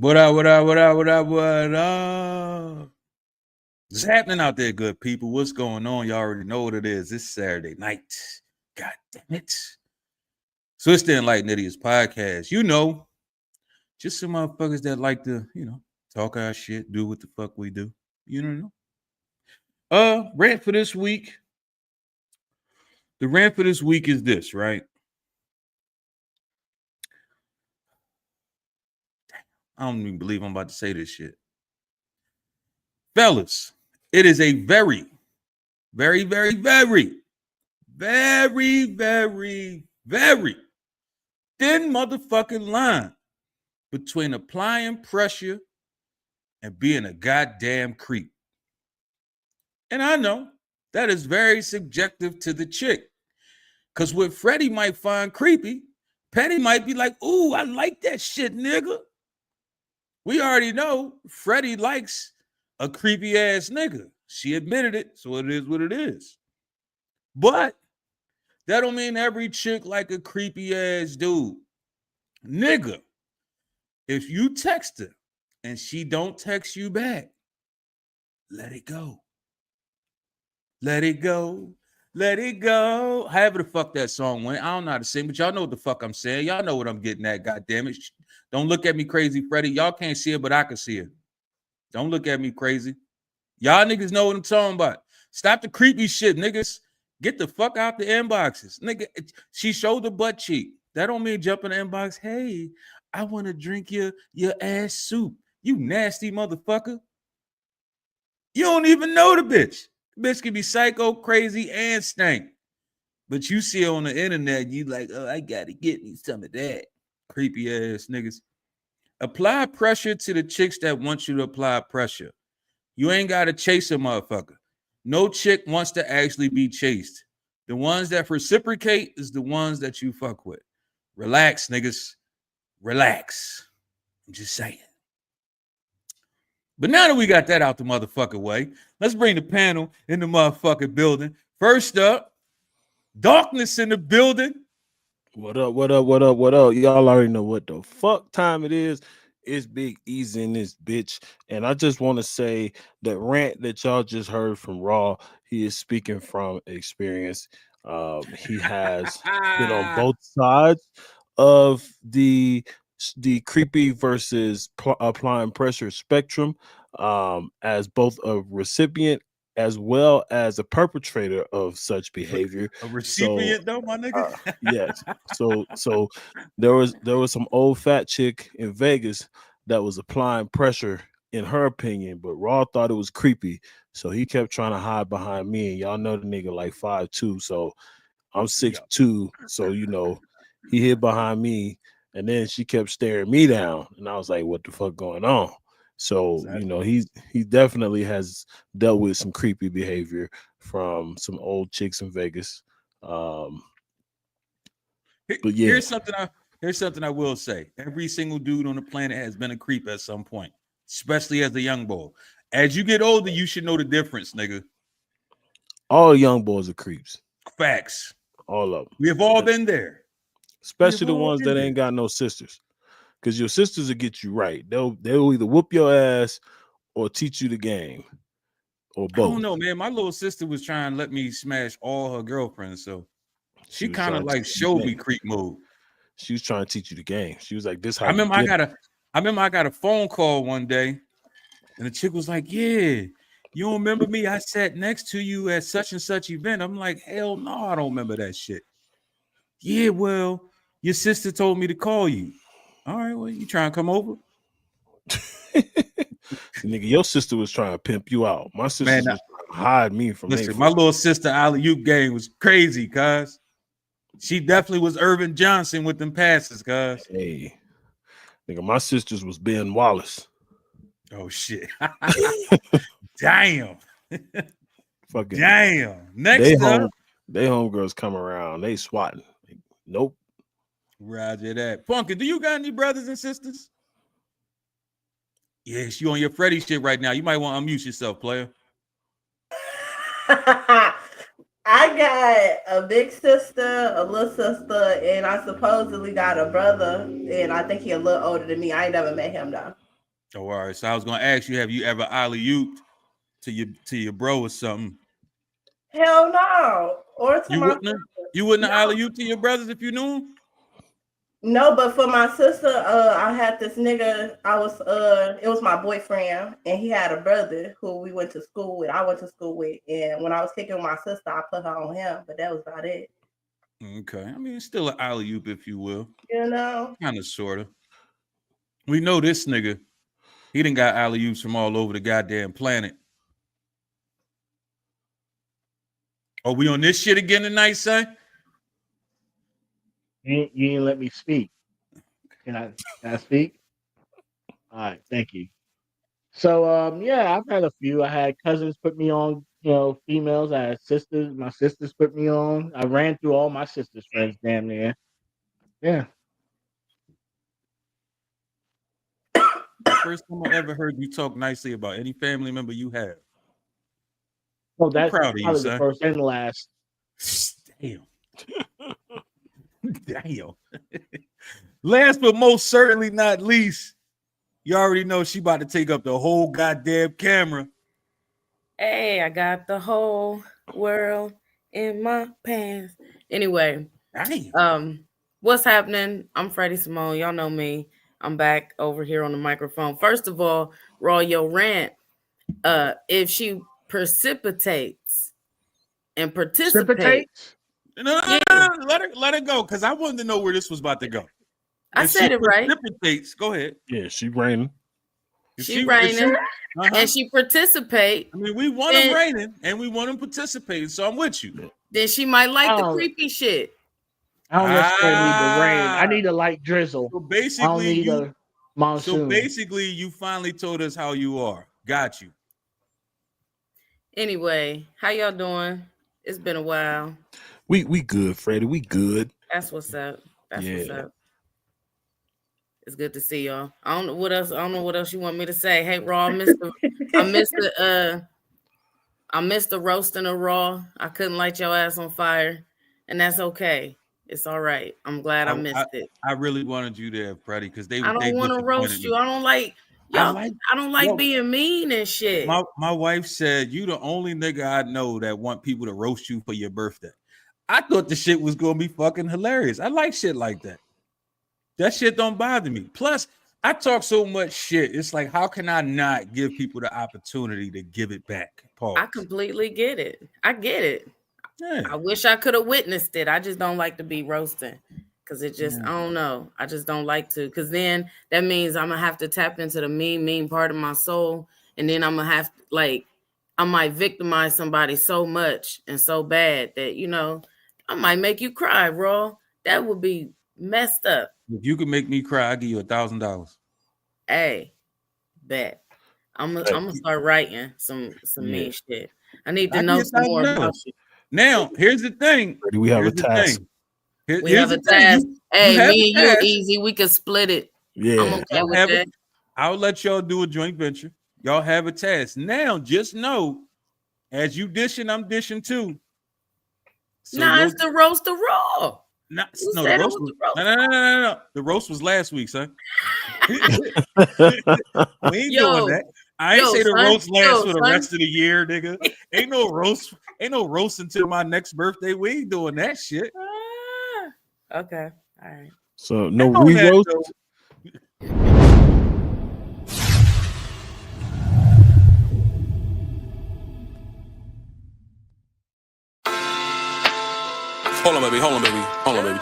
What up, what up, what up, what up, what up? What's happening out there, good people? What's going on? Y'all already know what it is. It's Saturday night. God damn it. So it's the Enlightened Idiots podcast. You know, just some motherfuckers that like to, talk our shit, do what the fuck we do. You know? Rant for this week. The rant for this week is this, right? I don't even believe I'm about to say this shit. Fellas, it is a very, very, very, very, very, very, very thin motherfucking line between applying pressure and being a goddamn creep. And I know that is very subjective to the chick. Because what Freddie might find creepy, Penny might be like, ooh, I like that shit, nigga. We already know Freddie likes a creepy ass nigga. She admitted it, so it is what it is. But that don't mean every chick like a creepy ass dude. Nigga, if you text her and she don't text you back, let it go. Let it go. Let it go. However the fuck that song went. I don't know how to sing, but y'all know what the fuck I'm saying. Y'all know what I'm getting at, goddammit. Don't look at me crazy, Freddie. Y'all can't see it, but I can see it. Don't look at me crazy. Y'all niggas know what I'm talking about. Stop the creepy shit, niggas. Get the fuck out the inboxes. Nigga, she showed the butt cheek. That don't mean jump in the inbox. Hey, I want to drink your ass soup. You nasty motherfucker. You don't even know the bitch. The bitch can be psycho, crazy, and stank. But you see it on the internet, you like, oh, I gotta get me some of that. Creepy ass niggas. Apply pressure to the chicks that want you to apply pressure. You ain't gotta chase a motherfucker. No chick wants to actually be chased. The ones that reciprocate is the ones that you fuck with. Relax, niggas. Relax. I'm just saying. But now that we got that out the motherfucking way, let's bring the panel in the motherfucking building. First up, Darkness in the building. What up, what up, what up, what up? Y'all already know what the fuck time it is. It's Big Easy in this bitch. And I just want to say the rant that y'all just heard from Raw, he is speaking from experience. He has been on both sides of the creepy versus applying pressure spectrum, as both a recipient as well as a perpetrator of such behavior. A So recipient though, my nigga. yes. So there was some old fat chick in Vegas that was applying pressure in her opinion, but Raw thought it was creepy. So he kept trying to hide behind me. And y'all know the nigga like 5'2". So I'm 6'2". So he hid behind me and then she kept staring me down. And I was like, what the fuck going on? So, he definitely has dealt with some creepy behavior from some old chicks in Vegas. But yeah, Here's something I will say. Every single dude on the planet has been a creep at some point, especially as a young boy. As you get older, you should know the difference, nigga. all young boys are creeps. Facts. All of them. We have all been there. Especially the ones that ain't got no sisters. Because your sisters will get you right. They'll either whoop your ass or teach you the game. Or both. I don't know, man. My little sister was trying to let me smash all her girlfriends, so she kind of like showed me creep mode. She was trying to teach you the game. She was like, "This how I remember I got a phone call one day, and the chick was like, "Yeah, you don't remember me? I sat next to you at such and such event." I'm like, "Hell no, I don't remember that shit." Yeah, well, your sister told me to call you. All right, well, you trying to come over? Nigga, your sister was trying to pimp you out. My sister was trying to hide me from. Listen, my little sister alley-oop game was crazy, cuz. She definitely was Irvin Johnson with them passes, cuz. Hey, nigga, my sisters was Ben Wallace. Oh shit! Damn. Fucking damn. Next up, they homegirls come around. They swatting. Nope. Roger that. Funky, do you got any brothers and sisters? Yes, you on your Freddie shit right now. You might want to unmute yourself, player. I got a big sister, a little sister, and I supposedly got a brother, and I think he's a little older than me. I ain't never met him though. Oh, all right. So I was gonna ask you, have you ever alley-ooped to your bro or something? Hell no. Or to You my wouldn't have? You wouldn't have no. alley-ooped to your brothers if you knew him? No, but for my sister, I had this nigga. It was my boyfriend, and he had a brother who we went to school with. I went to school with, and when I was kicking with my sister, I put her on him, but that was about it. Okay. I mean, it's still an alley-oop, if you will. You know? Kind of, sort of. We know this nigga. He done got alley-oops from all over the goddamn planet. Are we on this shit again tonight, son? You didn't let me speak. Can I speak? All right, thank you. So yeah, I've had a few. I had cousins put me on, females. I had sisters. My sisters put me on. I ran through all my sisters' friends damn near. Yeah. The first time I ever heard you talk nicely about any family member you have. Well, I'm that's proud of you, probably the son. first and the last. Damn. Damn. Last but most certainly not least, you already know she about to take up the whole goddamn camera. Hey, I got the whole world in my pants. Anyway, Damn. what's happening? I'm Freddie Simone. Y'all know me. I'm back over here on the microphone. First of all, Raw Your Rant. If she precipitates and participates, No, yeah. let her go, because I wanted to know where this was about to go. I If said she it right. precipitates, go ahead. Yeah, she raining. She raining and she participate. I mean, we want them raining and we want them participating, so I'm with you. Then she might like the creepy shit. I don't necessarily need the rain. I need a light drizzle. So basically, I don't need a monsoon. So basically, you finally told us how you are. Got you. Anyway, how y'all doing? It's been a while. We good, Freddie. We good. That's what's up. What's up. It's good to see y'all. I don't know what else you want me to say. Hey, Raw, I missed the roasting of Raw. I couldn't light your ass on fire, and that's okay. It's all right. I'm glad I missed it. I really wanted you there, Freddie, because I don't want to roast you. I don't like y'all. I don't like being mean and shit. My wife said you the only nigga I know that want people to roast you for your birthday. I thought the shit was gonna be fucking hilarious. I like shit like that. That shit don't bother me. Plus, I talk so much shit. It's like, how can I not give people the opportunity to give it back? Pause. I completely get it. I get it. Yeah. I wish I could have witnessed it. I just don't like to be roasting because it just, I don't know. I just don't like to, because then that means I'm going to have to tap into the mean part of my soul. And then I'm going to have, I might victimize somebody so much and so bad that, I might make you cry, Raw. That would be messed up. If you can make me cry, I'll give you $1,000. Hey, bet. I'm gonna start writing some mean shit. I need to know some more about you. Now, here's the thing. We have a task. We have a task. Hey, me and you, easy. We can split it. Yeah. I'm okay with that. I'll let y'all do a joint venture. Y'all have a task. Now, just know, as you dishing, I'm dishing too. So it's the roast of Raw. No, the roast was, no. The roast was last week, son. We ain't doing that. I ain't say the roast lasts for the rest of the year, nigga. Ain't no roast until my next birthday. We ain't doing that shit. Okay. All right. So no re-roast. Hold on, baby.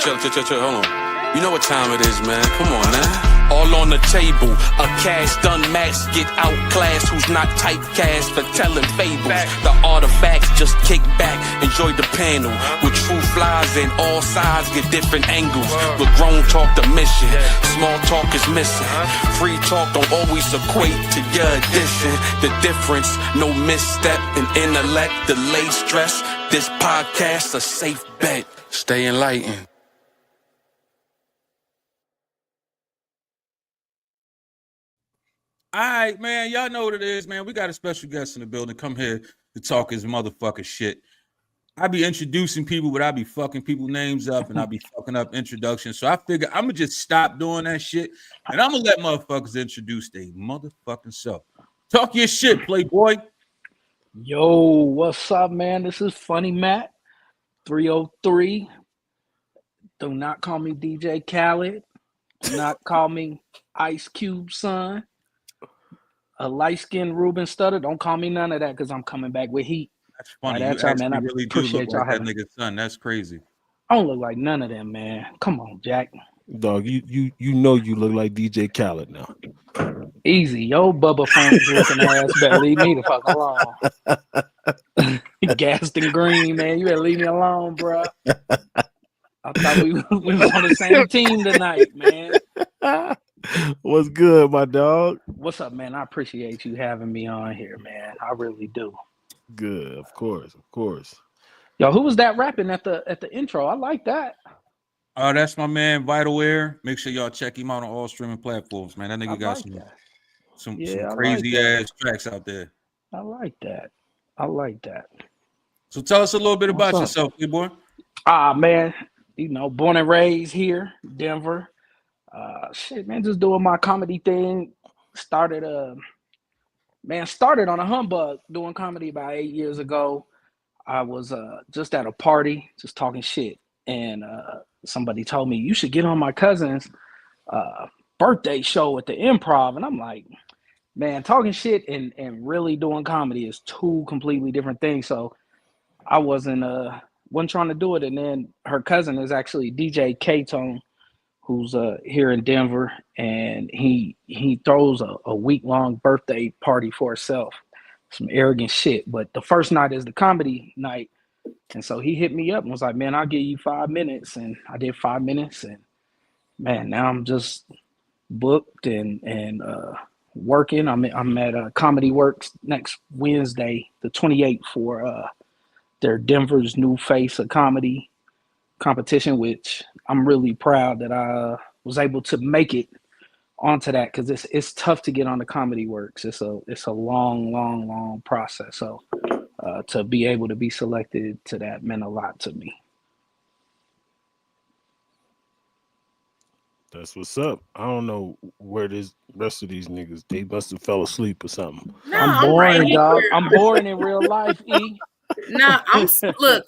Chill. Hold on. You know what time it is, man. Come on, man. All on the table. A cast unmatched, get outclassed. Who's not typecast for telling fables. The artifacts just kick back, enjoy the panel. With true flies in all sides, get different angles. With grown talk, the mission. Small talk is missing. Free talk don't always equate to your addition. The difference, no misstep in intellect, delay stress. This podcast a safe bet. Stay enlightened. All right, man. Y'all know what it is, man. We got a special guest in the building. Come here to talk his motherfucking shit. I be introducing people, but I be fucking people's names up and I be fucking up introductions. So I figure I'm gonna just stop doing that shit and I'm gonna let motherfuckers introduce their motherfucking self. Talk your shit, Playboy. Yo, what's up, man? This is Funny Matt 303. Do not call me DJ Khaled. Do not call me Ice Cube son. A light-skinned Ruben Stutter. Don't call me none of that because I'm coming back with heat. That's funny. That's You all, actually man. I really do look appreciate y'all like that having. nigga's son. That's crazy. I don't look like none of them, man. Come on, Jack. Dog, you know you look like DJ Khaled now. Easy, yo, Bubba Franks looking ass. Better leave me the fuck alone. Gaston Green, man. You better leave me alone, bro. I thought we was on the same team tonight, man. What's good, my dog? What's up, man? I appreciate you having me on here, man. I really do. Good, of course, of course. Yo, who was that rapping at the intro? I like that. That's my man Vital Air. Make sure y'all check him out on all streaming platforms, man. That nigga got like some I crazy like ass tracks out there. I like that. I like that. So tell us a little bit about What's up? yourself, Playboy. Man, you know, born and raised here, Denver. Shit, man, just doing my comedy thing. Started on a humbug doing comedy about 8 years ago. I was just at a party, just talking shit, and somebody told me you should get on my cousin's birthday show at the Improv, and I'm like, man, talking shit and really doing comedy is two completely different things. So I wasn't trying to do it, and then her cousin is actually DJ K-Tone, who's here in Denver, and he throws a week-long birthday party for herself. Some arrogant shit, but the first night is the comedy night, and so he hit me up and was like, man, I'll give you 5 minutes, and I did 5 minutes, and man, now I'm just booked and working. I'm at Comedy Works next Wednesday, the 28th, for their Denver's New Face of Comedy competition, which I'm really proud that I was able to make it onto that, because it's tough to get on the Comedy Works. It's a long process. So to be able to be selected to that meant a lot to me. That's what's up. I don't know where this rest of these niggas, they must have fell asleep or something. No, I'm boring, dog. I'm boring in real life, E. No,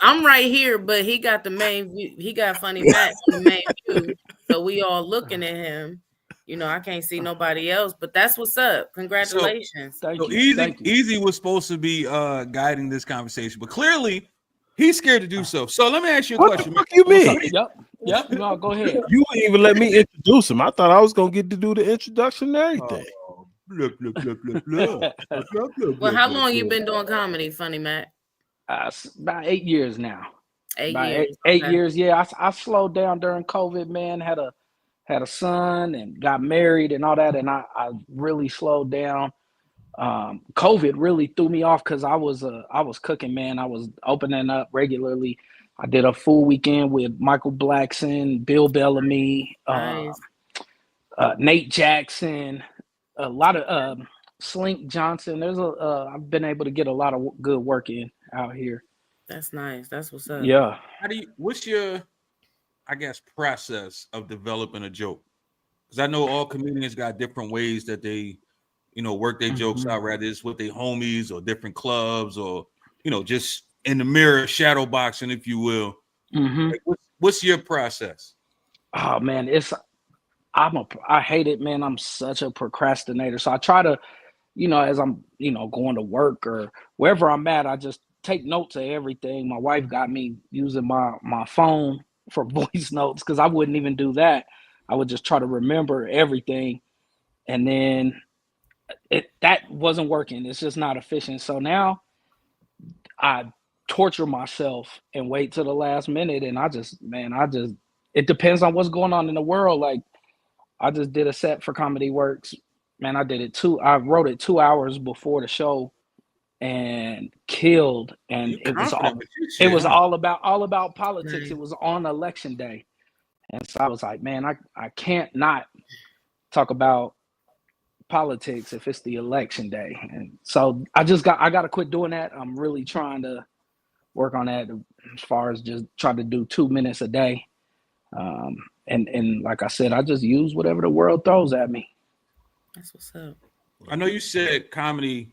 I'm right here, but he got the main view. He got Funny Matt on the main view, so we all looking at him. You know, I can't see nobody else, but that's what's up. Congratulations. Thank So you. Easy was supposed to be guiding this conversation, but clearly he's scared to do so. So let me ask you a What question. the fuck you mean? Yep. No, go ahead. You wouldn't even let me introduce him. I thought I was gonna get to do the introduction and everything. Well, how long you been doing comedy, Funny Matt? About 8 years now. 8 About years. Eight Okay. years. Yeah, I slowed down during COVID, man. Had a son and got married and all that, and I really slowed down. COVID really threw me off because I was cooking, man. I was opening up regularly. I did a full weekend with Michael Blackson, Bill Bellamy, Nice. Nate Jackson, a lot of Slink Johnson. I've been able to get a lot of good work in out here. That's nice. That's what's up. Yeah. What's your, I guess, process of developing a joke? Because I know all comedians got different ways that they, work their jokes out, whether it's with their homies or different clubs or, just in the mirror, shadow boxing, if you will. Like, what's your process? Oh man, I hate it, man. I'm such a procrastinator. So I try to, as I'm, going to work or wherever I'm at, I just take notes of everything. My wife got me using my phone for voice notes because I wouldn't even do that. I would just try to remember everything. And then that wasn't working. It's just not efficient. So now I torture myself and wait till the last minute. And it depends on what's going on in the world. Like, I just did a set for Comedy Works. Man, I wrote it 2 hours before the show and killed. And it was all about politics. Right. It was on election day. And so I was like, man, I can't not talk about politics if it's the election day. And so I got to quit doing that. I'm really trying to work on that as far as just try to do 2 minutes a day. And like I said, I just use whatever the world throws at me. That's what's up. I know you said comedy.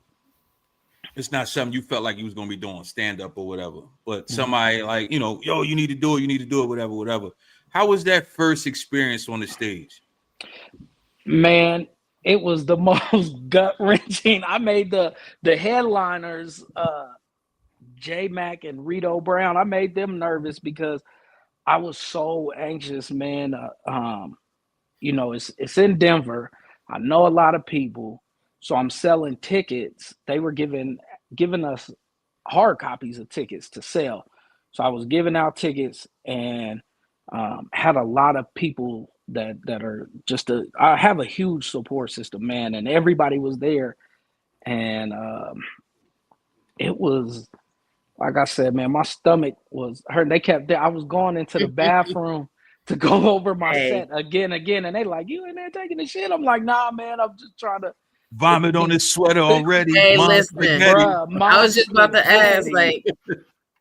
It's not something you felt like you was gonna be doing, stand up or whatever. But somebody like, you know, yo, you need to do it, whatever, whatever. How was that first experience on the stage? Man, it was the most gut wrenching. I made the headliners, J Mac and Rito Brown. I made them nervous because I was so anxious, man. You know, it's in Denver. I know a lot of people, so I'm selling tickets. They were giving us hard copies of tickets to sell. So I was giving out tickets and had a lot of people that are just I have a huge support system, man, and everybody was there. And it was, like I said, man, my stomach was hurting. They kept, I was going into the bathroom to go over my set again, and they like, you in there taking the shit? I'm like, nah, man, I'm just trying to vomit on his sweater already. Hey, listen, bruh, I was just about to ask, like,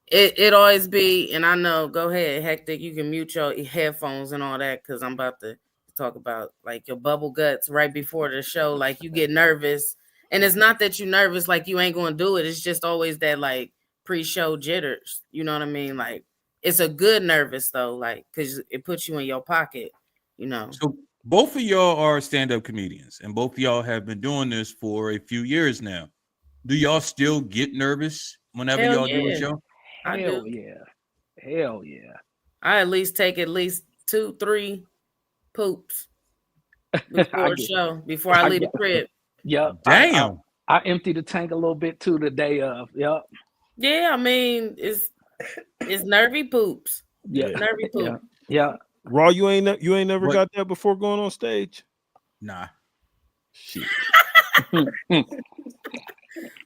it always be, and I know, go ahead, Hectic, you can mute your headphones and all that, because I'm about to talk about, like, your bubble guts right before the show. Like, you get nervous, and it's not that you're nervous, like, you ain't going to do it. It's just always that, like, pre-show jitters. You know what I mean? Like, it's a good nervous, though, like, because it puts you in your pocket, you know. So both of y'all are stand-up comedians, and both of y'all have been doing this for a few years now. Do y'all still get nervous whenever y'all do a show? Hell yeah. I at least take 2-3 poops before the show, before I leave the crib. Yep. Damn. I empty the tank a little bit too the day of. Yep. Yeah, I mean, it's nervy poops. Yeah. Nervy poop. Yeah. Raw, you ain't never got that before going on stage? Nah. Shit.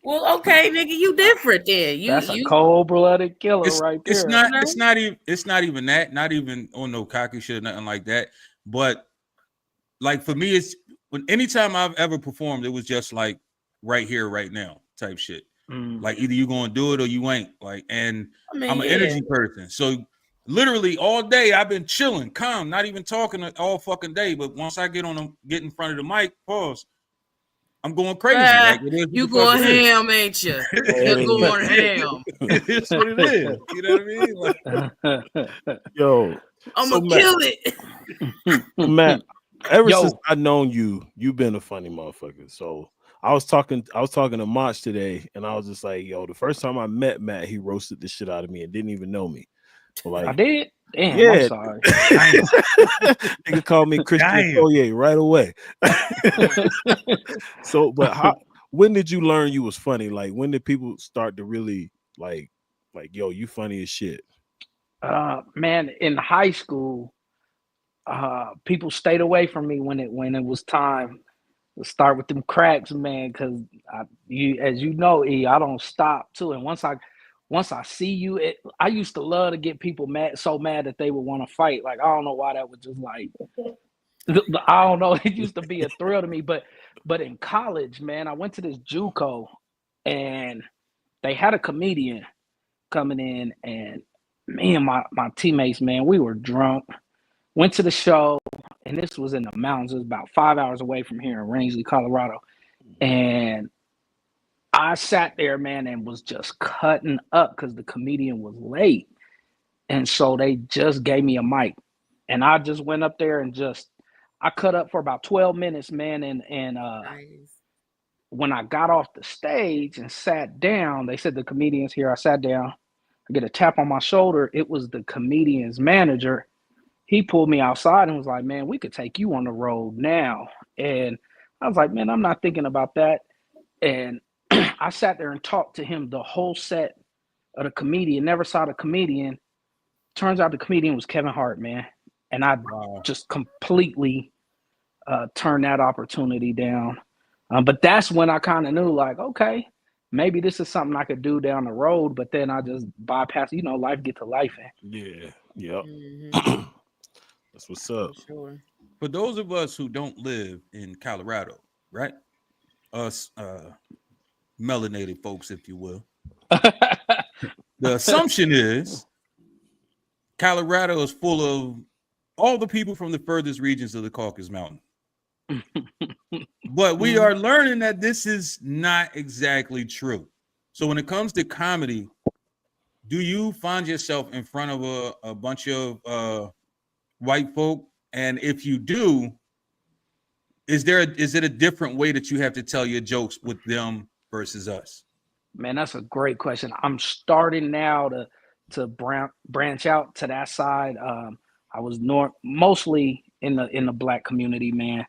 Well, okay, nigga, you different then. That's a cold-blooded killer right there. It's not even that, not even on no cocky shit or nothing like that. But like for me, it's anytime I've ever performed, it was just like right here, right now type shit. Like either you gonna do it or you ain't. Like, and I'm an energy person. So literally all day I've been chilling, calm, not even talking all fucking day. But once I get in front of the mic, pause, I'm going crazy. Like it is you going ham, ain't you? You're going ham. It's what it is. You know what I mean? Like, yo, I'm gonna kill it. Matt, since I known you, you've been a funny motherfucker. So I was talking to March today, and I was just like, yo, the first time I met Matt, he roasted the shit out of me and didn't even know me. So like, I did. Damn, yeah. I'm sorry. Nigga called me Christian Foyer right away. So, but when did you learn you was funny? Like, when did people start to really like, yo, you funny as shit? Man, in high school, people stayed away from me when it was time to start with them cracks, man. Because as you know, E, I don't stop too. And once I see you, I used to love to get people so mad that they would want to fight. Like, I don't know why that was just like, I don't know. It used to be a thrill to me. But in college, man, I went to this JUCO and they had a comedian coming in, and me and my teammates, man, we were drunk. Went to the show, and this was in the mountains. It was about 5 hours away from here in Rangeley, Colorado. And I sat there, man, and was just cutting up because the comedian was late. And so they just gave me a mic. And I just went up there and I cut up for about 12 minutes, man. And Nice. When I got off the stage and sat down, they said the comedian's here. I sat down. I get a tap on my shoulder. It was the comedian's manager. He pulled me outside and was like, man, we could take you on the road now. And I was like, man, I'm not thinking about that. And I sat there and talked to him the whole set of the comedian. Never saw the comedian. Turns out the comedian was Kevin Hart, man. And I just completely turned that opportunity down. But that's when I kind of knew, like, okay, maybe this is something I could do down the road. But then I just bypassed, life get to life. Yeah. Yep. Mm-hmm. That's what's up. For sure. for those of us who don't live in Colorado, right? Us melanated folks, if you will. The assumption is Colorado is full of all the people from the furthest regions of the Caucasus Mountain. But we are learning that this is not exactly true. So when it comes to comedy, do you find yourself in front of a bunch of white folk? And if you do, is it a different way that you have to tell your jokes with them versus us? Man, that's a great question. I'm starting now to branch out to that side. I was mostly in the Black community, man.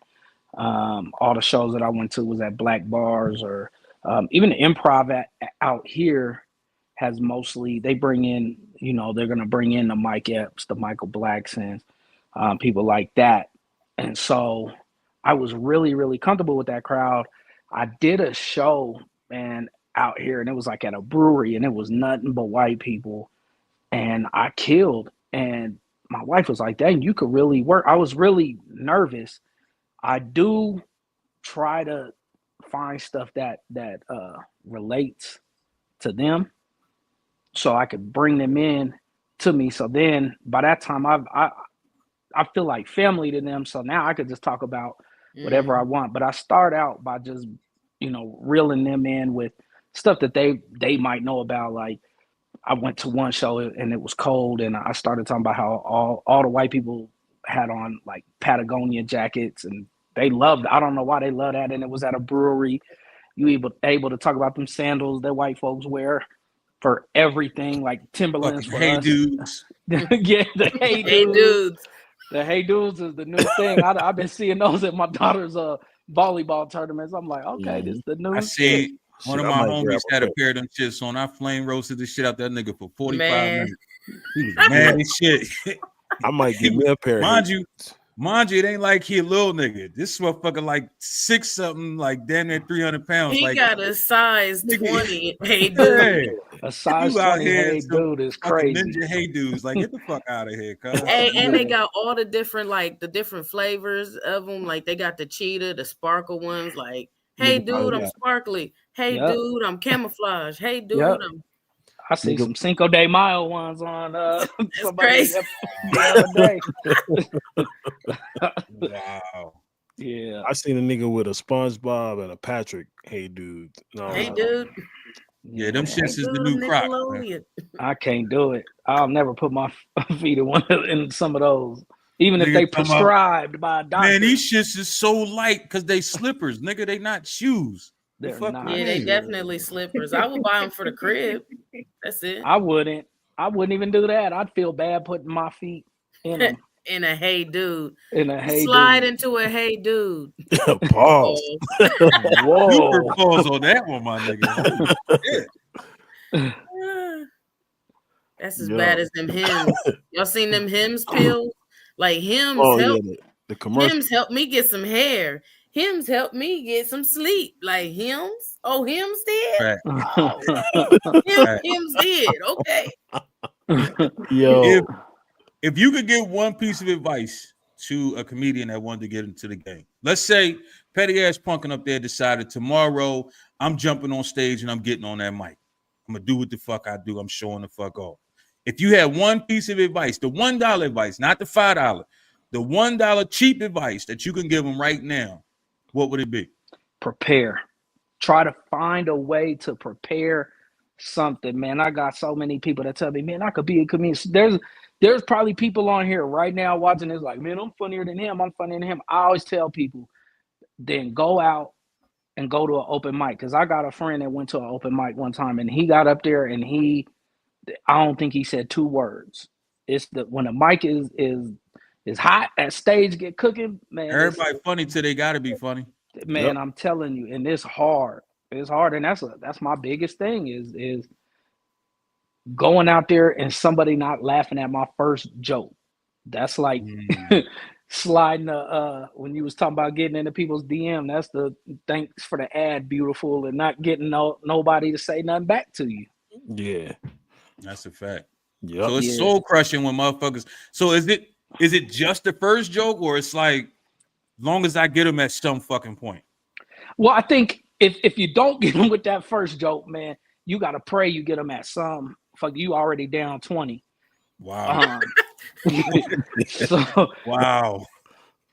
All the shows that I went to was at Black bars, or even the improv out here has mostly, they bring in, they're going to bring in the Mike Epps, the Michael Blacksons, people like that. And so I was really, really comfortable with that crowd. I did a show, man, out here, and it was like at a brewery, and it was nothing but white people, and I killed. And my wife was like, dang, you could really work. I was really nervous. I do try to find stuff that relates to them, so I could bring them in to me. So then by that time I feel like family to them. So now I could just talk about whatever I want. But I start out by just, reeling them in with stuff that they might know about. Like, I went to one show and it was cold, and I started talking about how all the white people had on like Patagonia jackets, and they loved it. I don't know why they love that. And it was at a brewery. You able to talk about them sandals that white folks wear for everything, like Timberlands for Hey us. Dudes. Yeah, the hey dudes. The hey dudes is the new thing. I've been seeing those at my daughter's volleyball tournaments. I'm like, okay, this is the new I see shit. one of my homies had a pair of them shits on. I flame roasted the shit out that nigga for 45 minutes. He was mad as shit. I might give me a pair. Mind you, it ain't like he a little nigga. This motherfucker like 6 something, like damn near 300 pounds. He like, got a size 20. Hey, dude. A size 20 hey dude is crazy. Ninja hey dudes, like get the fuck out of here, cuz. Hey, and they got all the different flavors of them. Like they got the cheetah, the sparkle ones. Like, hey dude, I'm sparkly. Hey dude, I'm camouflage. Hey dude, I see some Cinco de Mayo ones on crazy. The other day. Wow. Yeah. I seen a nigga with a SpongeBob and a Patrick. Hey dude. No, hey dude. Yeah, them shits is the new crock. I can't do it. I'll never put my feet in some of those. Even if they prescribed by a doctor. Man, these shits is so light because they slippers, nigga. They not shoes. They're not. Yeah, they definitely slippers. I would buy them for the crib. That's it. I wouldn't even do that. I'd feel bad putting my feet in them. In a hey dude. Slide into a hey dude. Pause. Whoa. Super pause on that one, my nigga. That's as bad as them hymns. Y'all seen them hymns pills? Like hymns the commercial. Hymns help me get some hair. Hymns help me get some sleep. Like hymns? Oh, hymns did? Right. Hymns did. Okay. Yo. If you could give one piece of advice to a comedian that wanted to get into the game, let's say Petty Ass Punkin up there decided tomorrow I'm jumping on stage and I'm getting on that mic. I'm going to do what the fuck I do. I'm showing the fuck off. If you had one piece of advice, the $1 advice, not the $5, the $1 cheap advice that you can give them right now, what would it be? Prepare. Try to find a way to prepare something, man. I got so many people that tell me, man, I could be a comedian. There's probably people on here right now watching this like, man, I'm funnier than him. I'm funnier than him. I always tell people, then go out and go to an open mic. Because I got a friend that went to an open mic one time, and he got up there and I don't think he said 2 words. It's when the mic is hot, that stage get cooking, man. Everybody funny till they gotta be funny. Man, I'm telling you, and it's hard. It's hard, and that's my biggest thing is going out there and somebody not laughing at my first joke. That's like sliding when you was talking about getting into people's DM. That's the thanks for the ad, beautiful, and not getting nobody to say nothing back to you. Yeah, that's a fact. Yeah, so it's soul crushing when motherfuckers. So is it just the first joke, or it's like long as I get them at some fucking point? Well, I think if you don't get them with that first joke, man, you got to pray you get them at some fuck, you already down 20. Wow. So Wow.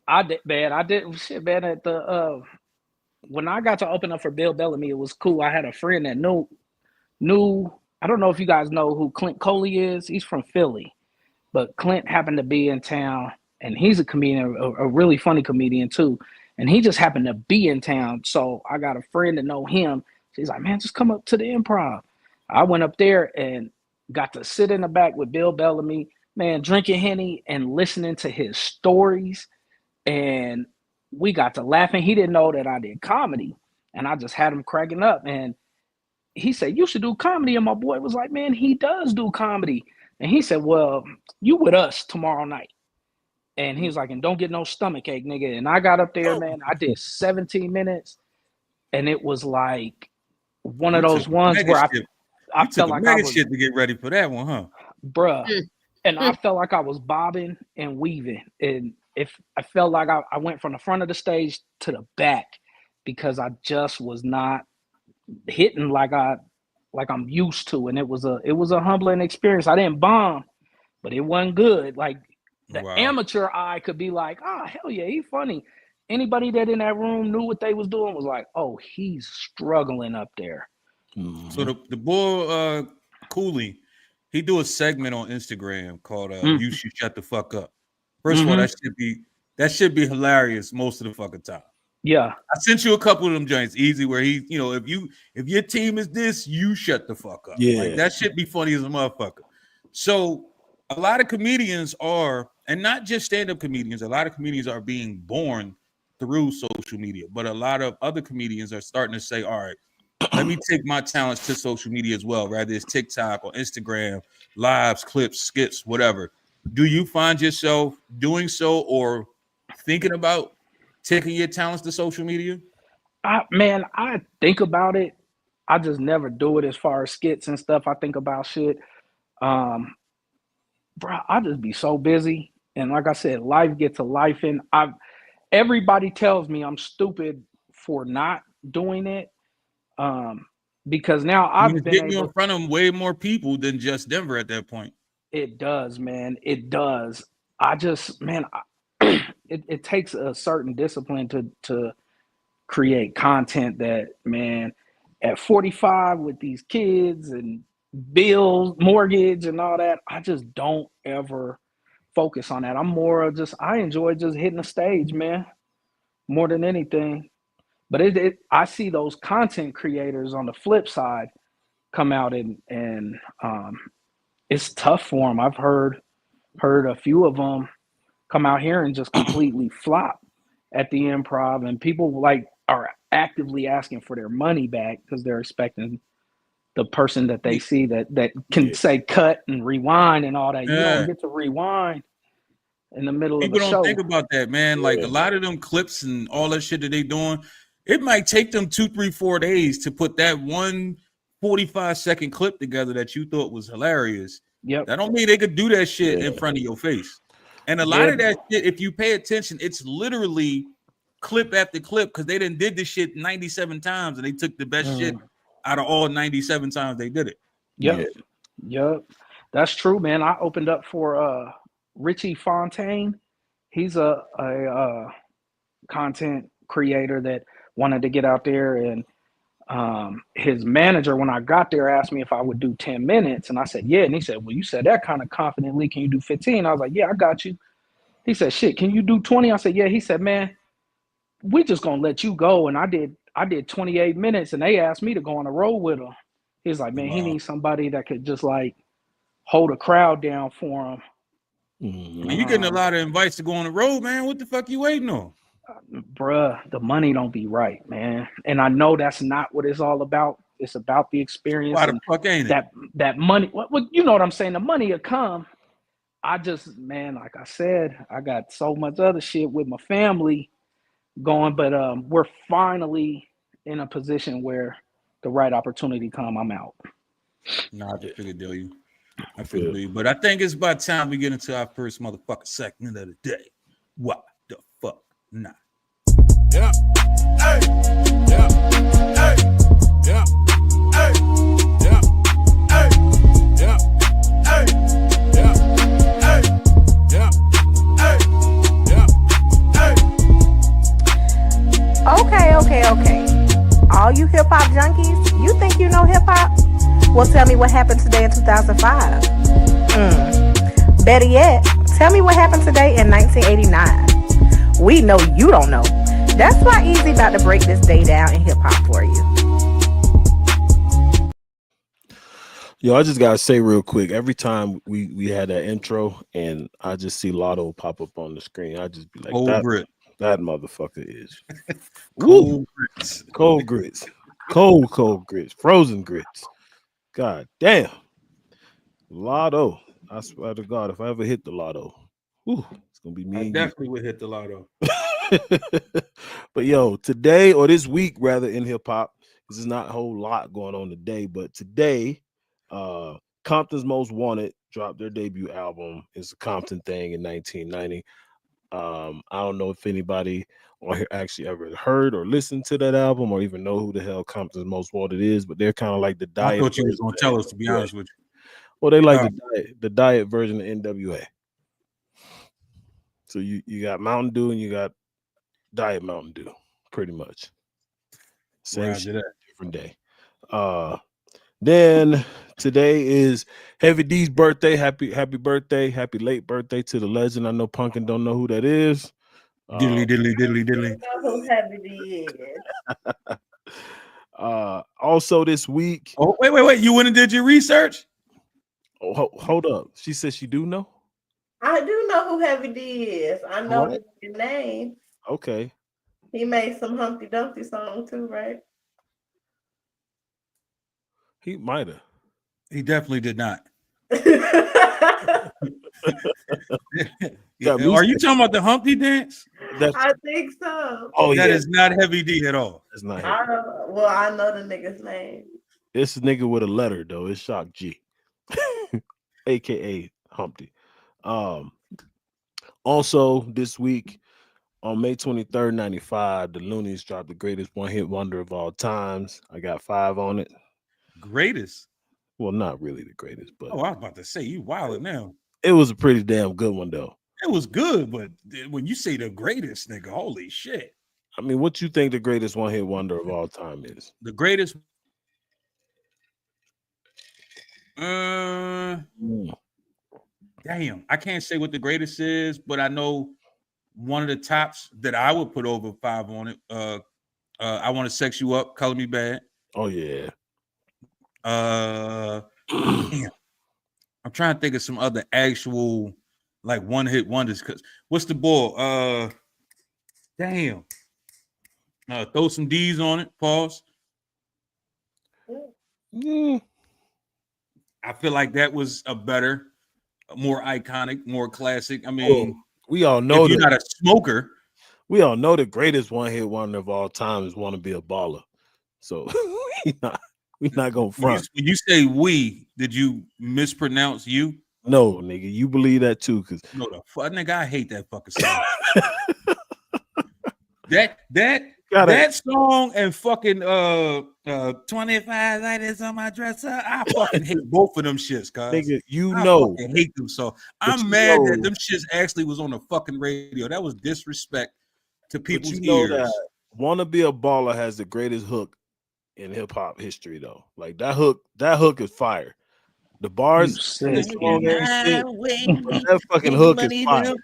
I did shit, man. At the when I got to open up for Bill Bellamy, it was cool. I had a friend that knew. I don't know if you guys know who Clint Coley is. He's from Philly, but Clint happened to be in town, and he's a comedian, a really funny comedian too. And he just happened to be in town, so I got a friend to know him. She's like, man, just come up to the Improv. I went up there and got to sit in the back with Bill Bellamy, man, drinking Henny and listening to his stories. And we got to laughing. He didn't know that I did comedy, and I just had him cracking up. And he said, you should do comedy. And my boy was like, man, he does do comedy. And he said, well, you with us tomorrow night. And he was like, and don't get no stomach ache, nigga. And I got up there, man. I did 17 minutes. And it was like one of those ones where I felt like I was shit to get ready for that one, huh? Bruh. And I felt like I was bobbing and weaving. And if I felt like I went from the front of the stage to the back because I just was not hitting like I'm used to. And it was a humbling experience. I didn't bomb, but it wasn't good. Like the amateur eye could be like, oh, hell yeah, he funny. Anybody that in that room knew what they was doing was like, oh, he's struggling up there. Mm-hmm. So the boy Cooley, he do a segment on Instagram called You Should Shut the Fuck Up. First of all, that should be hilarious most of the fucking time. Yeah. I sent you a couple of them joints easy where he, if your team is this, you shut the fuck up. Yeah. Like that shit be funny as a motherfucker. So a lot of comedians are, and not just stand-up comedians, a lot of comedians are being born through social media, but a lot of other comedians are starting to say, all right, let me take my talents to social media as well, rather it's TikTok or Instagram, lives, clips, skits, whatever. Do you find yourself doing so or thinking about taking your talents to social media? I think about it. I just never do it as far as skits and stuff. I think about shit. Bro, I just be so busy. And like I said, life gets to life. And everybody tells me I'm stupid for not doing it. Because now I've been getting you in front of way more people than just Denver at that point. It does, man. It does. I just, man, it takes a certain discipline to create content that, man, at 45 with these kids and bills, mortgage and all that, I just don't ever focus on that. I'm more of just, I enjoy just hitting the stage, man, more than anything. But I see those content creators on the flip side come out and it's tough for them. I've heard a few of them come out here and just completely flop at the Improv, and people like are actively asking for their money back because they're expecting the person that they see that can say cut and rewind and all that. You don't get to rewind in the middle of the show. People don't think about that, man. Like a lot of them clips and all that shit that they doing, it might take them 2, 3, 4 days to put that 1 45-second clip together that you thought was hilarious. Yep. That don't mean they could do that shit in front of your face. And a lot of that shit, if you pay attention, it's literally clip after clip because they done did this shit 97 times and they took the best shit out of all 97 times they did it. Yep. That's true, man. I opened up for Richie Fontaine. He's a content creator that wanted to get out there, and his manager, when I got there, asked me if I would do 10 minutes, and I said, yeah. And he said, well, you said that kind of confidently. Can you do 15? I was like, yeah, I got you. He said, shit, can you do 20? I said, yeah. He said, man, we just gonna let you go. And I did 28 minutes, and they asked me to go on the road with him. He's like, man, he needs somebody that could just like hold a crowd down for him. Mm-hmm. You getting a lot of invites to go on the road, man. What the fuck you waiting on? Bruh, the money don't be right, man. And I know that's not what it's all about. It's about the experience. Why the fuck ain't it? That money, what you know what I'm saying? The money will come. I just, man, like I said, I got so much other shit with my family going, but we're finally in a position where the right opportunity come, I'm out. Nah, I figured deal you. I figured you. But I think it's about time we get into our first motherfucking segment of the day. What the fuck not? Yeah. Hey. Yeah. Hey. Yeah. Hey. Yeah. Hey. Yeah. all you hip hop junkies, you think you know hip hop? Well, tell me what happened today in 2005. Better yet, tell me what happened today in 1989. We know you don't know. That's why Easy about to break this day down in hip hop for you. Yo, I just gotta say real quick, every time we had that intro and I just see Lotto pop up on the screen, I just be like, that motherfucker is Cold grits. Cold grits. Cold grits. Frozen grits. God damn. Lotto. I swear to God, if I ever hit the lotto, it's gonna be me. I definitely would hit the lotto. But yo, today or this week, rather, in hip hop, this is not a whole lot going on today, but today, Compton's Most Wanted dropped their debut album. It's a Compton thing in 1990. I don't know if anybody on here actually ever heard or listened to that album or even know who the hell Compton's Most Wanted is, but they're kind of like the diet. I thought you was gonna tell us, to be honest with you. Well, they like the diet version of NWA. So you got Mountain Dew and you got Diet Mountain Dew, pretty much. Same shit, different day. Then today is Heavy D's birthday. Happy birthday, happy late birthday to the legend. I know Punkin don't know who that is. Diddly. I know who Heavy D is. Also this week. Oh, wait. You went and did your research? Oh, hold up. She said she do know? I do know who Heavy D is. I know his name. Okay. He made some Humpty Dumpty song too, right? He might have. He definitely did not. Are you talking about the Humpty dance? I think so. Oh, that is not Heavy D at all. That's not I know the nigga's name. It's a nigga with a letter though. It's Shock G, aka Humpty. Also this week on May 23rd, 95, the Loonies dropped the greatest one-hit wonder of all times. I got 5 on it. Greatest? Well, not really the greatest, but I was about to say you wildin' now. It was a pretty damn good one though. It was good, but when you say the greatest, nigga, holy shit. I mean, what you think the greatest one-hit wonder of all time is? The greatest. Damn, I can't say what the greatest is, but I know one of the tops that I would put over 5 on it. I Want to Sex You Up, Color Me Bad. Oh yeah. Damn. I'm trying to think of some other actual like one-hit wonders. Cause what's the ball? Damn. Throw some D's on it. Pause. I feel like that was a better, more iconic, more classic. I mean, we all know if you're not a smoker. We all know the greatest one-hit wonder of all time is Want to Be a Baller. So we not gonna front. When you say we, did you mispronounce you? No, nigga, you believe that too? Cause no, the fuck, nigga, I hate that fucking song. that song and fucking 25 lighters on my dresser. I fucking hate both of them shits, cuz. Nigga, I fucking hate them. So I'm mad that them shits actually was on the fucking radio. That was disrespect to people's ears. That Want to Be a Baller has the greatest hook in hip hop history, though. Like that hook is fire. The bars, that fucking hook is fire.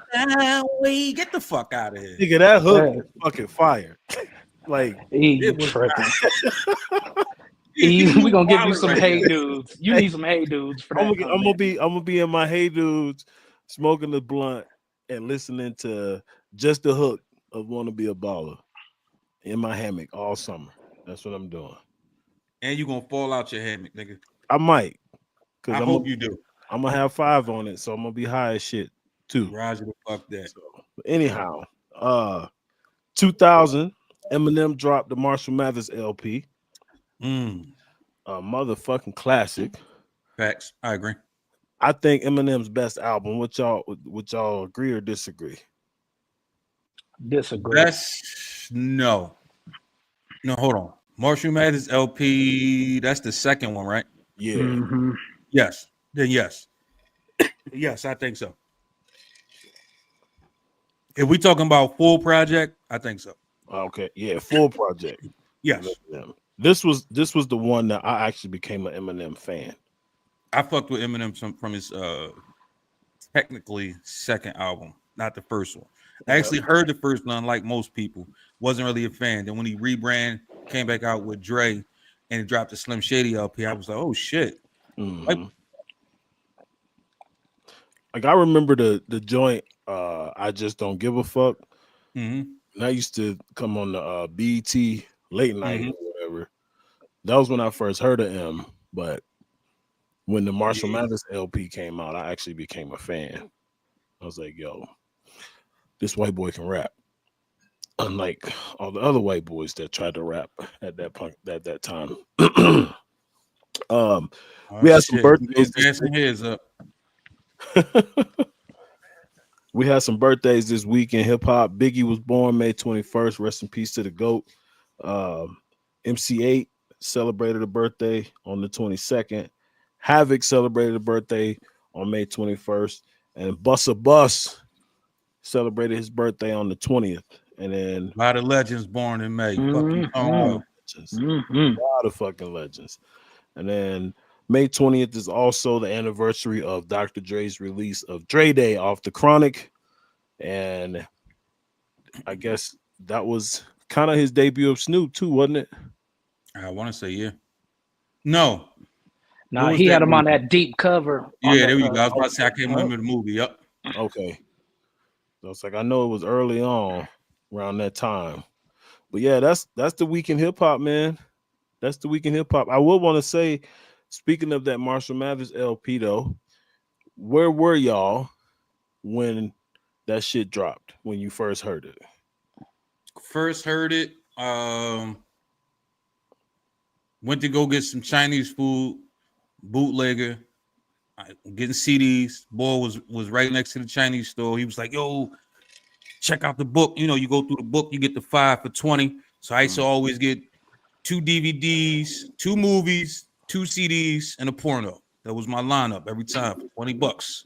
Get the fuck out of here, nigga. That hook is fucking fire. Like it was tripping. We gonna give you some Hey Dudes. You need some Hey Dudes for that. I'm gonna be in my Hey Dudes, smoking the blunt and listening to just the hook of Want to Be a Baller in my hammock all summer. That's what I'm doing. And you gonna fall out your hammock, nigga. I might. I hope you do. I'm gonna have 5 on it, so I'm gonna be high as shit too. Roger the fuck that. So, anyhow, 2000, Eminem dropped the Marshall Mathers LP. A motherfucking classic. Facts. I agree. I think Eminem's best album. Would y'all agree or disagree? Disagree. No, hold on. Marshall Mathers LP. That's the second one, right? Yeah. Mm-hmm. Yes. Then yes. Yes, I think so. If we talking about full project, I think so. Okay. Yeah, full project. Yes. This was the one that I actually became an Eminem fan. I fucked with Eminem from his technically second album, not the first one. I actually heard the first one, unlike most people. Wasn't really a fan. Then when he rebrand, came back out with Dre and he dropped the Slim Shady LP, I was like, oh shit. Mhm. Like I remember the joint I Just Don't Give a Fuck. Mm-hmm. And I used to come on the BET late night Mm-hmm. or whatever. That was when I first heard of him. But when the Marshall Mathers LP came out, I actually became a fan. I was like, yo, this white boy can rap. Unlike all the other white boys that tried to rap at that time. We had some birthdays. Dancing heads up. We had some birthdays this week in hip hop. Biggie was born May 21st. Rest in peace to the GOAT. MC8 celebrated a birthday on the 22nd. Havoc celebrated a birthday on May 21st. And Busta Bus celebrated his birthday on the 20th. And then a lot of legends born in May. A lot of fucking legends. And then May 20th is also the anniversary of Dr. Dre's release of Dre Day off the Chronic. And I guess that was kind of his debut of Snoop too, wasn't it? I want to say, yeah. No, he had him on that deep cover. Yeah, there you go. I was about to say I can't remember the movie. Yep. Okay. So it's like I know it was early on around that time. But yeah, that's the week in hip hop, man. That's the week in hip hop. I will want to say, speaking of that Marshall Mathers LP though, where were y'all when that shit dropped, when you first heard it? First heard it. Went to go get some Chinese food, bootlegger, getting CDs. Boy was right next to the Chinese store. He was like, yo, check out the book. You know, you go through the book, you get the 5 for 20. So I used to always get 2 DVDs, 2 movies, 2 CDs, and a porno. That was my lineup every time for $20.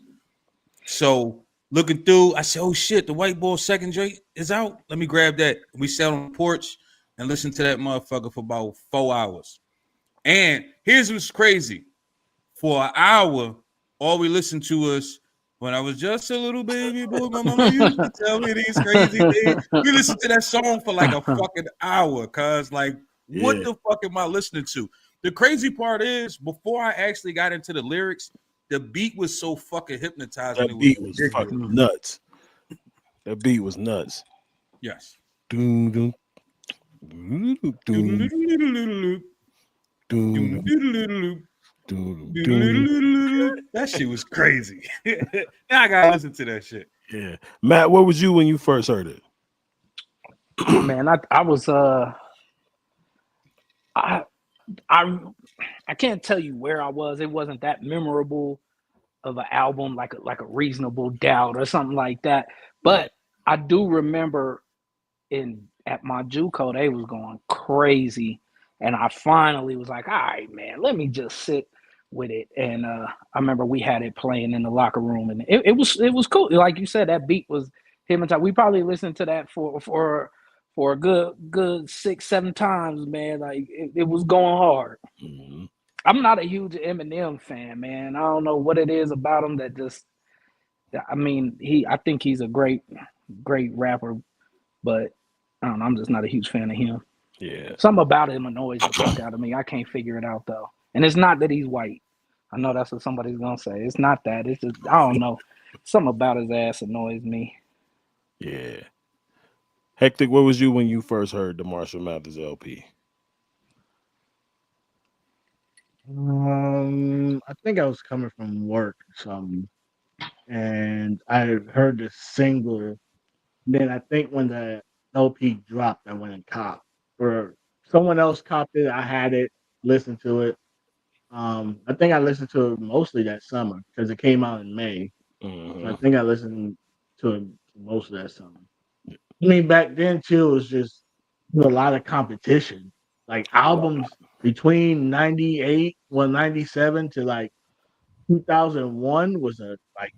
So looking through, I said, oh shit, the White Boy second Drake is out. Let me grab that. We sat on the porch and listened to that motherfucker for about 4 hours. And here's what's crazy. For an hour, all we listened to was when I was just a little baby boy, my mama used to tell me these crazy things. We listened to that song for like a fucking hour, cuz like, what the fuck am I listening to? The crazy part is, before I actually got into the lyrics, the beat was so fucking hypnotizing. That beat was fucking nuts. That beat was nuts. Yes. That shit was crazy. Now I gotta listen to that shit. Yeah. Matt, where was you when you first heard it? Man, I was I can't tell you where I was. It wasn't that memorable of an album like a Reasonable Doubt or something like that. But I do remember at my JUCO, they was going crazy. And I finally was like, all right, man, let me just sit with it. And I remember we had it playing in the locker room, and it was cool. Like you said, that beat was hypnotizing. We probably listened to that for a good 6-7 times, man. Like it was going hard. Mm-hmm. I'm not a huge Eminem fan, man. I don't know what it is about him that just. I mean, I think he's a great rapper, but I don't know. I'm just not a huge fan of him. Yeah. Something about him annoys the fuck out of me. I can't figure it out though. And it's not that he's white. I know that's what somebody's gonna say. It's not that. It's just I don't know. Something about his ass annoys me. Yeah. Hectic, where was you when you first heard the Marshall Mathers LP? I think I was coming from work or something, and I heard the single. Then I think when the LP dropped, I went and copped. Or someone else copped it. I had it, listened to it. I think I listened to it mostly that summer because it came out in May. Mm-hmm. So I think I listened to it most of that summer. I mean, back then too, it was just a lot of competition. Like albums between 97 to like 2001 was a like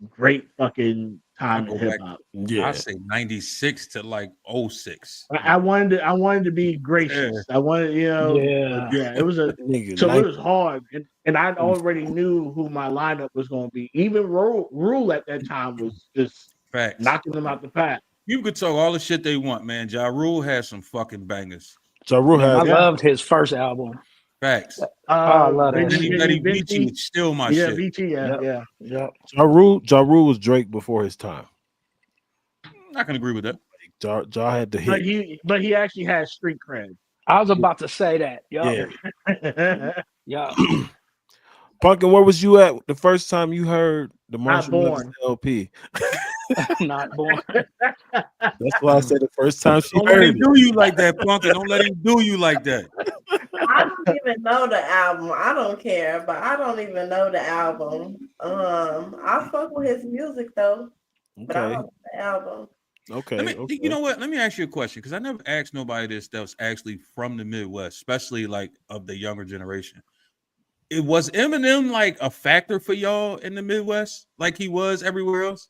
great fucking time I'll in go hip back. hop. Yeah. I say 96 to like 06. I wanted to be gracious. I wanted, Yeah. yeah, it was Nigga, so it was hard, and I already knew who my lineup was going to be. Even Rule at that time was just Facts. knocking them out the pack. You could talk all the shit they want, man. Ja Rule has some fucking bangers. Ja Rule Man, I has loved his first album. Facts. I love that Betty shit. Betty Beachy is still my Yeah, shit. Beachy, yeah. Ja Rule was Drake before his time. I can agree with that. Ja had the hit. But he actually had street cred. I was about to say that. Yup. Yeah. Yeah. Pumpkin, where was you at the first time you heard the Marshall Mathers born. LP? Not born. That's why I said the first time she Don't let heard him it. do you like that, Pumpkin. Don't let him do you like that. I don't even know the album. I don't care, but I don't even know the album. I fuck with his music though, but I don't know the album. Okay. You know what? Let me ask you a question because I never asked nobody this that was actually from the Midwest, especially like of the younger generation. It was Eminem like a factor for y'all in the Midwest, like he was everywhere else?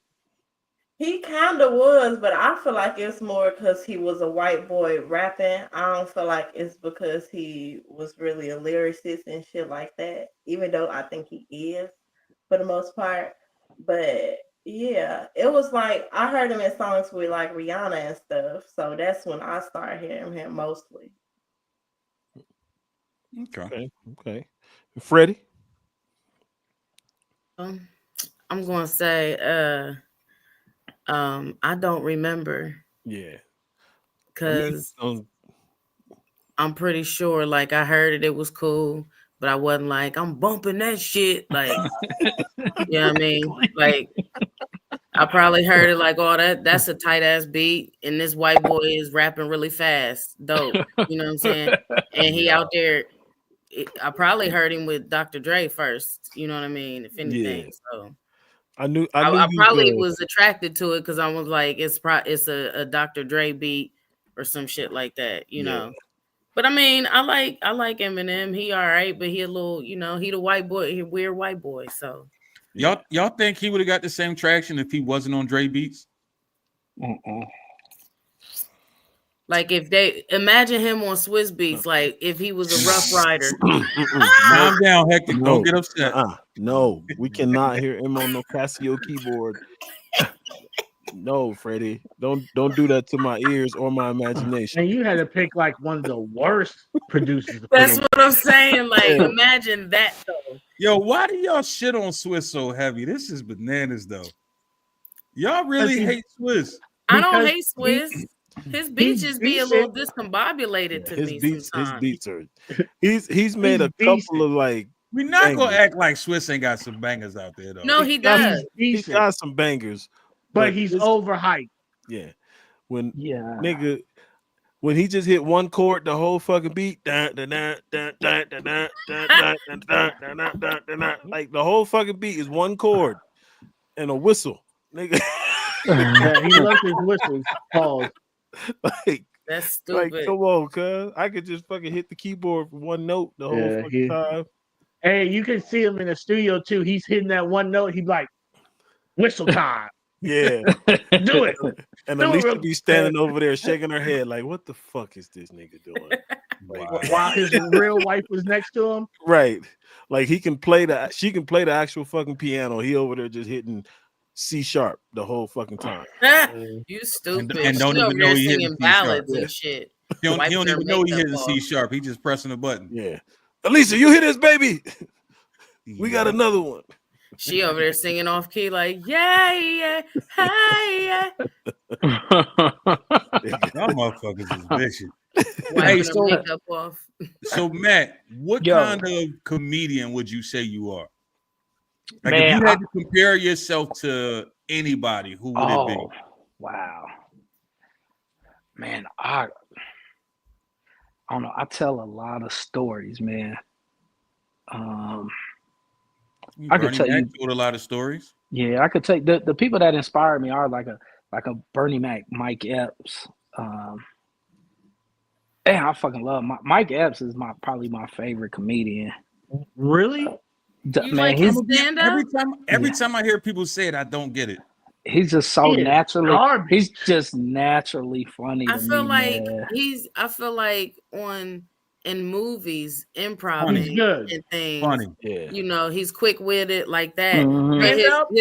He kind of was, but I feel like it's more because he was a white boy rapping. I don't feel like it's because he was really a lyricist and shit like that, even though I think he is for the most part. But yeah, it was like I heard him in songs with like Rihanna and stuff. So that's when I started hearing him mostly. Okay. Freddie? I'm going to say I don't remember. Yeah. Because I'm pretty sure like I heard it was cool, but I wasn't like I'm bumping that shit like you know what I mean? Like I probably heard it like, oh, that's a tight ass beat, and this white boy is rapping really fast, dope. You know what I'm saying? And he out there. I probably heard him with Dr. Dre first. You know what I mean? If anything, so I knew I probably was attracted to it because I was like, it's a Dr. Dre beat or some shit like that, you know. But I mean, I like Eminem. He all right, but he a little, he the white boy, he weird white boy. So y'all think he would have got the same traction if he wasn't on Dre beats? Like if they imagine him on Swiss beats, like if he was a Rough Rider. Calm down, Hector. Don't get upset. No, we cannot hear him on no Casio keyboard. No, Freddie, don't do that to my ears or my imagination. And you had to pick like one of the worst producers. That's what I'm saying. Like, imagine that though. Yo, why do y'all shit on Swiss so heavy? This is bananas, though. Y'all really hate Swiss. I don't hate Swiss. His beats just be a little discombobulated to me. His beats are. He's made a couple of like. We're not gonna act like Swiss ain't got some bangers out there though. No, he does. He's got some bangers, but he's overhyped. Yeah, nigga, when he just hit one chord, the whole fucking beat, like the whole fucking beat is one chord and a whistle, nigga. Yeah, he loves his whistles. Pause. Like that's stupid. Like, come on, cuz I could just fucking hit the keyboard for one note the whole fucking time. Hey, you can see him in the studio too. He's hitting that one note. He's like, whistle time. Yeah, do it. And Alicia be standing over there shaking her head like, what the fuck is this nigga doing? Like, while his real wife was next to him. Right. Like she can play the actual fucking piano. He over there just hitting C sharp the whole fucking time. You stupid. And don't even know he hitting ballads and shit. He don't even know he hitting C sharp. He just pressing a button. Yeah. Alicia, you hear this, baby? We got another one. She over there singing off key like, yeah, hey, yeah. Y'all motherfuckers is vicious. Hey, so Matt, what kind of comedian would you say you are? Like, man, if you had to compare yourself to anybody, who would it be? Wow. Man, I don't know. I tell a lot of stories, man. I could tell you told a lot of stories. Yeah, I could take the people that inspire me are like a Bernie Mac, Mike Epps. I fucking love Mike Epps is probably my favorite comedian. Really? Man, like his stand up? Every time I hear people say it, I don't get it. he's just so He is naturally. garbage. He's just naturally funny I to feel me, like man. I feel like in movies, He's improving good. and things, Funny. Yeah. you know, he's quick witted like that. Mhm. But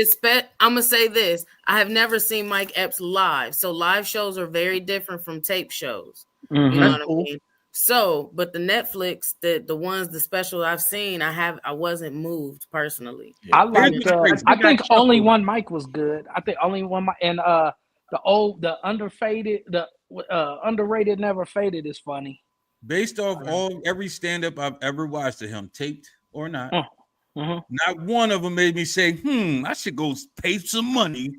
Stand up. I'm gonna say this: I have never seen Mike Epps live, so live shows are very different from tape shows. You know Mhm. That's what I cool. mean? So, but the Netflix, the special I've seen, I wasn't moved personally. I Yeah. Here's liked. what's I crazy. I think I think only chuckled. one mic was good. I think only one mic, and the underrated never faded is funny. Based off every stand-up I've ever watched of him, taped or not, Mm-hmm. not one of them made me say, I should go pay some money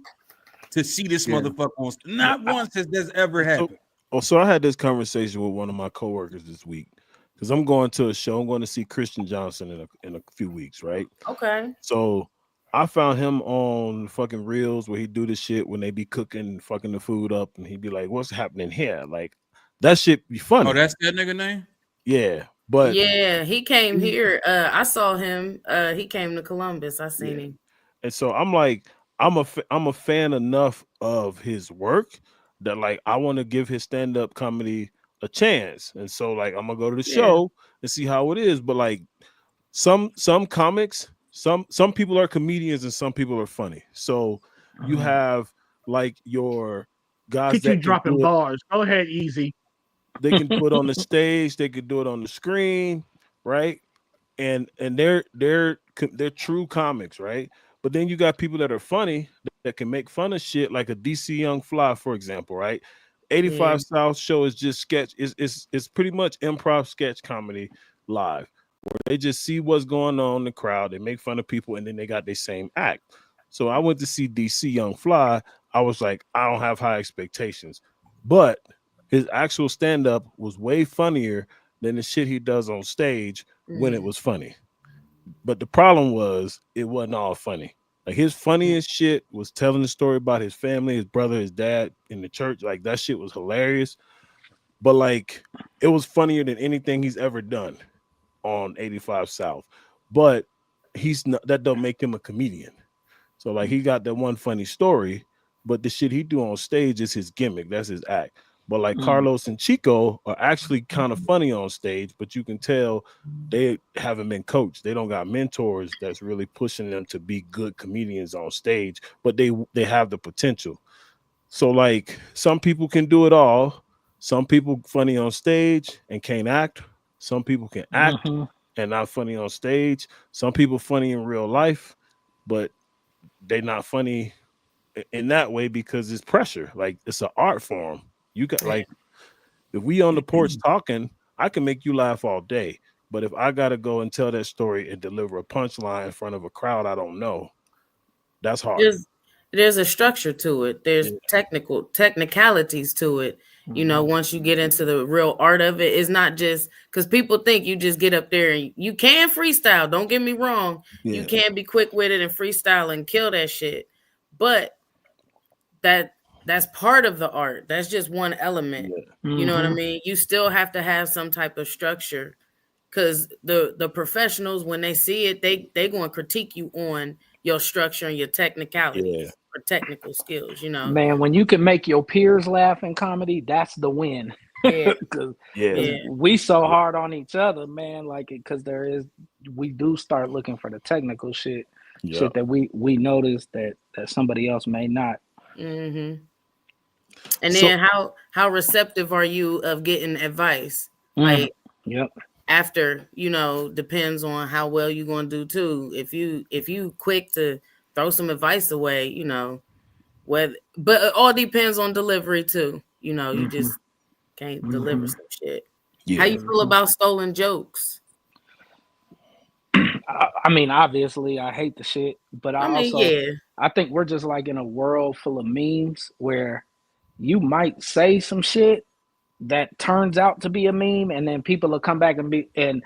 to see this Yeah. motherfucker on. Not once has this ever So, happened. so I had this conversation with one of my coworkers this week because I'm going to a show. I'm going to see Christian Johnson in a few weeks, right? Okay. So I found him on fucking reels where he do this shit when they be cooking fucking the food up, and he'd be like, "What's happening here?" Like that shit be funny. Oh, that's that nigga name? Yeah, but Yeah, he came here. I saw him. He came to Columbus. I seen yeah. him. And so I'm like, I'm a fan enough of his work that like I want to give his stand-up comedy a chance. And so like I'm gonna go to the Yeah. show and see how it is. But like some comics, some people are comedians and some people are funny. So you have like your guys Look at you that can dropping do it. bars. Go ahead, easy. They can do it on the stage, they could do it on the screen, right? And they're true comics, right? But then you got people that are funny that can make fun of shit, like a DC Young Fly, for example, right? 85 South show is just sketch. It's pretty much improv sketch comedy live, where they just see what's going on in the crowd, they make fun of people, and then they got their same act. So I went to see DC Young Fly. I was like, I don't have high expectations, but his actual stand-up was way funnier than the shit he does on stage when it was funny. But the problem was it wasn't all funny. Like his funniest shit was telling the story about his family, his brother, his dad in the church. Like that shit was hilarious. But like it was funnier than anything he's ever done on 85 South. But he's not, that don't make him a comedian. So like he got that one funny story, but the shit he do on stage is his gimmick. That's his act. But like Carlos and Chico are actually kind of funny on stage, but you can tell they haven't been coached. They don't got mentors that's really pushing them to be good comedians on stage, but they have the potential. So like some people can do it all. Some people funny on stage and can't act. Some people can act and not funny on stage. Some people funny in real life, but they not funny in that way because it's pressure. Like it's an art form. You got like if we on the porch talking, I can make you laugh all day. But if I gotta go and tell that story and deliver a punchline in front of a crowd I don't know, that's hard. There's a structure to it. There's technicalities to it. You know, once you get into the real art of it, it's not just because people think you just get up there and you can freestyle. Don't get me wrong. Yeah. You can be quick with it and freestyle and kill that shit. But that's part of the art. That's just one element. You know what I mean? You still have to have some type of structure because the professionals, when they see it, they going to critique you on your structure and your technicalities or technical skills, you know. Man, when you can make your peers laugh in comedy, that's the win. Yeah. Cause we so hard on each other, man, like it because we do start looking for the technical shit that we notice that somebody else may not. And then how receptive are you of getting advice? Like after, you know, depends on how well you're gonna do too. If you quick to throw some advice away, you know, but it all depends on delivery too. You know, you just can't deliver some shit. How you feel about stolen jokes? I mean, obviously, I hate the shit, but I think we're just like in a world full of memes where you might say some shit that turns out to be a meme, and then people will come back and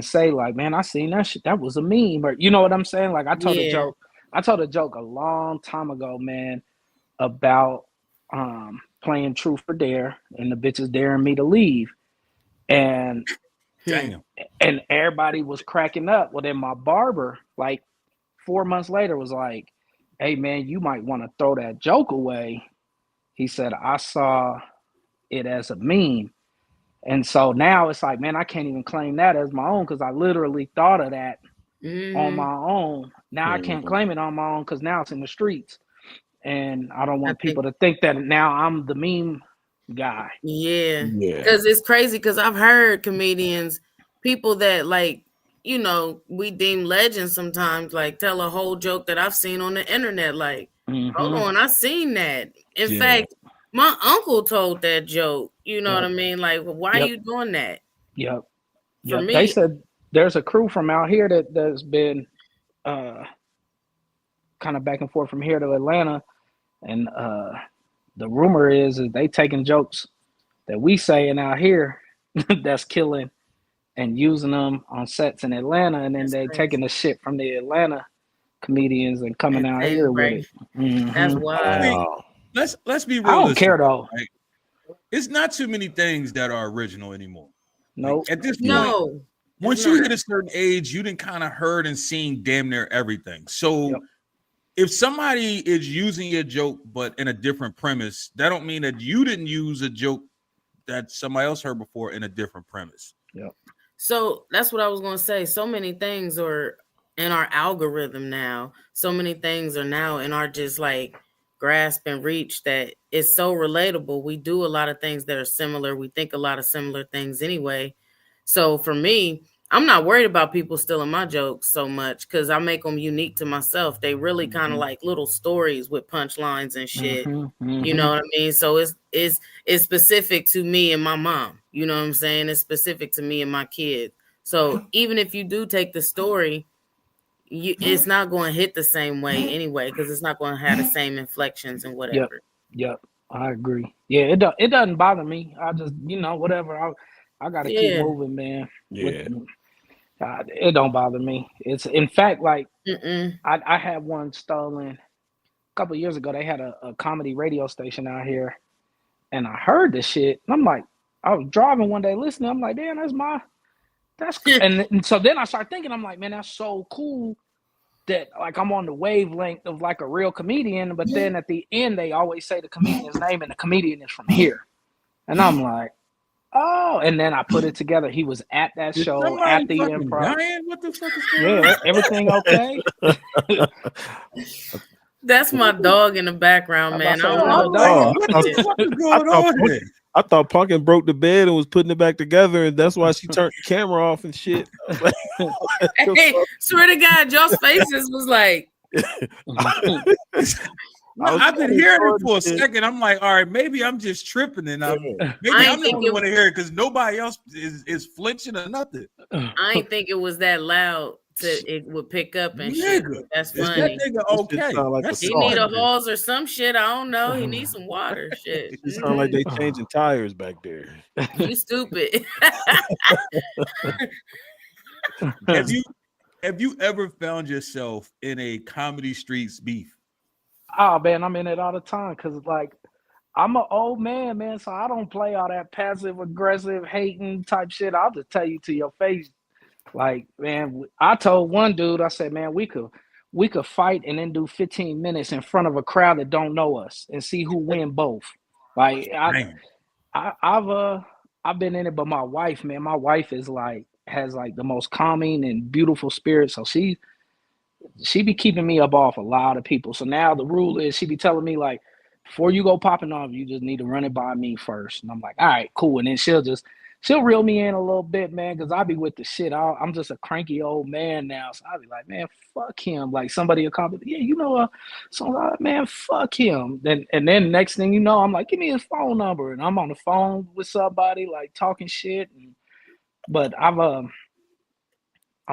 say like, "Man, I seen that shit. That was a meme," or you know what I'm saying? Like I told a joke a long time ago, man, about playing Truth or Dare, and the bitches daring me to leave, and and everybody was cracking up. Well, then my barber, like 4 months later, was like, hey man, you might want to throw that joke away. He said, I saw it as a meme. And so now it's like, man, I can't even claim that as my own because I literally thought of that on my own. Now I can't claim it on my own because now it's in the streets. And I don't want people to think that now I'm the meme guy. Yeah. Because it's crazy because I've heard comedians, people that like, you know, we deem legends sometimes, like tell a whole joke that I've seen on the internet. Like, hold on, I seen that. In fact, my uncle told that joke. You know what I mean? Like, why are you doing that? Yep. For me, they said there's a crew from out here that's been kind of back and forth from here to Atlanta, and the rumor is they taking jokes that we saying out here that's killing and using them on sets in Atlanta, and then they taking the shit from the Atlanta comedians and coming out here with it. That's wild. Let's be realistic. I don't care though. Right? It's not too many things that are original anymore. No, like, at this point, once you hit a certain age, you done kind of heard and seen damn near everything. So if somebody is using your joke but in a different premise, that don't mean that you didn't use a joke that somebody else heard before in a different premise. Yep. So that's what I was going to say. So many things are in our algorithm now. So many things are now in our just like grasp and reach that it's so relatable. We do a lot of things that are similar. We think a lot of similar things anyway. So for me, I'm not worried about people stealing my jokes so much because I make them unique to myself. They really kind of like little stories with punchlines and shit. You know what I mean? So it's specific to me and my mom. You know what I'm saying? It's specific to me and my kid. So even if you do take the story, it's not going to hit the same way anyway because it's not going to have the same inflections and whatever. Yep. I agree. Yeah, it doesn't bother me. I just, whatever. I got to keep moving, man. Yeah. It don't bother me. It's in fact like I had one stolen a couple of years ago. They had a comedy radio station out here, and I heard this shit. And I'm like, I was driving one day listening. I'm like, damn, that's and so then I started thinking, I'm like, man, that's so cool that like I'm on the wavelength of like a real comedian. But then at the end, they always say the comedian's name, and the comedian is from here, and I'm like, oh, and then I put it together. He was at that show at the Improv. What the fuck is going on? Yeah, everything okay? That's my dog in the background, man. I don't know. What the fuck is going on here? I thought Pumpkin broke the bed and was putting it back together, and that's why she turned the camera off and shit. Hey, swear to God, y'all's faces was like. I've been hearing it for a second. I'm like, all right, maybe I'm just tripping, and maybe I'm the only one to hear it because nobody else is flinching or nothing. I ain't think it was that loud it would pick up and shit. That's funny. That nigga okay? Like he need a hose or some shit. I don't know. He needs some water. Shit. It sound like they changing tires back there. You stupid. Have you ever found yourself in a comedy streets beef? Oh man, I'm in it all the time because like I'm an old man, so I don't play all that passive aggressive hating type shit. I'll just tell you to your face. Like, man, I told one dude, I said, man, we could fight and then do 15 minutes in front of a crowd that don't know us and see who win both. Like I've been in it, but my wife, man, my wife has like the most calming and beautiful spirit. So she be keeping me up off a lot of people. So now the rule is she be telling me like, before you go popping off, you just need to run it by me first. And I'm like, all right, cool. And then she'll reel me in a little bit, man, because I be with the shit. I'm just a cranky old man now. So I'll be like, man, fuck him. Like somebody will comment, yeah, so I'm like, man, fuck him. And then next thing you know, I'm like, give me his phone number. And I'm on the phone with somebody like talking shit. But I'm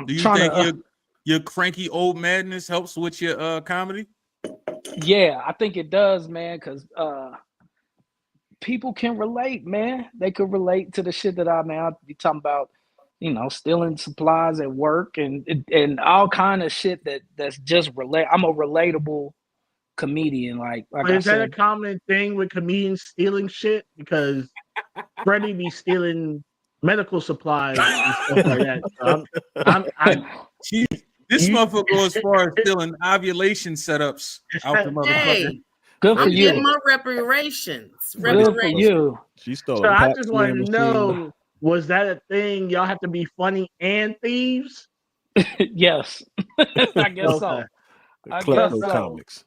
Do you trying think your cranky old madness helps with your comedy? Yeah, I think it does, man, because people can relate, man. They could relate to the shit that I'll be talking about, stealing supplies at work and all kind of shit that's just relate. I'm a relatable comedian. Like is that a common thing with comedians stealing shit? Because Freddie be stealing medical supplies and stuff like that. So This You- motherfucker goes as far as stealing ovulation setups out the motherfucker. Hey, Good for I'm getting you. my reparations. Good for you. She stole So a I pap just want smear to machine. know, was that a thing? Y'all have to be funny and thieves? Yes. I guess so. Okay. I guess so. Klepto-comics.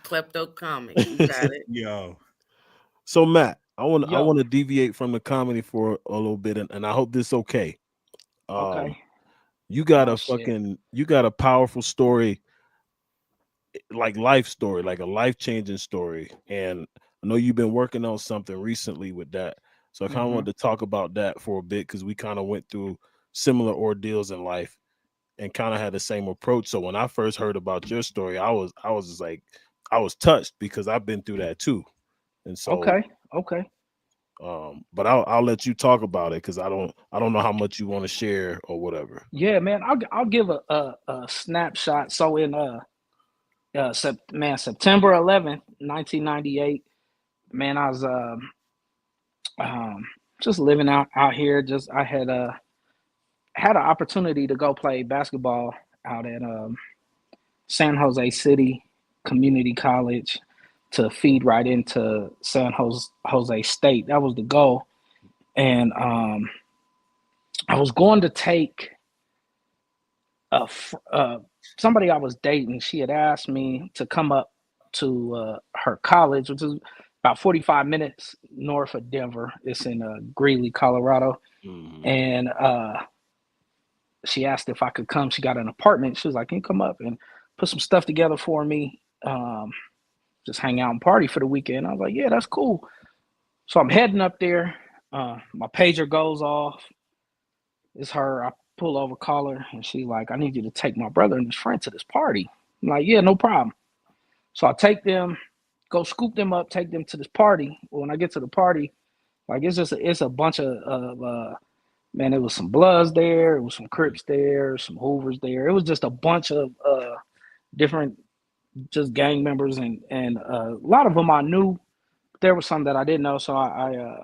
Klepto comic. You got it. Yo. So Matt, I want Yo. to deviate from the comedy for a little bit, and I hope this is okay. Okay. You got Oh, a shit. you got a powerful story, like life story, like a life-changing story. And I know you've been working on something recently with that. So I kind of wanted to talk about that for a bit because we kind of went through similar ordeals in life and kind of had the same approach. So when I first heard about your story, I was just like, I was touched because I've been through that too. And so Okay. but I'll let you talk about it because I don't know how much you want to share or whatever. Yeah, man. I'll give a snapshot. So in September 11th, 1998, man, I was just living out here. Just I had an opportunity to go play basketball out at San Jose City Community College to feed right into San Jose State. That was the goal. And I was going to take somebody I was dating. She had asked me to come up to her college, which is about 45 minutes north of Denver. It's in Greeley, Colorado. And she asked if I could come. She got an apartment. She was like, "Can you come up and put some stuff together for me? Just hang out and party for the weekend." I was like, "Yeah, that's cool." So I'm heading up there. My pager goes off. It's her. I pull over, call her, and she's like, "I need you to take my brother and his friend to this party." I'm like, "Yeah, no problem." So I take them, go scoop them up, take them to this party. When I get to the party, like it's a bunch of man, it was some Bloods there, it was some Crips there, some Hoovers there. It was just a bunch of different just gang members, and a lot of them I knew. There was some that I didn't know, so I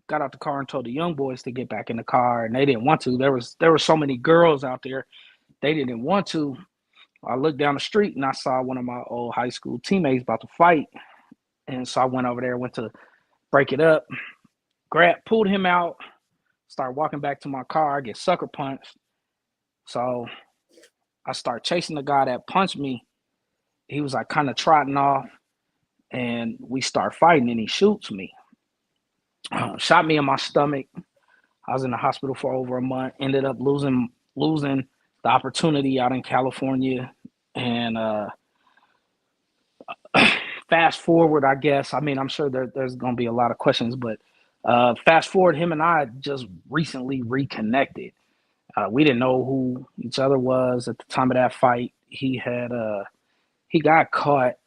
got out the car and told the young boys to get back in the car, and they didn't want to. There were so many girls out there, they didn't want to. I looked down the street and I saw one of my old high school teammates about to fight, and so I went over there, went to break it up, pulled him out, started walking back to my car. I get sucker punched, so I start chasing the guy that punched me. He was like kind of trotting off, and we start fighting, and he shoots me. Shot me in my stomach. I was in the hospital for over a month. Ended up losing the opportunity out in California. And fast forward, I guess. I mean, I'm sure there's going to be a lot of questions, but fast forward, him and I just recently reconnected. We didn't know who each other was at the time of that fight. He got caught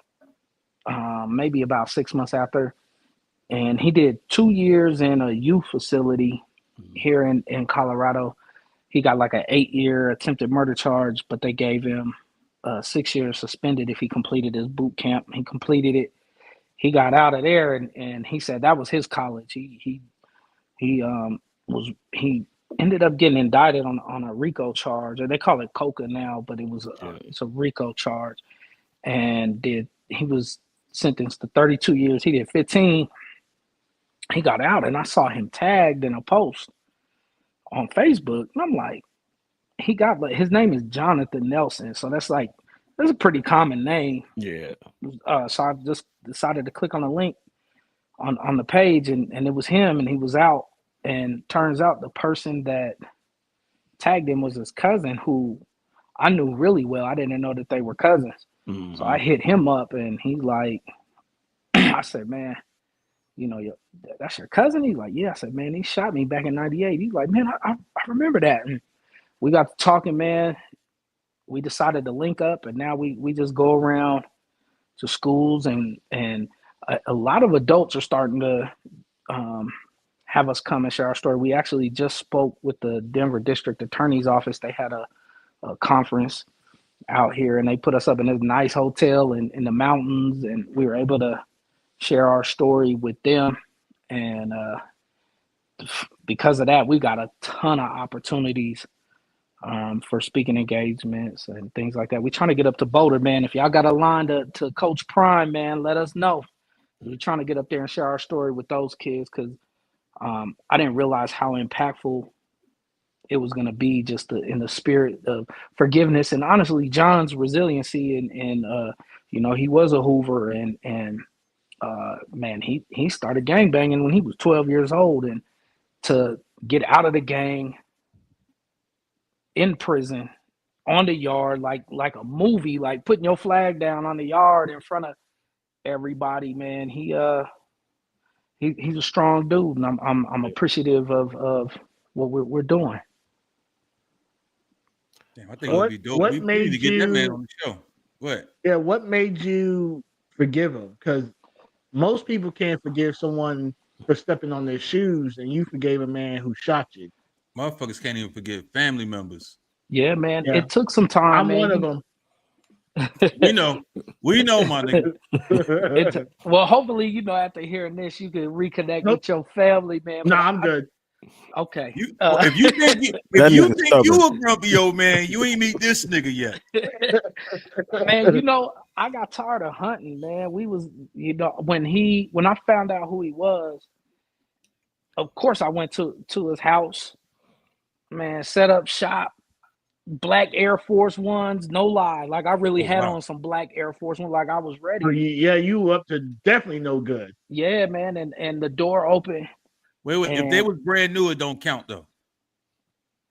maybe about 6 months after. And he did 2 years in a youth facility here in Colorado. He got like an 8-year attempted murder charge, but they gave him 6 years suspended if he completed his boot camp. He completed it. He got out of there, and he said that was his college. He ended up getting indicted on a RICO charge, or they call it COCA now, but it's a RICO charge. And he was sentenced to 32 years. He did 15. He got out, and I saw him tagged in a post on Facebook, and I'm like, his name is Jonathan Nelson, so that's a pretty common name. Yeah. So I just decided to click on the link on the page, and it was him, and he was out. And turns out the person that tagged him was his cousin, who I knew really well. I didn't know that they were cousins. So I hit him up, and he's like, I said, "Man, that's your cousin?" He's like, "Yeah." I said, "Man, he shot me back in '98." He's like, "Man, I remember that." And we got to talking, man. We decided to link up, and now we just go around to schools, and a lot of adults are starting to have us come and share our story. We actually just spoke with the Denver District Attorney's Office. They had a conference out here, and they put us up in this nice hotel in the mountains, and we were able to share our story with them. And because of that, we got a ton of opportunities for speaking engagements and things like that. We're trying to get up to Boulder, man. If y'all got a line to Coach Prime, man, let us know. We're trying to get up there and share our story with those kids because I didn't realize how impactful it was going to be just in the spirit of forgiveness and honestly John's resiliency and he was a Hoover and man, he started gangbanging when he was 12 years old, and to get out of the gang in prison on the yard like a movie, like putting your flag down on the yard in front of everybody, man. He's a strong dude, and I'm appreciative of what we're doing. Damn, I think it would be dope. We need to get that man on the show. What? Yeah, what made you forgive him? Because most people can't forgive someone for stepping on their shoes, and you forgave a man who shot you. Motherfuckers can't even forgive family members. Yeah, man. Yeah. It took some time. I'm man. one of them. We know, my nigga. Well, hopefully, after hearing this, you can reconnect with your family, man. No, I'm good. Okay. If you think you a grumpy old man, you ain't meet this nigga yet. Man, I got tired of hunting, man. We was, when I found out who he was, of course I went to his house, man, set up shop, black Air Force Ones, no lie. Like I really had on some black Air Force Ones, like I was ready. Yeah, you up to definitely no good. Yeah, man, and the door open. Wait, if they was brand new, it don't count though.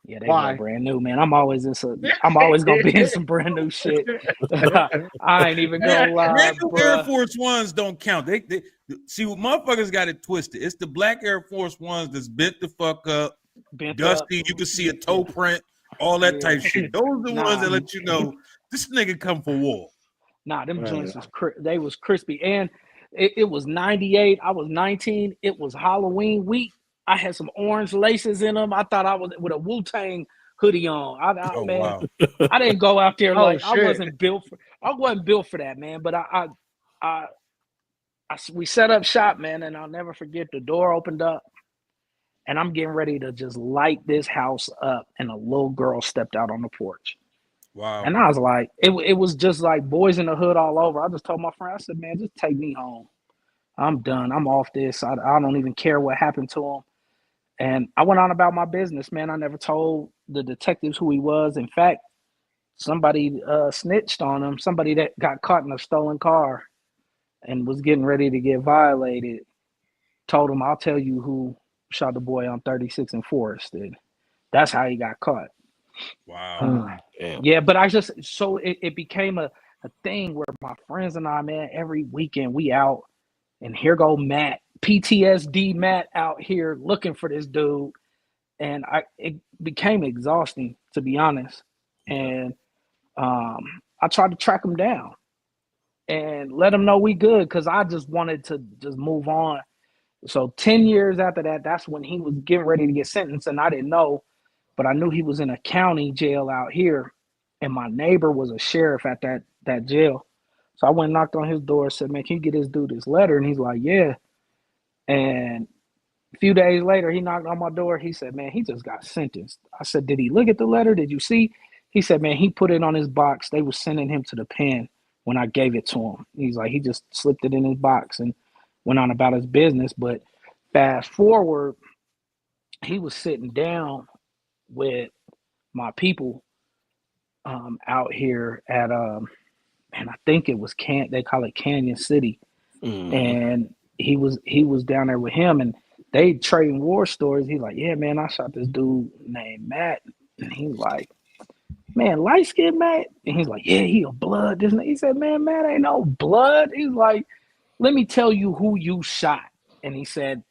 Yeah, they were brand new, man. I'm always gonna be in some brand new shit. I ain't even gonna lie. Brand new Air Force Ones don't count. They see what motherfuckers got it twisted. It's the black Air Force Ones that's bent the fuck up, dusty. You can see a toe print, all that type shit. Those are the ones that let you know this nigga come for war. Nah, them joints was crispy, and it was 98. I was 19. It was Halloween week. I had some orange laces in them. I thought I was with a Wu-Tang hoodie on. Wow. I didn't go out there like I wasn't built for that, man. But we set up shop, man, and I'll never forget the door opened up, and I'm getting ready to just light this house up, and a little girl stepped out on the porch. Wow. And I was like, it was just like Boys in the Hood all over. I just told my friend, I said, man, just take me home. I'm done. I'm off this. I don't even care what happened to him. And I went on about my business, man. I never told the detectives who he was. In fact, somebody snitched on him. Somebody that got caught in a stolen car and was getting ready to get violated told him, I'll tell you who shot the boy on 36 and Forest. And that's how he got caught. Wow. Yeah, but it became a thing where my friends and I, man, every weekend we out, and here go Matt, PTSD Matt out here looking for this dude. And it became exhausting, to be honest. And I tried to track him down and let him know we good, because I just wanted to just move on. So 10 years after that, that's when he was getting ready to get sentenced, and I didn't know, but I knew he was in a county jail out here, and my neighbor was a sheriff at that jail. So I went and knocked on his door and said, man, can you get this dude this letter? And he's like, yeah. And a few days later, he knocked on my door. He said, man, he just got sentenced. I said, did he look at the letter? Did you see? He said, man, he put it on his box. They were sending him to the pen when I gave it to him. He's like, he just slipped it in his box and went on about his business. But fast forward, he was sitting down with my people out here at and I think it was they call it Canyon City. And he was down there with him, and they trading war stories. He's like, yeah, man, I shot this dude named Matt. And he's like, man, light skinned Matt? And he's like, yeah, he a blood. He said, man, Matt ain't no blood. He's like, let me tell you who you shot. And he said,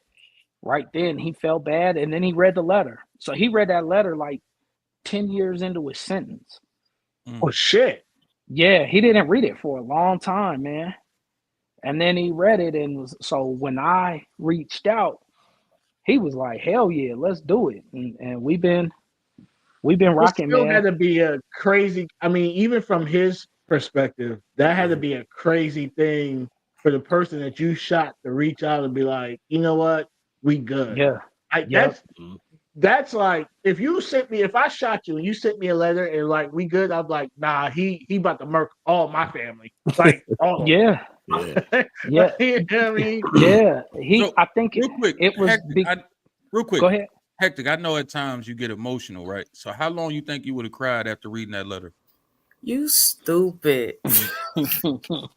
right then he felt bad, and then he read the letter. So he read that letter like 10 years into his sentence. Oh shit. Yeah, he didn't read it for a long time, man. And then he read it, and so when I reached out, he was like, hell yeah, let's do it. And we've been rocking, man. It still had to be a crazy, I mean, even from his perspective, that had to be a crazy thing for the person that you shot to reach out and be like, you know what, we good. Yeah. that's like if I shot you and you sent me a letter and like we good, I'm like, nah, he about to murk all my family, like all of Yeah, Yeah. them. yeah, You know what I mean? yeah. So I think real quick, it was Hector, big. real quick, Go ahead. Hector, I know at times you get emotional, right? So how long you think you would have cried after reading that letter? You stupid. Stupid.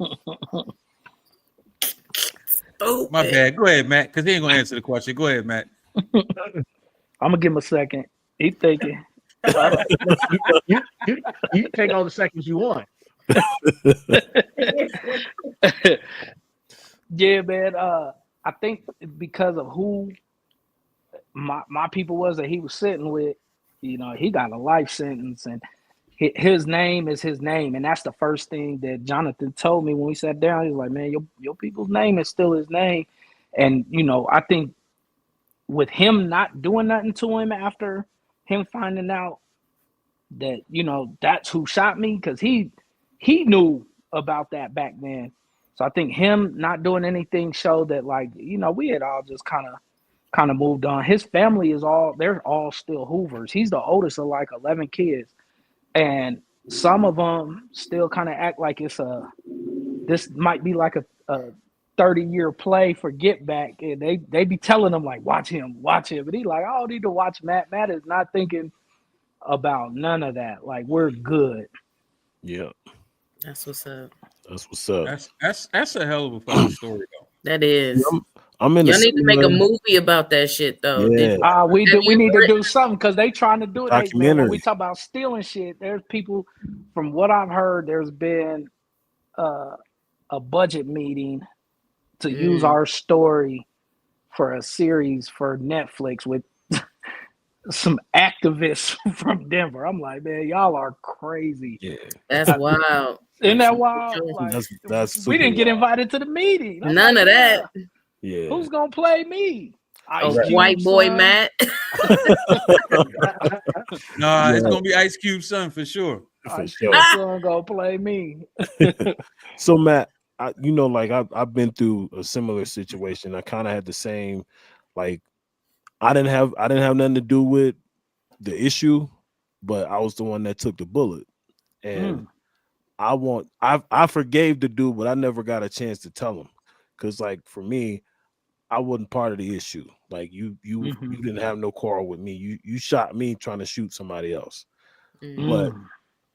My bad. Go ahead, Matt, because he ain't gonna answer the question. Go ahead, Matt. I'm gonna give him a second. He thinking. You take all the seconds you want. Yeah, man. I think because of who my people was that he was sitting with, you know, he got a life sentence, and his name is his name, and that's the first thing that Jonathan told me when we sat down. He was like, "Man, your people's name is still his name," and you know, I think with him not doing nothing to him after him finding out that, you know, that's who shot me, because he knew about that back then. So I think him not doing anything showed that, like, you know, we had all just kind of moved on. His family they're all still Hoovers. He's the oldest of like 11 kids, and some of them still kind of act like this might be like a 30-year play for Get Back, and they be telling him like, watch him, but he like, I don't need to watch Matt. Matt is not thinking about none of that. Like, we're good. Yeah. That's what's up. That's what's up. That's a hell of a fucking story, though. That is. I'm in Y'all the need to make a movie about that shit, though. Yeah. We need to do something, because they trying to do it. Hey, man, when we Documentary. talk about stealing shit, there's people, from what I've heard, there's been a budget meeting to use our story for a series for Netflix with some activists from Denver. I'm like, man, y'all are crazy. Yeah. That's wild. Isn't that wild? Like, That's we didn't get super wild. invited to the meeting. I'm None like, of that. Yeah. Who's gonna play me? Oh, Ice Cube, white boy son. Matt. Nah, it's Yeah. gonna be Ice Cube's son for sure. For Ice sure. Cube's son gonna play me. So Matt, you know, like I've been through a similar situation. I kind of had the same, like, I didn't have nothing to do with the issue, but I was the one that took the bullet. And I forgave the dude, but I never got a chance to tell him. Cause like for me, I wasn't part of the issue. Like you didn't have no quarrel with me. You shot me trying to shoot somebody else. But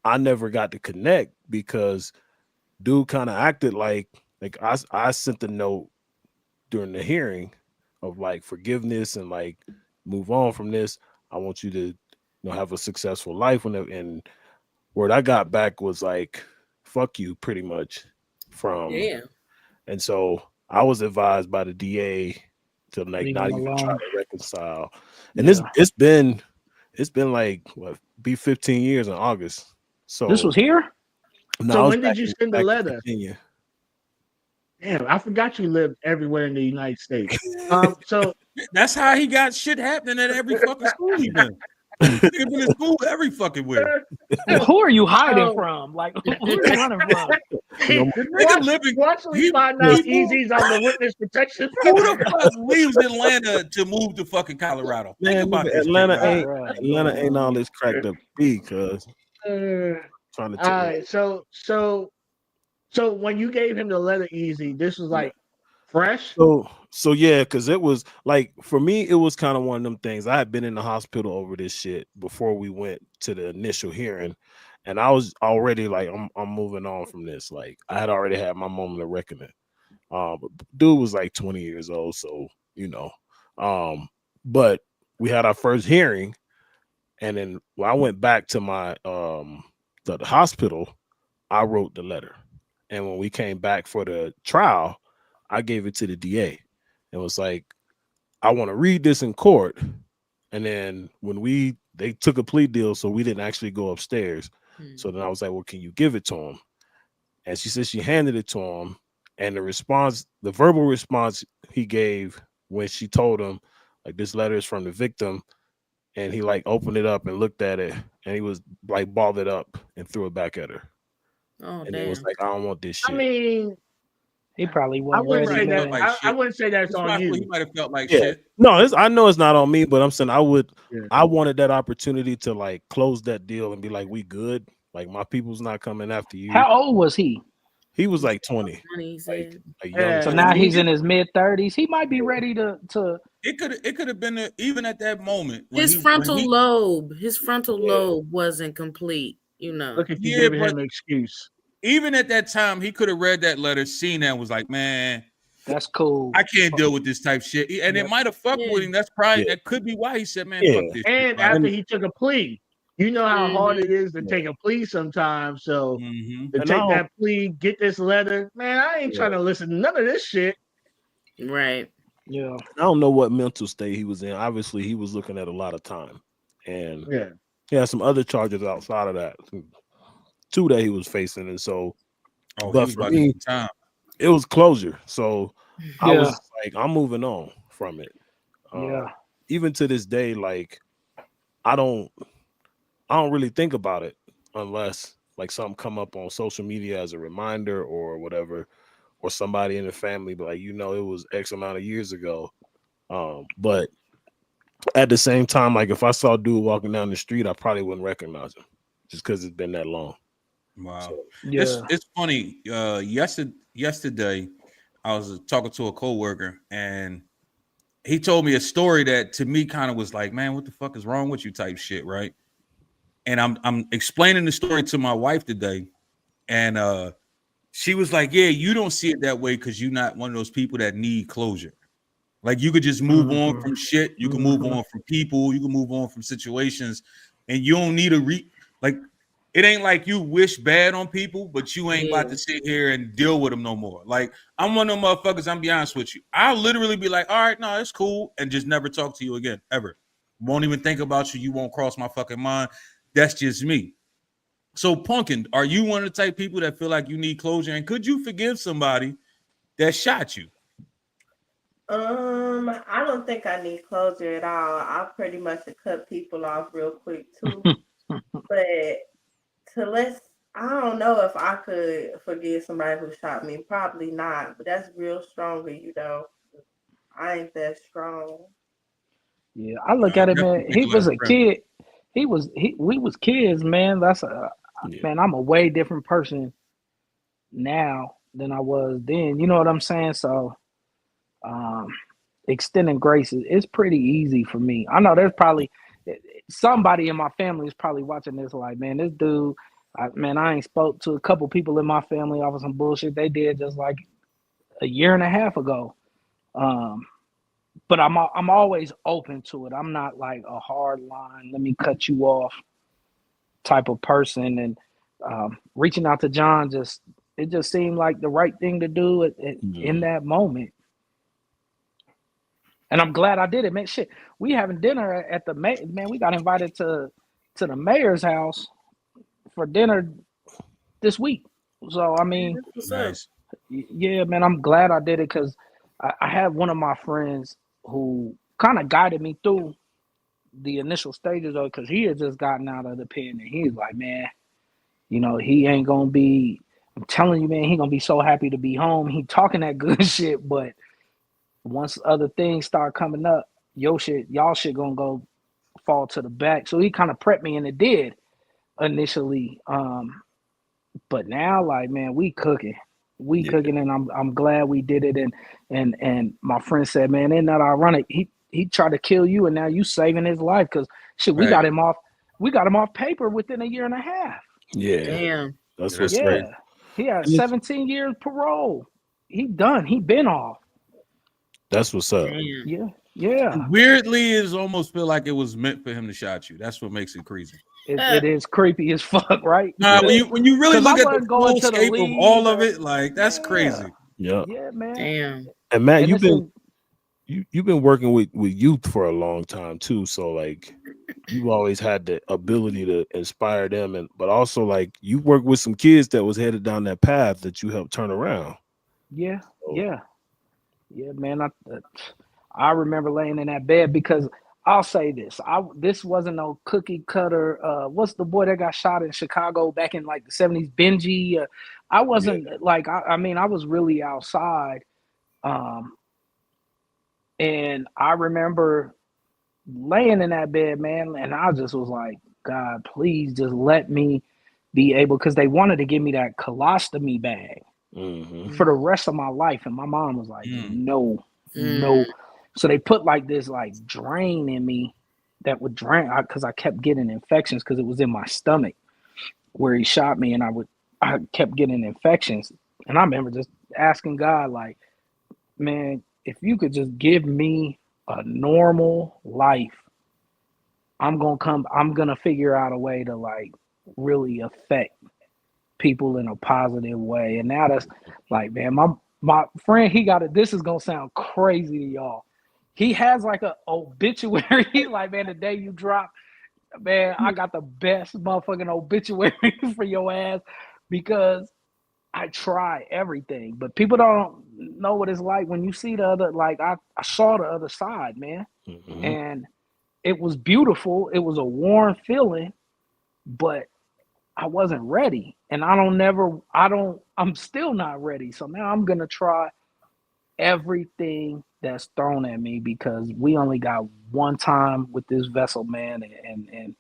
I never got to connect because dude kind of acted like I sent the note during the hearing of like forgiveness and like move on from this. I want you to have a successful life. And word I got back was like, fuck you, pretty much. And so I was advised by the DA to like not even try to reconcile. And it's been like be 15 years in August. So this was here? No, so when did you send the letter? Virginia. Damn, I forgot you lived everywhere in the United States. So that's how he got shit happening at every fucking school he been. He's been in school every fucking where. Who are you hiding from? Like, who are you running from? Watch we find out Easy's on the witness protection. Who the fuck leaves Atlanta to move to fucking Colorado? Man, Atlanta ain't all this cracked up because trying to all right, so when you gave him the letter Easy, this was like fresh. So yeah, because it was like for me, it was kind of one of them things. I had been in the hospital over this shit before we went to the initial hearing, and I was already like, I'm moving on from this. Like I had already had my moment of reckoning. But dude was like 20 years old, so but we had our first hearing, and then when I went back to my the hospital, I wrote the letter, and when we came back for the trial, I gave it to the DA. It was like, I want to read this in court. And then when they took a plea deal, so we didn't actually go upstairs. So then I was like, well, can you give it to him? And she said she handed it to him. And the verbal response he gave when she told him, like, this letter is from the victim. And he like opened it up and looked at it, and he was like balled it up and threw it back at her. Oh, and damn. it was like, I don't want this shit. I mean, He probably I wasn't wouldn't ready say Probably that. felt then. like I shit. wouldn't say that's It's on possible he you. might have felt like Yeah. shit. No, I know it's not on me, but I'm saying Yeah. I wanted that opportunity to like close that deal and be like, we good. Like my people's not coming after you. How old was he? He was like 20, 20, he like said. young. Yeah. So 20. now he he's just- in his mid-30s. He might be ready to It could have been even at that moment when His he frontal lobe wasn't complete, you know. Look at you Yeah, giving but him an excuse. even at that time, he could have read that letter, seen that, and was like, man, that's cool. I can't deal with this type shit. And it Yep. might have fucked Yeah. with him. That's probably Yeah. that could be why he said, man, Yeah. fuck this shit. And Like, after he took a plea, you know how hard Mhm. it is to Yeah. take a plea sometimes. So mhm. to And take that plea, get this letter, man, I ain't Yeah. trying to listen to none of this shit. Right. Yeah. I don't know what mental state he was in. Obviously, he was looking at a lot of time, and Yeah. he had some other charges outside of that, 2 that he was facing. And so, Oh, he but was for about me, to get time. it was closure. So I Yeah. was like, I'm moving on from it. Yeah. Even to this day, like I don't really think about it unless like something come up on social media as a reminder or whatever, or somebody in the family, but like, it was X amount of years ago. But at the same time, like if I saw a dude walking down the street, I probably wouldn't recognize him just because it's been that long. Wow. So, Yeah. It's funny. Yesterday, I was talking to a coworker, and he told me a story that to me kind of was like, man, what the fuck is wrong with you type shit, right? And I'm explaining the story to my wife today, and she was like, yeah, you don't see it that way because you're not one of those people that need closure. Like you could just move on from shit, you can move on from people, you can move on from situations, and you don't need like it ain't like you wish bad on people, but you ain't about to sit here and deal with them no more. Like I'm one of them motherfuckers. I'm be honest with you. I'll literally be like, all right, no, it's cool, and just never talk to you again, ever. Won't even think about you. You won't cross my fucking mind. That's just me. So, Punkin, are you one of the type of people that feel like you need closure? And could you forgive somebody that shot you? I don't think I need closure at all. I pretty much cut people off real quick too. But I don't know if I could forgive somebody who shot me. Probably not. But that's real strong of you, though. I ain't that strong. Yeah. I look at it, man. Definitely He think was less a friendly. kid. We was kids, man. Man, I'm a way different person now than I was then. You know what I'm saying? So extending grace is pretty easy for me. I know there's probably somebody in my family is probably watching this like, man, this dude, I ain't spoke to a couple people in my family off of some bullshit they did just like a year and a half ago. But I'm always open to it. I'm not like a hard line, let me cut you off type of person. And reaching out to John it just seemed like the right thing to do in that moment. And I'm glad I did it, man. Shit, we having dinner at the man. We got invited to the mayor's house for dinner this week. So I mean, What's Nice. yeah, man. I'm glad I did it because I had one of my friends who kind of guided me through the initial stages of it because he had just gotten out of the pen and he's like, man, he ain't gonna be. I'm telling you, man, he gonna be so happy to be home. He talking that good shit, but once other things start coming up, y'all shit gonna go fall to the back. So he kind of prepped me, and it did initially. But now, like, man, we cooking, and I'm glad we did it. And my friend said, man, isn't that ironic? He tried to kill you, and now you saving his life because shit, we got him off paper within a year and a half. Yeah, Damn. that's what's Yeah, great. he had 17 years parole. He done. He been off. That's what's up. Damn. Yeah. And weirdly, it almost feel like it was meant for him to shot you. That's what makes it crazy. It is creepy as fuck, right? Nah, when you really 'Cause look I at the wasn't going full to the scape of league all of or- it, like that's crazy. Yeah. Yeah, man. Damn. And Matt, And you've been working with youth for a long time too. So like you've always had the ability to inspire them, but also like you work with some kids that was headed down that path that you helped turn around. Yeah, man. I remember laying in that bed because I'll say this. This wasn't no cookie cutter. What's the boy that got shot in Chicago back in like the 70s? Benji. I wasn't like, I mean, I was really outside. And I remember laying in that bed, man, and I just was like, God, please just let me be able, because they wanted to give me that colostomy bag for the rest of my life. And my mom was like, no. So they put like this like drain in me that would drain, because I kept getting infections because it was in my stomach where he shot me, and I kept getting infections. And I remember just asking God, like, man, if you could just give me a normal life, I'm gonna figure out a way to like really affect people in a positive way. And now that's like, man, my friend, he got it. This is gonna sound crazy to y'all. He has like a obituary. Like, man, the day you drop, man, I got the best motherfucking obituary for your ass, because I try everything, but people don't know what it's like when you see the other. Like, I saw the other side, man, and it was beautiful. It was a warm feeling, but I wasn't ready, and I'm still not ready. So now I'm gonna try everything that's thrown at me, because we only got one time with this vessel, man, and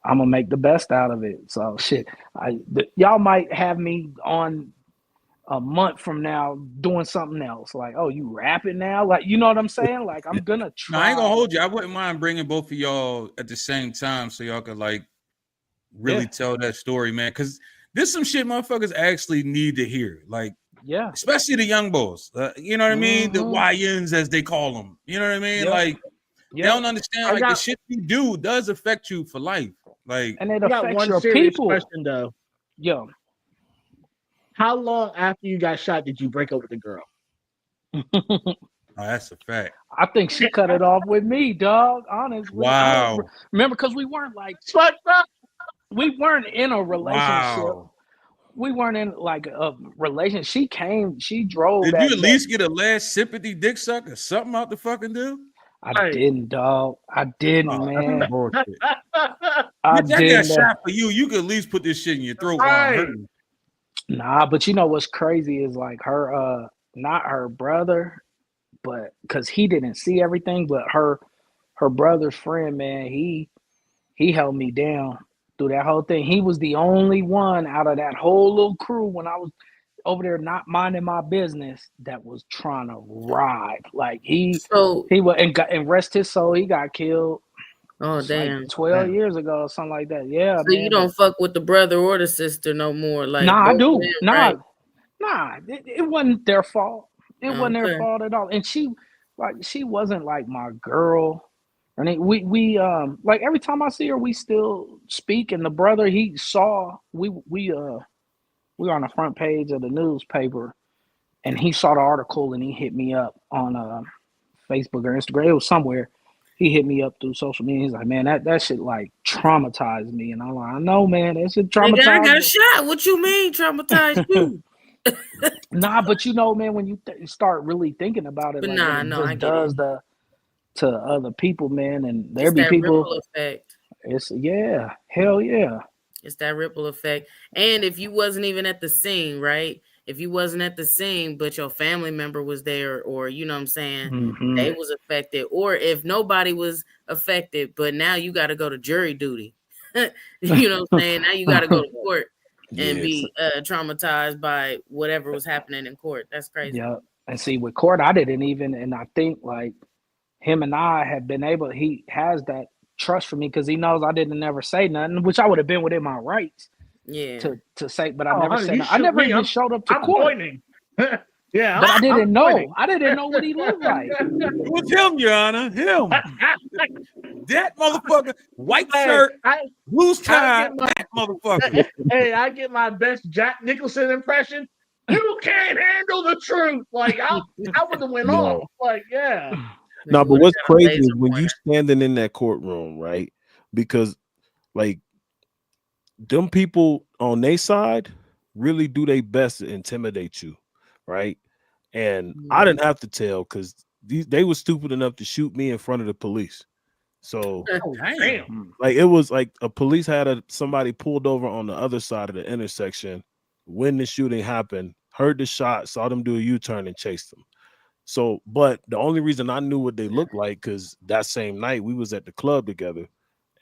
I'm gonna make the best out of it. So shit, y'all might have me on a month from now doing something else. Like, oh, you rapping now? Like, you know what I'm saying? Like, I'm gonna try. No, I ain't gonna hold you. I wouldn't mind bringing both of y'all at the same time so y'all could like really tell that story, man. Because there's some shit motherfuckers actually need to hear. Like, especially the young boys. You know what I mean? The YNs, as they call them. You know what I mean? Like, they don't understand. Like, the shit you do does affect you for life. Like, and it I got affects one your serious people. question though. Yo, how long after you got shot did you break up with the girl? Oh, that's a fact. I think she cut it off with me, dog. Honestly, Wow. Remember, because we weren't like, up. we weren't in a relationship. Wow. We weren't in like a relationship. She came, she drove. Did you at least get a last sympathy dick suck or something out the fucking dude? I didn't, dog. I didn't, man. I got shot for you. You could at least put this shit in your throat while I'm hurting. Nah, but you know what's crazy is like her, not her brother, but because he didn't see everything, but her brother's friend, man, he held me down through that whole thing. He was the only one out of that whole little crew when I was over there not minding my business that was trying to ride. Like he was, and rest his soul, he got killed. Oh damn! Like 12 years ago or something like that. Yeah. So man, you don't fuck with the brother or the sister no more. Like, nah, I do. Right? Nah, it wasn't their fault. It wasn't their fault at all. And she wasn't like my girl. And we like every time I see her, we still speak. And the brother, he saw we were on the front page of the newspaper, and he saw the article, and he hit me up on Facebook or Instagram. It was somewhere. He hit me up through social media. He's like, man, that shit like traumatized me. And I'm like, I know, man, that shit traumatized me. I got shot. What you mean traumatized you? Nah, but you know, man, when you start really thinking about it, but like, it does to other people, man, and there it's be that people. Ripple effect. It's hell yeah. It's that ripple effect. And if you wasn't even at the scene, right? If you wasn't at the scene, but your family member was there, or you know what I'm saying, they was affected, or if nobody was affected, but now you got to go to jury duty. You know what I'm saying? Now you got to go to court and be traumatized by whatever was happening in court. That's crazy. Yeah. And see, with court, I didn't even, and I think like him and I have been able, he has that trust for me because he knows I didn't never say nothing, which I would have been within my rights. To say, but I never said. I never even showed up to court. Yeah, but I didn't know. I didn't know what he looked like. It was him, Your Honor. Him. That motherfucker. White shirt, loose tie. That motherfucker. Hey, I get my best Jack Nicholson impression. You can't handle the truth. Like I would have went off. Like No, but what's crazy is when you standing in that courtroom, right? Because like them people on their side really do their best to intimidate you, right? And I didn't have to tell because they were stupid enough to shoot me in front of the police. So Damn. like it was like a police had somebody pulled over on the other side of the intersection when the shooting happened, heard the shot, saw them do a U-turn and chased them. So, but the only reason I knew what they looked like, because that same night we was at the club together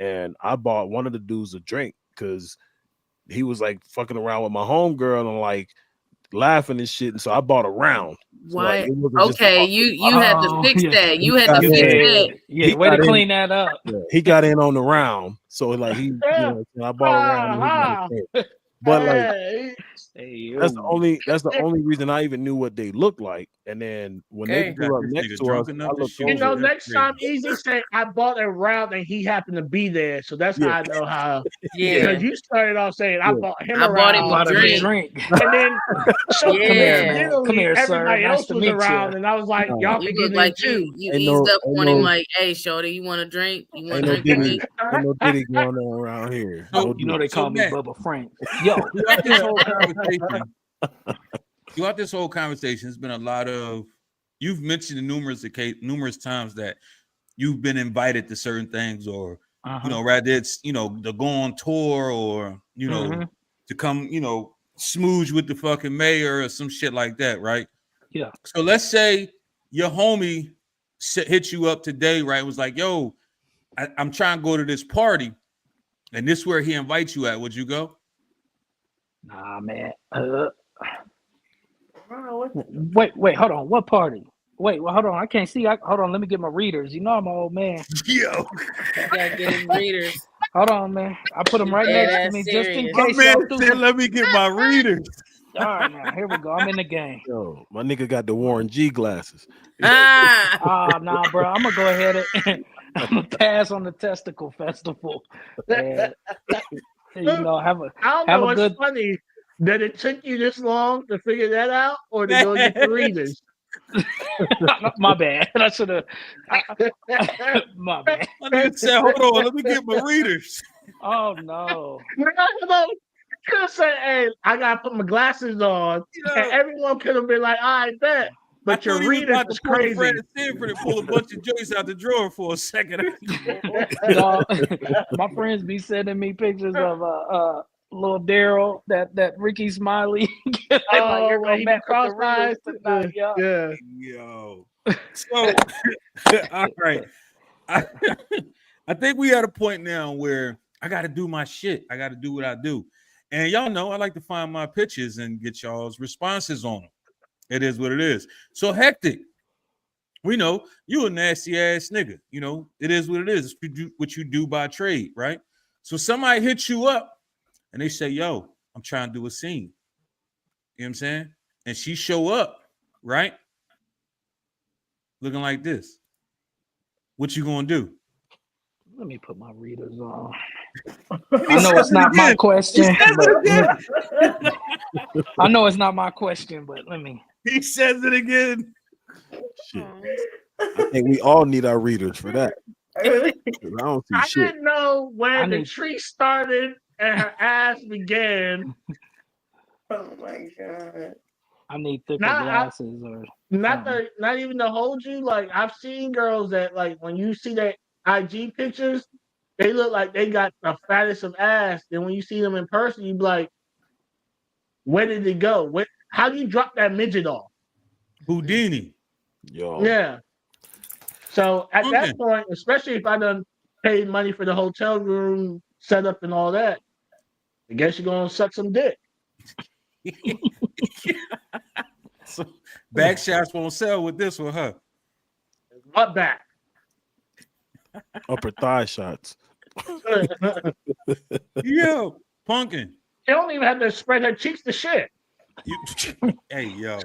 and I bought one of the dudes a drink because he was like fucking around with my homegirl and like laughing and shit. And so I bought a round. So, Why? like, it wasn't just Okay, about- you had to fix that. You had got to in. fix that. Yeah, way to clean that up. he got in on the round. So like he, I bought a round. And he got a drink. But like that's the only reason I even knew what they looked like. And then when they pulled up next to us, I looked You know, over. next time Easy say I bought a round and he happened to be there, so that's how I know how. Yeah. Because you started off saying I bought him I a bought round, him a drink. and then so Yeah. Come here, man. Come here, sir. everybody Nice else to was meet around, you. and I was like, y'all You can look get like in too. you eased up on him like, hey, shorty, you want a drink? You want a drink with me? Ain't no Diddy going on around here. So, you know they call me Bubba Frank. Yo, throughout this whole conversation, there's been a lot of, you've mentioned numerous times that you've been invited to certain things, or rather it's to go on tour, or to come smooge with the fucking mayor or some shit like that, right? Yeah. So let's say your homie hit you up today, right? Was like, yo, I'm trying to go to this party, and this is where he invites you at. Would you go? Nah, man. Wait, hold on. What party? Wait, hold on. I can't see. Hold on. Let me get my readers. You know I'm an old man. Yo, gotta get his readers. Hold on, man. I put them right next to me just in case. My man said, "Let me get my readers." All right, now here we go. I'm in the game. Yo, my nigga got the Warren G glasses. Nah, bro. I'm gonna go ahead and I'm gonna pass on the testicle festival. And, have a I don't know what's funny that it took you this long to figure that out, or to go get the readers. My bad. I should have. My bad. My nigga said, "Hold on, let me get my readers." Oh no. Could have said, "Hey, I gotta put my glasses on," and everyone could have been like, "I bet." But your readers was crazy. Fred Sanford and pull a bunch of joints out the drawer for a second. My friends be sending me pictures of little Daryl, that Ricky Smiley. You're he cross-eyed tonight. Yeah. Yo. So, all right. I think we at a point now where I got to do my shit. I got to do what I do. And y'all know I like to find my pictures and get y'all's responses on them. It is what it is. So Hectic, we know you a nasty ass nigga. It is what it is. It's what you do by trade, right? So somebody hits you up and they say, yo, I'm trying to do a scene. You know what I'm saying? And she show up, right? Looking like this. What you gonna do? Let me put my readers on. I know it's not my question. I know it's not my question, but let me. He says it again. Shit. I think we all need our readers for that. I don't see shit. Didn't know where the tree started and her ass began. Oh my god! I need thicker glasses, or not even to hold you. Like I've seen girls that like when you see their IG pictures, they look like they got the fattest of ass. Then when you see them in person, you be like, where did it go? How do you drop that midget off? Houdini. Yo. Yeah. So at that point, especially if I done paid money for the hotel room setup and all that, I guess you're gonna suck some dick. So back shots won't sell with this one, huh? What back? Upper thigh shots. Yo, Punkin. She don't even have to spread her cheeks to shit. Hey, yo.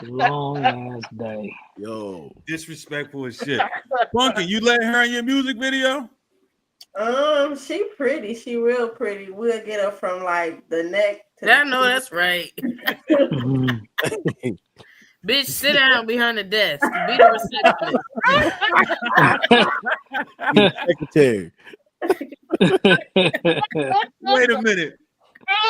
Long ass day. Yo. Disrespectful as shit. Punkin, you letting her in your music video? She pretty. She real pretty. We'll get her from like the neck to I know that's right. Bitch, sit down behind the desk. Be the Secretary. Wait a minute.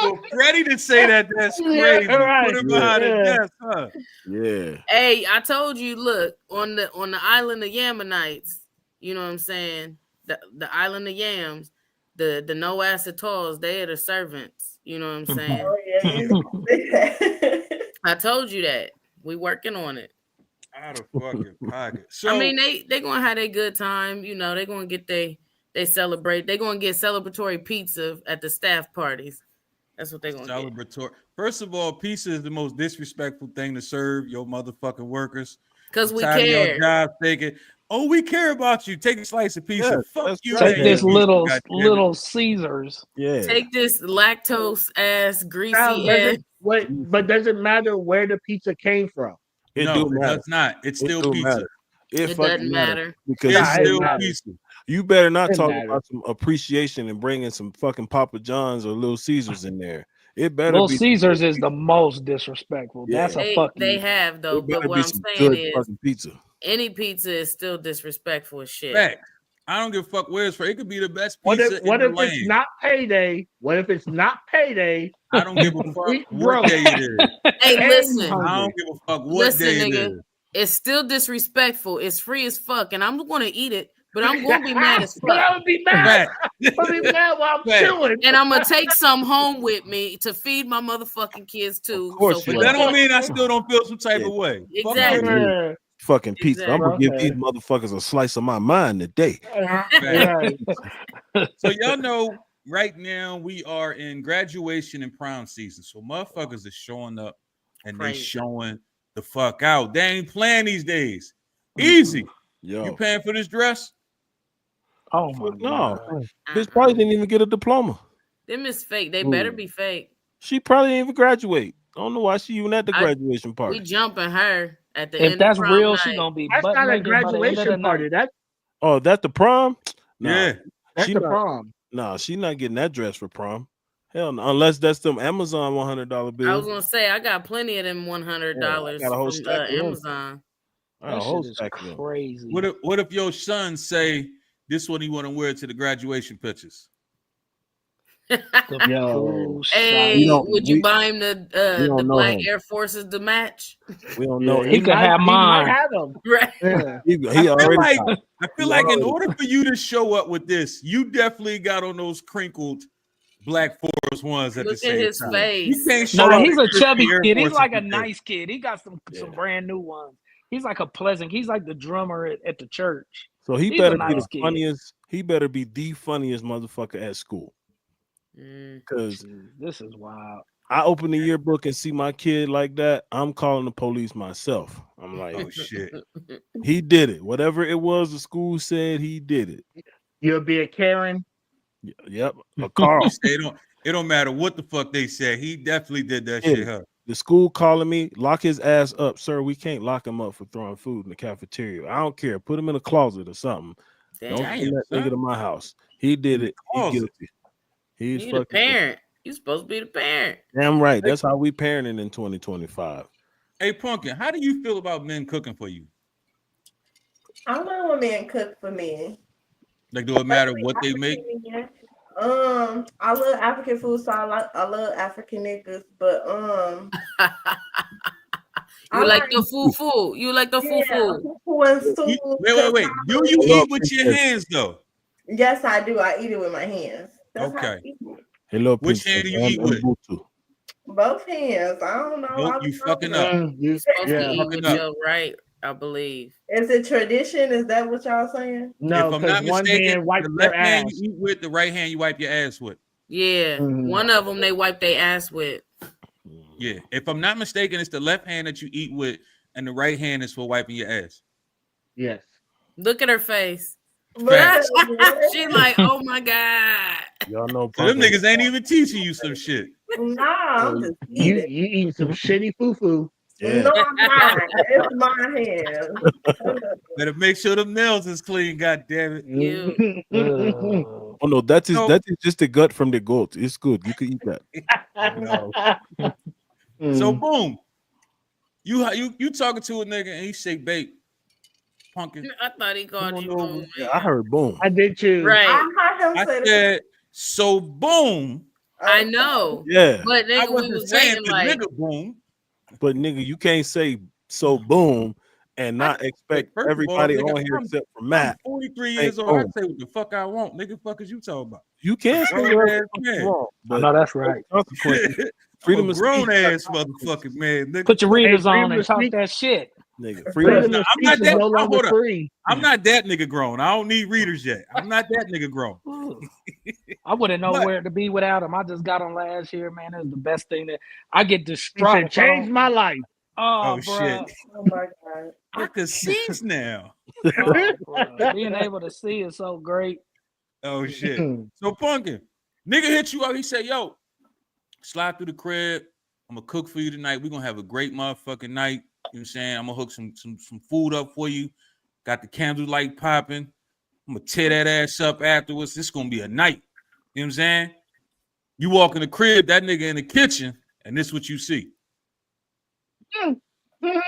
For Freddie to say that's crazy. Right. Put him behind the desk, huh? Yeah. Hey, I told you, look, on the island of Yamanites, you know what I'm saying? The island of yams, the no acetals, they are the servants. You know what I'm saying? Oh yeah, you did that. I told you that. We working on it. Out of fucking pocket. So I mean, they gonna have a good time. You know, they gonna get they celebrate. They gonna get celebratory pizza at the staff parties. That's what they gonna get. celebratory. First of all, pizza is the most disrespectful thing to serve your motherfucking workers. Because we Tired of care. your job thinking, oh, we care about you. Take a slice of pizza. Yeah, Fuck that's you. right. Take and this your pizza, little goddammit. Caesars. Yeah. Take this lactose ass, Now, greasy does ass. it, but does it matter where the pizza came from? It No, do it matter. does not. It's It still do pizza. matter. It It fucking doesn't matter. because It's Nah, it still matters. pizza. you better not It talk matters. about some appreciation and bringing some fucking Papa John's or Little Caesars in there. It better Little be Caesars is the most disrespectful. Yeah. That's a They fucking. have though, It but better what be I'm some saying good is fucking pizza. any pizza is still disrespectful as shit. Fact. I don't give a fuck where it's from. It could be the best What pizza if, what in if the it's land. not payday? What if it's not payday? I don't give a fuck Complete what broke. day it is. Hey, And listen, I hungry. don't give a fuck what listen, day it nigga. is. It's still disrespectful. It's free as fuck, and I'm gonna eat it, but I'm gonna be mad as But I fuck. would be mad. Fact. I would be mad while I'm Fact. chilling. And I'm gonna take some home with me to feed my motherfucking kids too. Of course so you But that are. don't mean I still don't feel some type Yeah. of way. Fuck Exactly. you. Yeah. Fucking pizza. I'm gonna give Exactly. these motherfuckers a slice of my mind today. Right. So y'all know right now we are in graduation and prom season. So motherfuckers are showing up and they Crazy. showing the fuck out. They ain't playing these days. Easy. Yo. You paying for this dress? Oh my Fuck god. no. Bitch probably didn't even get a diploma. Them is fake. They better be fake. She probably didn't even graduate. I don't know why she even at the graduation We party. jumping her at the If end that's of prom real, night. she gonna be That's butt not a naked by the end of the graduation night. party. That's Oh, that the prom? Nah, Yeah. she the not, prom. nah, she not getting that dress for prom. Hell no, unless that's them Amazon $100 I was bills. gonna say I got plenty of them $100 Yeah, I got a whole from stack of them. Amazon. I got a That whole shit is stack of them. crazy. What if your son say this one he want to wear to the graduation pictures? The Yo. full Hey, shot. would you buy him the don't know black him. Air Forces to match? We don't Yeah, know. He could have He might mine. have them. Right. Yeah. He I feel already like got it. I feel He like in already order for you to show up with this, you definitely got on those crinkled Black Forest ones at Look the at same his time. face. You can't show Nah, up he's in a crispy chubby Air kid. He's Forces like a today. nice kid. He got some Yeah. brand new ones. He's like a pleasant. He's like the drummer at the church. So he He's a better nice be the kid. funniest. He better be the funniest motherfucker at school. Because Jeez, this is wild. I open the yearbook and see my kid like that, I'm calling the police myself. I'm like, Oh shit. he did it. Whatever it was the school said, he did it. You'll be a Karen. Yep. A Carl. It don't matter what the fuck they said. He definitely did that Yeah. shit, huh? The school calling me, lock his ass up, sir. We can't lock him up for throwing food in the cafeteria. I don't care. Put him in a closet or something. Don't send that nigga to my house. He did it. He Closet. guilty. He's You the fucking guilty. parent. You supposed to be the parent. Damn right. That's how we parenting in 2025. Hey Pumpkin, how do you feel about men cooking for you? I love when men cook for me. Like, do it matter what they make? I love African food, so I love African niggas, but You like the fufu. You like the fufu. fufu and soup. Wait. Do you eat with your hands though? Yes, I do. I eat it with my hands. That's how I Okay. eat it. Hello, Which hand do you eat with? Both hands. I don't know. Nope, you fucking up. You're supposed to eat Fucking with up. your right, I believe. Is it tradition? Is that what y'all saying? No, If I'm not because one mistaken, hand wipes the their left hand ass. you eat with, the right hand you wipe your ass with. Yeah, one of them they wipe their ass with. Yeah, if I'm not mistaken, it's the left hand that you eat with, and the right hand is for wiping your ass. Yes. Look at her face. Facts. She like, oh my god. Y'all know. So them niggas ain't even teaching you some shit. Nah, I'm just You eating. eating some shitty fufu. Yeah. No, I'm not. It's my hand. Better make sure the nails is clean. God damn it. You. Oh no, that is No. that is just the gut from the goat. It's good. You can eat that. So boom, you talking to a nigga and he say, "Babe, Pumpkin." I thought he called you. Boom, Yeah, I heard boom. I did too. right. I heard him I say that. said, "So boom." I know. Yeah, But I nigga, we wasn't was saying waiting the like nigga boom. but nigga, you can't say so boom and not expect First of all, everybody nigga, on here I'm except for I'm Matt. 43 Hey, years old. I boom. say what the fuck I want, nigga. Fuck is you talking about? You can say Grown whatever ass the fuck you man. want, I but know that's right. consequences. I'm Freedom a of grown speech. ass motherfucking man, nigga. Put your readers on freedom and of talk speech. that shit. Nigga, Freedom No, of I'm not speech is that. no longer Hold up. free. I'm not that nigga grown. I don't need readers yet. I'm not that nigga grown. Ooh. I wouldn't know But where to be without him. I just got him last year, man. It was the best thing that I get He distraught said, if I "Change don't. my life." Oh, oh bro. shit, Oh my god. I can seize now. Oh, bro. Being able to see is so great. Oh shit. So Punkin, nigga hit you up. He said, "Yo, slide through the crib. I'm gonna cook for you tonight. We're gonna have a great motherfucking night. You know what I'm saying? I'm gonna hook some food up for you. Got the candlelight popping. I'm gonna tear that ass up afterwards. This gonna be a night. You know what I'm saying? You walk in the crib, that nigga in the kitchen, and this what you see.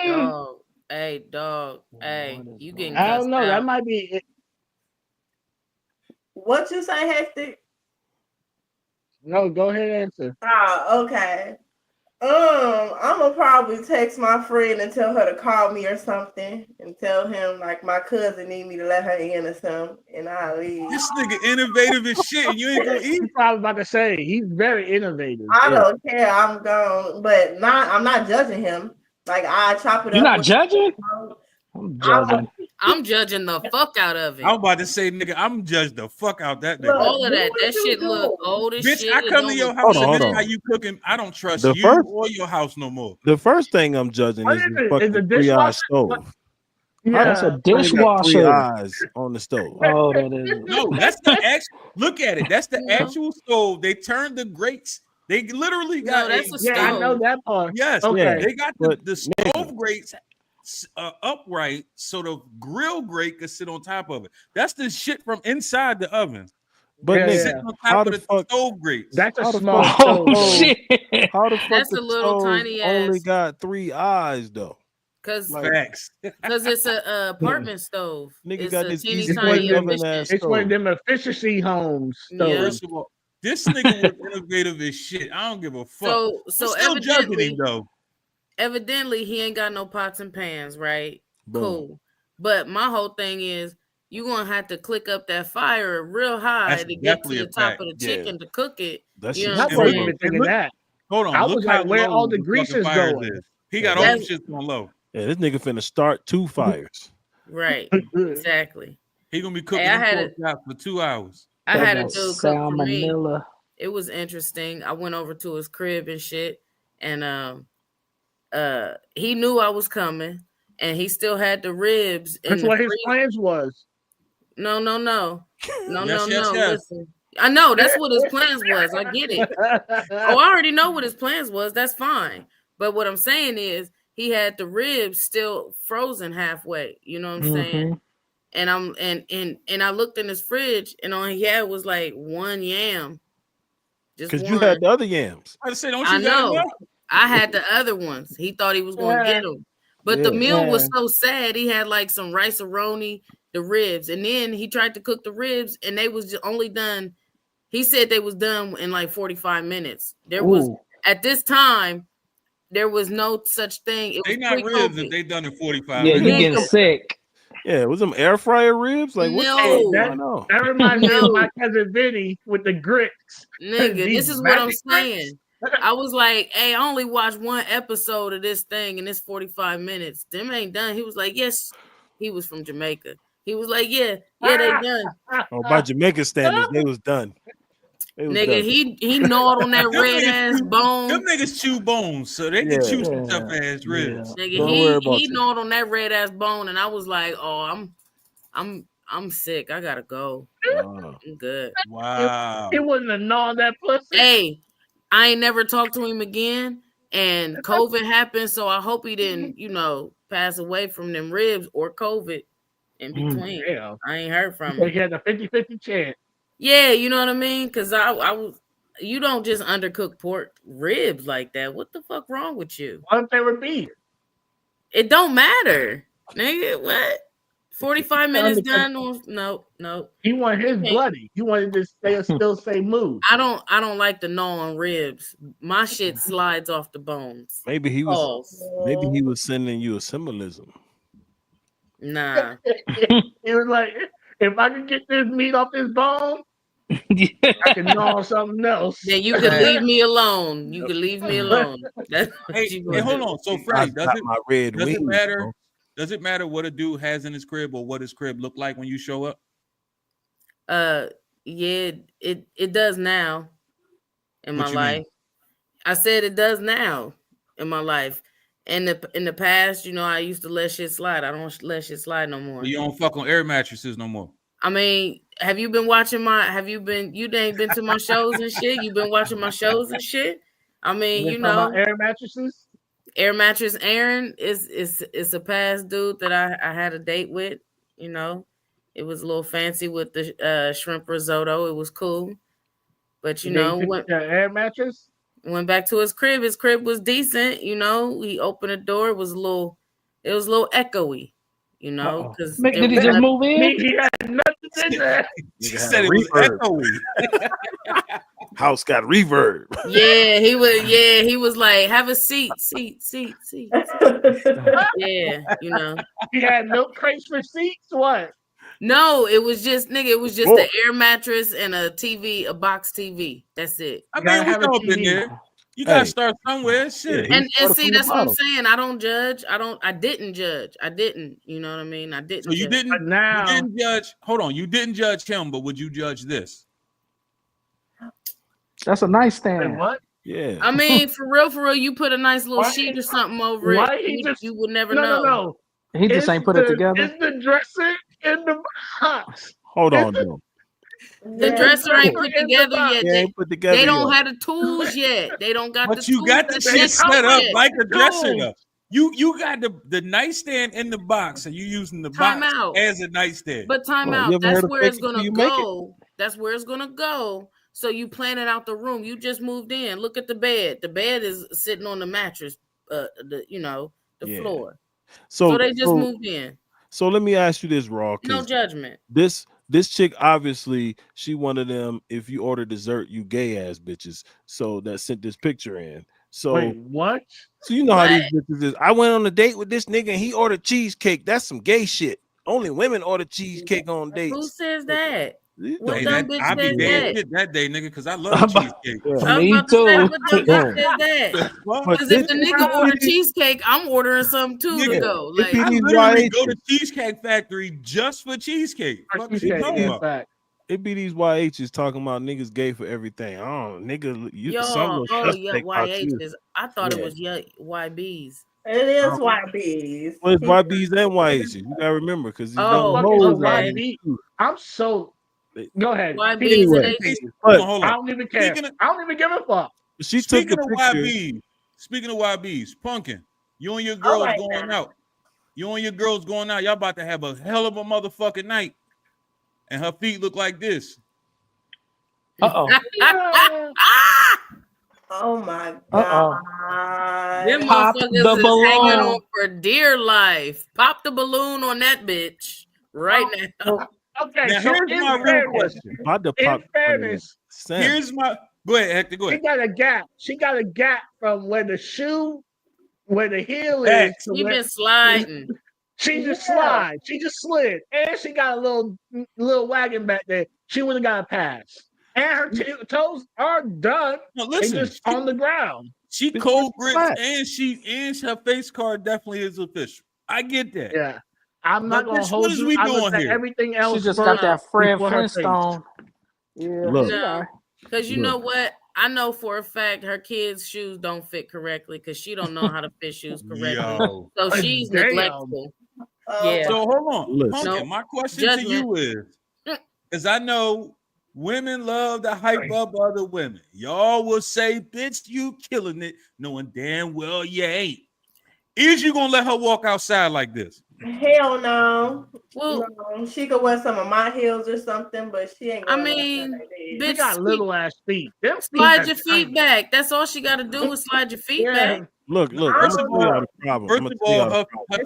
Dog. Hey, dog. Hey, What is you going getting on? I don't cussed know. That out. might be it. What you say, Hector? No, go ahead and answer. Okay. I'm gonna probably text my friend and tell her to call me or something, and tell him like my cousin need me to let her in or something, and I'll leave. This nigga innovative as shit, and you ain't gonna eat. He's probably about to say he's very innovative. I Yeah. don't care. I'm gone, but I'm not judging him. Like I chop it You're up. not with judging? I'm judging. I'm judging the fuck out of it. I'm about to say, nigga, I'm judged the fuck out that nigga. Look, All of do that. what That you shit look do. old as Bitch, shit. I It come don't to your look house Hold and on, this hold how on. you cooking. I don't trust The you first- or your house no more. The first thing I'm judging What is is the it? Is fucking the 3-eye dishwasher? stove. That's a Yeah. How you got 3 dishwasher. eyes on the stove? Oh, that is. No, that's the actual. Look at it. That's the No. actual stove. They turned the grates. They literally No, got that's a Yeah, I know stove. that part. yes. Okay. They got but the stove grates upright so the grill grate could sit on top of it. That's the shit from inside the oven. But Yeah, nigga, Sitting on how top the of the fuck? stove grates. That's a How the small fuck? stove. Oh, though. shit. How the fuck That's the a little stove tiny only ass. got 3 eyes though? Cause Facts. it's a apartment stove. Nigga It's got a this teeny easy It's one of tiny bake them. oven ass efficient. It's one of stove. them efficiency homes Yeah. stoves. First of all, this nigga was innovative as shit. I don't give a fuck. So I'm still judging him though. evidently he ain't got no pots and pans, right? Boom. Cool. But my whole thing is you're gonna have to click up that fire real high That's to get to definitely the a top fact. of the Yeah. chicken to cook it. That You shit's know I what I'm wasn't turbo. even saying? thinking look- that. Hold on. I Look was how like, where low all the fucking greases fires going? is. He got all That's- them shits on low. Yeah, this nigga finna start 2 fires. Right. Exactly. He gonna be cooking Hey, I them had pork chops for 2 hours. I had a That dude cook for me. salmonella. It was interesting. I went over to his crib and shit, and he knew I was coming, and he still had the ribs in That's the what his freezer. plans was. No. Yes. Listen, I know that's what his plans was. I get it. Oh, I already know what his plans was. That's fine. But what I'm saying is he had the ribs still frozen halfway. You know what I'm saying? And I'm and I looked in his fridge, and all he had was like one yam. Just Because one. you had the other yams. I say, don't I you got know. enough? I had the other ones. He thought he was going to get them. But the Yeah. meal was so sad. He had like some rice-a-roni, the ribs. And then he tried to cook the ribs, and they was only done. He said they was done in like 45 minutes. There was, at this time, there was no such thing. It They was not ribs if pre-COVID. they done in 45 Yeah, you minutes. getting sick. Yeah, was them air fryer ribs? Like what? No. Going on? That reminds me No. of my cousin Vinny with the grits. Nigga, These this is what I'm magic grits? saying. I was like, hey, I only watched one episode of this thing and it's 45 minutes. Them ain't done. He was like, yes. He was from Jamaica. He was like, yeah, they done. Oh, by Jamaican standards, they was done. They was Nigga, done. he gnawed on that Them red niggas ass chew- bone. Them niggas chew bones, so they can chew some tough ass ribs. Nigga, Don't worry about he it. gnawed on that red ass bone, and I was like, oh, I'm sick. I gotta go. Wow. I'm good. Wow. He wouldn't have gnawed that pussy. Hey, I ain't never talked to him again. And COVID happened, so I hope he didn't, pass away from them ribs or COVID in between. Damn. I ain't heard from So him. he had a 50-50 chance. Yeah, you know what I mean? Because I was, you don't just undercook pork ribs like that. What the fuck wrong with you? What if they were beef? It don't matter, nigga. What? 45 minutes Undercooked. done? No. He wanted his Okay. bloody. He wanted to still say move. I don't like the gnaw on ribs. My shit slides off the bones. Maybe he was sending you a symbolism. Nah. It was like, if I could get this meat off this bone, Yeah. I can gnaw on something else. Then you could leave me alone. You could leave me alone. That's what Hey, you hey, gonna hold do. on. So I Freddie, got my red does wings. it matter? Bro. Does it matter what a dude has in his crib or what his crib look like when you show up? Yeah, it does now in What my you mean? life. I said it does now in my life. In the past, I used to let shit slide. I don't let shit slide no more. You don't fuck on air mattresses no more. I mean, have you been watching you ain't been to my shows and shit? You've been watching my shows and shit? I mean, You talking about air mattresses? Air Mattress Aaron is a past dude that I had a date with, It was a little fancy with the shrimp risotto. It was cool. But air mattress? Went back to his crib. His crib was decent, He opened the door. It was a little echoey, because Did he just move in? He had nothing in there. She said it was echoey. House got reverb. Yeah, he was like, have a seat. Yeah, He had no crates for seats. What? No, it was just the air mattress and a TV, a box TV. That's it. I mean, we all been there. You gotta start somewhere. Shit. And see, that's what I'm saying. I don't judge. I didn't judge. I didn't. You know what I mean? I didn't. So you judge. you didn't judge. Hold on, you didn't judge him, but would you judge this? That's a nice stand. What? Yeah. I mean, for real, you put a nice little sheet or something over it. You would never know. No. He just ain't put it together. Is the dresser in the box? Hold on, Joe. The dresser ain't put together yet. Ain't put together They don't yet. have the tools yet. They don't got the tools. But you got the shit set set up yet. like a dresser though. You got the nightstand in the box, and you using the box as a nightstand. But time out. That's where it's gonna go. That's where it's gonna go. So you planning out the room. You just moved in. Look at the bed. The bed is sitting on the mattress. The floor. So they just moved in. So let me ask you this, Raw. No judgment. This chick, obviously, she one of them. If you order dessert, you gay ass bitches. So that sent this picture in. So wait, what? So you know how these bitches is. I went on a date with this nigga and he ordered cheesecake. That's some gay shit. Only women order cheesecake on dates. Who says that? What Hey, dumb bitch I be says dead that? shit that day, nigga, because I love cheesecake. I was about to say, what dumb bitch says that? Because if the nigga order cheesecake, I'm ordering some too to go. Like, I literally go to Cheesecake Factory just for cheesecake. What you talking about? It be these YHs talking about niggas gay for everything. Oh, nigga, YHs. I thought it was YBs. It is YBs. Well, it's YBs and YHs. You gotta remember because YB. I'm so. Go ahead. YBs anyway, I don't even care. I don't even give a fuck. She Speaking took of YBs, Punkin, you and your girls going out. You and your girls going out. Y'all about to have a hell of a motherfucking night. And her feet look like this. Oh my god! Them motherfuckers is hanging on for dear life. Pop the balloon on that bitch right now. Okay, now so here's my real question. In fairness, here's my. Go ahead, Hector. Go ahead. She got a gap. She got a gap from where the heel is. She been sliding. She just slid. She just slid, and she got a little wagon back there. She would have got a pass, and her toes are done. No, listen, just on the ground. She cold grits, and her face card definitely is official. I get that. Yeah, I'm not gonna hold you. We doing here? Everything else. She just got that Fred Flintstone. Yeah, no, because you know what? I know for a fact her kids' shoes don't fit correctly because she don't know how to fit shoes correctly. So she's neglectful. Yeah. So hold on. Pumpkin, my question to you is, because I know women love to hype up other women. Y'all will say, bitch, you killing it, knowing damn well you ain't. Is you gonna let her walk outside like this? Hell no. Well, no. She could wear some of my heels or something, but she ain't. I mean, bitch, she got little ass feet. Slide your feet back. That's all she got to do is slide your feet back. Look. First of all, her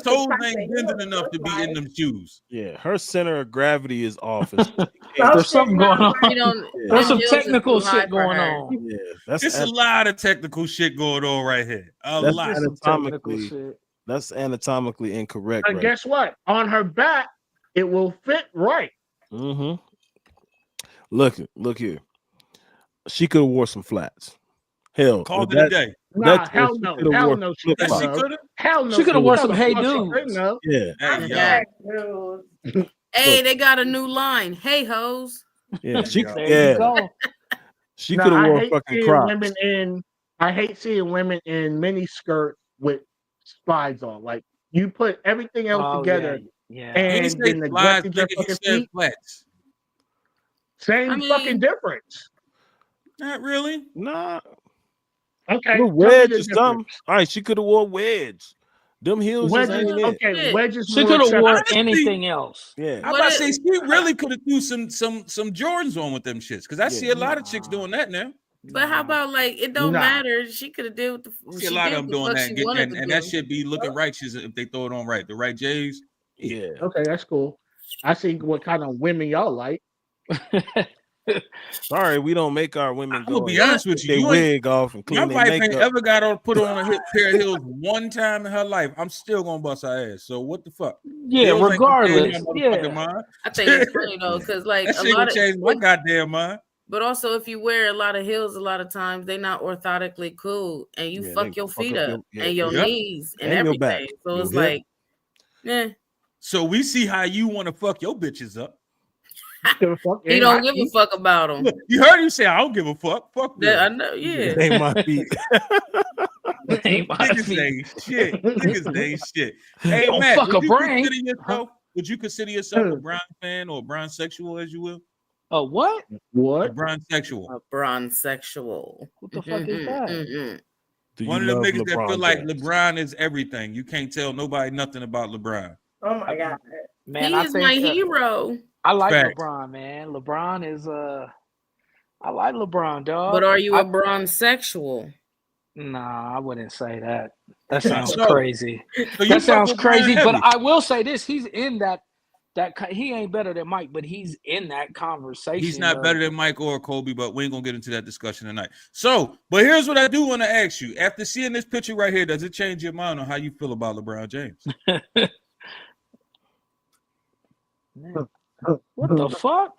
toes ain't bending enough to be in them shoes. Yeah, her center of gravity is off. There's something going on. There's some technical shit going on. Yeah, it's a lot of technical shit going on right here. A lot of technical shit. That's anatomically incorrect. And Right? guess what? On her back, it will fit right. Mm-hmm. Look here. She could have wore some flats. Hell, Called if it a that, day. Nah, she hell no. coulda Hell wore no, she flip Yes, couldn't she flops. have. could have. Hell no. She coulda wore No, some the Hey fuck she Dudes. couldn't have. Yeah, Hey, yo. Hashtag dudes. Hey, they got a new line. Hey, hoes. yeah. She Yo. There you yeah. go. She No, could have I wore hate fucking seeing Crocs. women in. I hate seeing women in mini skirts with slides on. Like you put everything else Oh together yeah. He ain't and say then slides, neglected your nigga. He fucking said feet. flats. Same I mean- fucking difference. Not really. Nah, Okay, little tell me wedge the or something. difference. All right, she could have wore wedge. Them heels just Wedges, ain't it. okay, Shit. wedges She more could have wore acceptable. anything else. Yeah. I'm What about to it- say she really could have threw some Jordans on with them shits because I see a lot of chicks doing that now. But how about like it don't Nah. matter? She could have did what I see she a lot did of them the doing fuck that, she and, get, wanted to and do. that shit be looking righteous if they throw it on right. The right J's. Yeah. Okay, that's cool. I see what kind of women y'all like. Sorry, we don't make our women I'm gonna go be and honest with take you. their You ain't, wig off and my clean their wife ain't makeup. ever got to put on a pair of heels one time in her life. I'm still gonna bust her ass. So what the fuck? Yeah, Heels ain't gonna change regardless. my motherfucking Yeah. mind. I think it's funny though, because like That a shit lot gonna of, change my goddamn mind. but also if you wear a lot of heels, a lot of times they not orthotically cool, and you Yeah, fuck they your fuck feet up up your- and your Yep. knees and, And your everything. back. So Your it's hip. like, yeah, So we see how you want to fuck your bitches up. Give a fuck, he ain't don't my give a feet. fuck about them. Look, you heard him say, "I don't give a fuck." Fuck That, I them. know, yeah. It ain't my feet. Ain't my Niggas feet. ain't shit. Niggas ain't shit. Hey Don't Matt, fuck would a you brain. consider yourself? Would you consider yourself a Brown fan or a Brown sexual, as you will? A what? A What? Brown sexual. A bronzexual. What the fuck is that? Do you One of them love niggas that feel LeBron like James? LeBron is everything. You can't tell nobody nothing about LeBron. Oh my god. Man, He I is think my hero. I like Facts. LeBron, man. LeBron is I like LeBron, dog. But are you a bronzexual? Nah, I wouldn't say that. That sounds So- crazy. So you That fuck sounds with Brian crazy. But heavy. I will say this: he's in that. He ain't better than Mike, but he's in that conversation. He's not better than Mike or Kobe, but we ain't gonna get into that discussion tonight. So, but here's what I do want to ask you: after seeing this picture right here, does it change your mind on how you feel about LeBron James? What the fuck?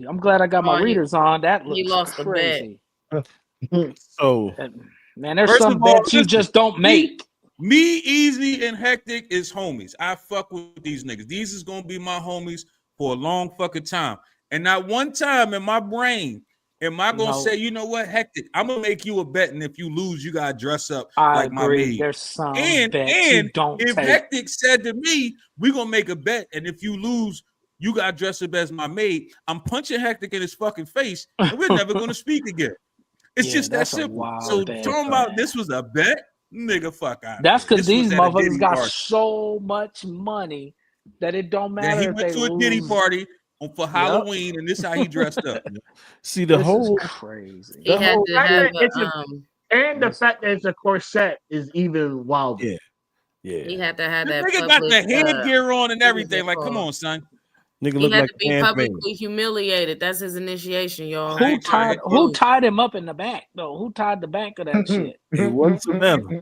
I'm glad I got my Oh, he- readers on. That he looks lost the crazy. So Man, there's First some of all, bets you listen, just don't make. Me, Easy, and Hectic is homies. I fuck with these niggas. These is gonna be my homies for a long fucking time. And not one time in my brain am I gonna No. say, you know what, Hectic, I'm gonna make you a bet, and if you lose, you gotta dress up I like my agree. maid. There's some And bets you don't if take. Hectic said to me, we're gonna make a bet, and if you lose, you gotta dress up as my maid, I'm punching Hectic in his fucking face, and we're never gonna speak again. It's Yeah, just that that's a simple. wild So bet, talking man. about this was a bet, nigga, fuck out. That's because these at a motherfuckers Diddy got party. so much money that it don't Then matter he if went they to a Diddy lose. party for Halloween, and this how he dressed up. see the This whole is crazy. He had to fact have that it's a- And the fact that it's a corset is even wilder. yeah. he Yeah. had to have This that. nigga got the public, headgear on and what is everything. it Like, come called? on, son. Nigga He look had like to a be handmaid. publicly humiliated. That's his initiation, y'all. I ain't trying to Who tied him up in the back though? Who tied the back of that shit? It wasn't Savannah.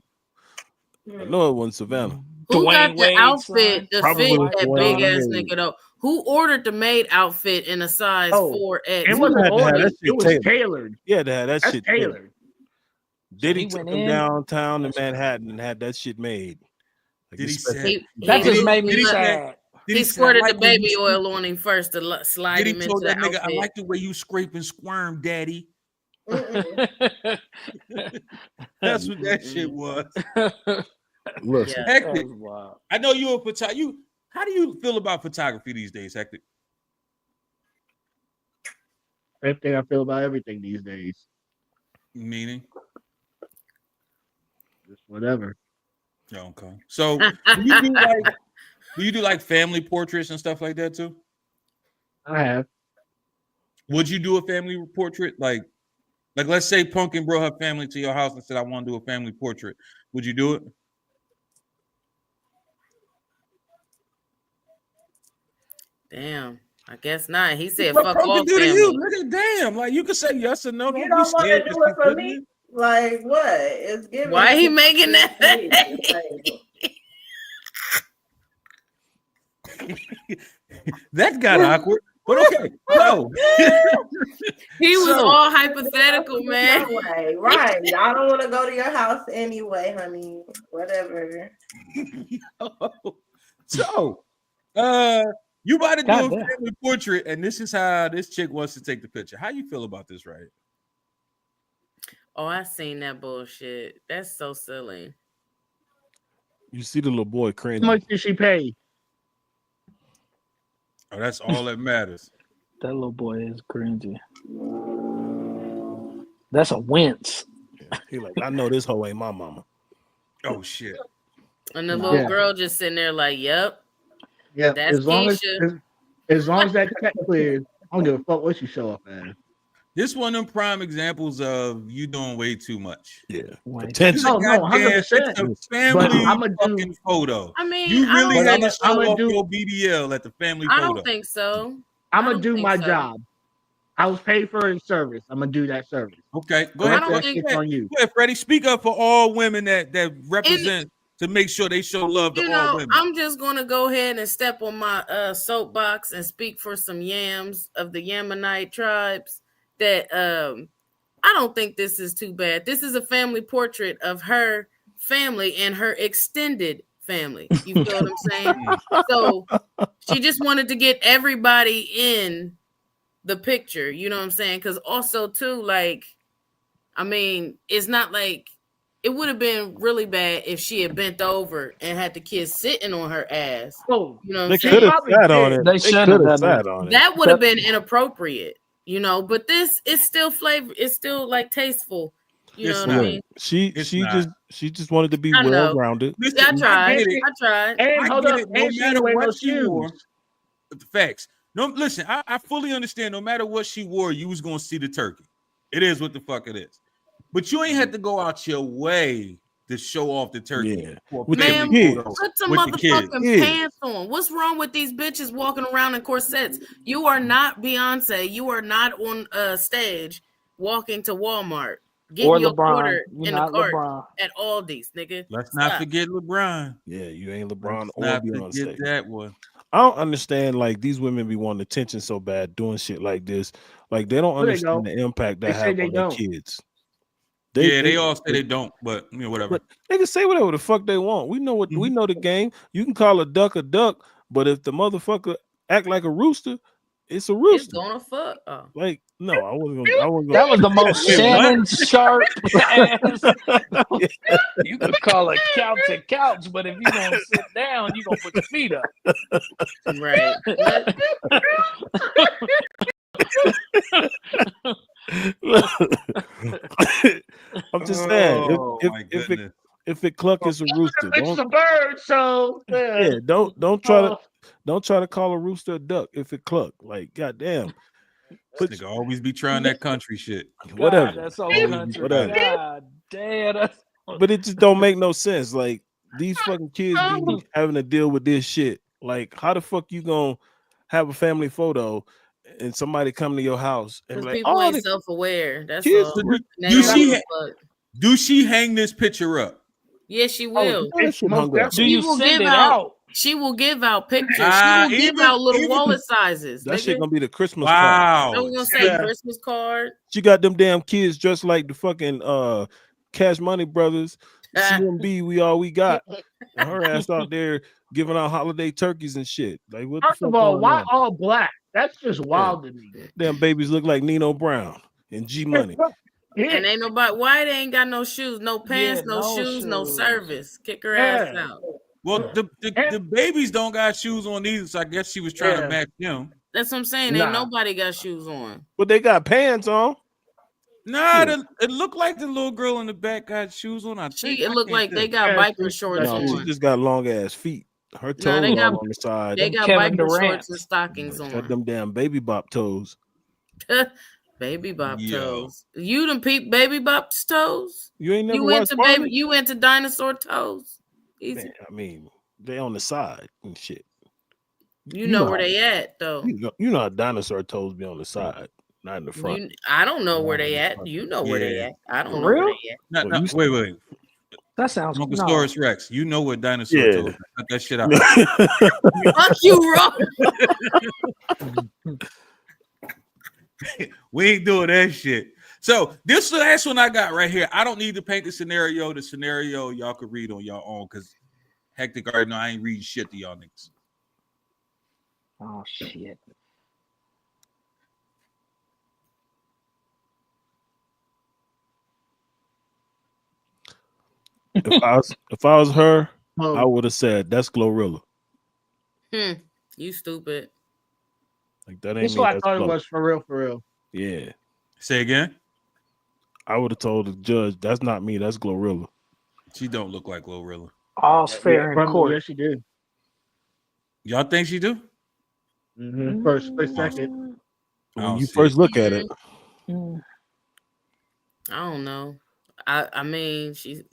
I know it wasn't Savannah. Who got Dwayne the Wade, outfit son. to Probably fit was that Dwayne big ass Wade. nigga though? Who ordered the maid outfit in a size Oh, 4X? It You wasn't had to have ordered. that shit It was tailored. tailored. Yeah, that That's shit tailored. tailored. Diddy he took went him in. downtown in That's Manhattan and had that shit made. Like Did he it's special. say? That He just did- made me did he say- sad. Did He say, squirted "I the like when you baby scrape-" oil on him first to slide Did he him into told the that nigga, outfit. "I like the way you scrape and squirm, daddy." That's what that shit was. Look, Yeah. Hectic. That was wild. I know you're a photographer. How do you feel about photography these days, Hectic? Same thing I feel about everything these days. Meaning, Just whatever. oh, okay. So do you do like family portraits and stuff like that too? I have. Would you do a family portrait? Like let's say Pumpkin brought her family to your house and said, "I want to do a family portrait." Would you do it? Damn. I guess not. He said What fuck Pumpkin all do to family. you? Nigga, damn. Like you could say yes or no. You Don't don't be want to scared do that it she for couldn't. me? Like what? It's giving. Why he making that? That got awkward. But okay, no. He was So- all hypothetical, man. Way. Right. I don't want to go to your house anyway, honey. Whatever. So, you about to do a Goddamn. family portrait, and this is how this chick wants to take the picture. How you feel about this, right? Oh, I seen that bullshit. That's so silly. You see the little boy How cringing. much did she pay? Oh, that's all that matters. That little boy is cringy. That's a wince. He like, I know this hoe ain't my mama. Oh shit. And the little Yeah. girl just sitting there like, "Yep, Yeah, that's as long Keisha." as long as that check clears, I don't give a fuck what you show up as. This one of them prime examples of you doing way too much. Yeah. Wait. Attention. No, no, Goddamn, 100%. It's a family I'ma do- fucking photo. I mean, You really I had don't, to show I'ma off do- your BDL at the family I photo. don't think so. I'm I gonna don't do think my so. job. I was paid for a service. I'm gonna do that service. Okay, go I ahead. don't Freddie. think It's that- on you. Go ahead, Freddie. Speak up for all women that represent to make sure they show love to You all know, women. I'm just gonna go ahead and step on my soapbox and speak for some yams of the Yemenite tribes. That I don't think this is too bad. This is a family portrait of her family and her extended family. You feel what I'm saying? So she just wanted to get everybody in the picture. You know what I'm saying? Because also too, like, I mean, it's not like it would have been really bad if she had bent over and had the kids sitting on her ass. Oh, You know what They I'm could saying? have Probably sat on did. it. They They shouldn't could have have done sat on it. That would have been inappropriate, you know. But this is still flavor. It's still like tasteful. You It's know what not. I Look, mean? It's she not. just wanted to be I know. well rounded. Listen, Yeah, I tried. get it. I tried. And I hold get up, it. No and she matter didn't wear no what she wore, shoes. the facts. No, listen, I fully understand. No matter what she wore, you was gonna see the turkey. It is what the fuck it is. But you ain't had to go out your way to show off the turkey. Yeah. For a With the family kids. photo Put some with the kids. motherfucking Kids. pants on. What's wrong with these bitches walking around in corsets? You are not Beyonce. You are not on stage walking to Walmart. Getting Or your LeBron. order You're in the not cart LeBron. at Aldi's, nigga. Let's not Stop. forget LeBron. Yeah, you ain't LeBron Let's or not Beyonce. forget that one. I don't understand like these women be wanting attention so bad doing shit like this. Like they don't There they understand go. the impact They that say have they on their don't. kids. They all say they don't, but you know, whatever. But they can say whatever the fuck they want. We know what we know the game. You can call a duck, but if the motherfucker act like a rooster, it's a It's rooster. gonna fuck. Oh. Like, no, I wasn't gonna That was the most Wait, Shannon Sharp ass. Yeah. You could call a couch a couch, but if you gonna sit down, you gonna put your feet up. Right. What? I'm just saying, Oh, my goodness. if it cluck, it's a rooster. It's a bird, so Yeah, don't try to call a rooster a duck if it cluck. Like, goddamn, This nigga always be trying that country shit. whatever. God, that's so Always be country. whatever. God damn, that's But it just don't make no sense. Like these fucking kids be having to deal with this shit. Like, how the fuck you gonna have a family photo and somebody come to your house and Because be like, people oh, ain't the self-aware. That's kids all. look- They do don't she- give a fuck. Do she hang this picture up? Yes, she will. Oh, that shit hung up. do you She will send give it out- out? She will give out pictures. Ah, She will give even- out little even- wallet sizes. That shit nigga. gonna be the Christmas card. Wow. I was gonna say Yeah. Christmas card. She got them damn kids dressed like the fucking Cash Money Brothers, CMB, we all we got. And her ass out there giving out holiday turkeys and shit. Like, what First the of fuck all, going why on? all black? That's just wild to me. Damn babies look like Nino Brown and G Money. And Yeah. ain't nobody. Why they ain't got no shoes, no pants, Yeah, no no shoes, no shoes. service. Kick her ass Yeah. out. Well, the babies don't got shoes on either, so I guess she was trying Yeah. to match them. That's what I'm saying. Nah. Ain't nobody got shoes on. But they got pants on. Nah, it looked like the little girl in the back got shoes on. It looked like they got Yeah, biker she- shorts No, she on. just got long ass feet. Her toes No, they got- all on the side. They got Kevin biker Durant. shorts and stockings Got on. them damn baby bop toes. Baby bop Yo. toes. You done peep baby bop's toes? You ain't never You watched went to Barney? baby. You went to dinosaur toes. Easy. Man, I mean, they on the side and shit. You know know where how- they at though. You know how dinosaur toes be on the side. not in the front. I don't know where they at. You know where they Yeah. at. I don't For know where real? they at. No, Well, no, wait. That sounds no. Brontosaurus Rex. You know what dinosaur Yeah. told me. Cut that shit out. Fuck you, Ron. We ain't doing that shit. So this is the last one I got right here. I don't need to paint the scenario. The scenario y'all could read on your own because Hectic already know I ain't reading shit to y'all niggas. Oh shit. If I was her, I would have said that's Glorilla. You stupid. Like that ain't That's me. what I That's thought it Glo. was for real. Yeah. Say again. I would have told the judge that's not me. That's Glorilla. She don't look like Glorilla. All's fair in court. Yes, she did. Y'all think she do? First, split second. When you first look at it, I don't know. I mean, she's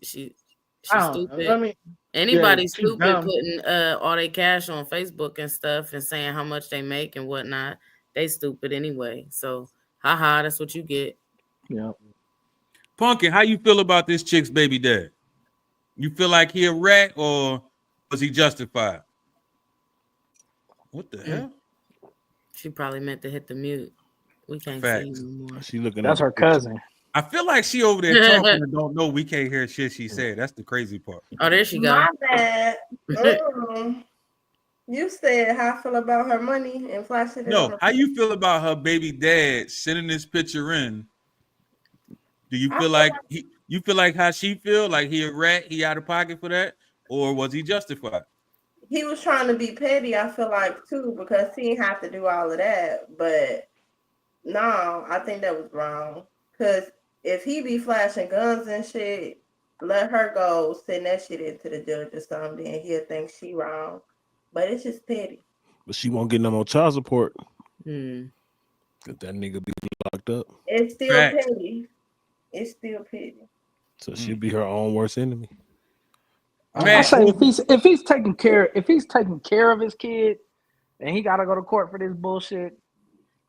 stupid. I mean, Anybody yeah, she's stupid dumb. putting all their cash on Facebook and stuff and saying how much they make and whatnot. They stupid anyway. So, haha, that's what you get. Yeah. Pumpkin, how you feel about this chick's baby dad? You feel like he a rat or was he justified? What the hell? She probably meant to hit the mute. We can't see Facts. you anymore. she looking. That's at her cousin. I feel like she over there talking and don't know we can't hear shit she said. That's the crazy part. Oh, there she go. My bad. You said how I feel about her money and flashing it on No, her. how you feel about her baby dad sending this picture in? Do you I feel feel like you feel like how she feel? Like he a rat, he out of pocket for that? Or was he justified? He was trying to be petty, I feel like, too, because he didn't have to do all of that. But no, I think that was wrong. Because if he be flashing guns and shit, let her go send that shit into the judge or something, and he'll think she wrong. But it's just petty. But she won't get no more child support. Hmm. Cause that nigga be locked up. It's still Facts. petty. It's still petty. So she'll be her own worst enemy. Man, I say if he's taking care of his kid and he gotta go to court for this bullshit,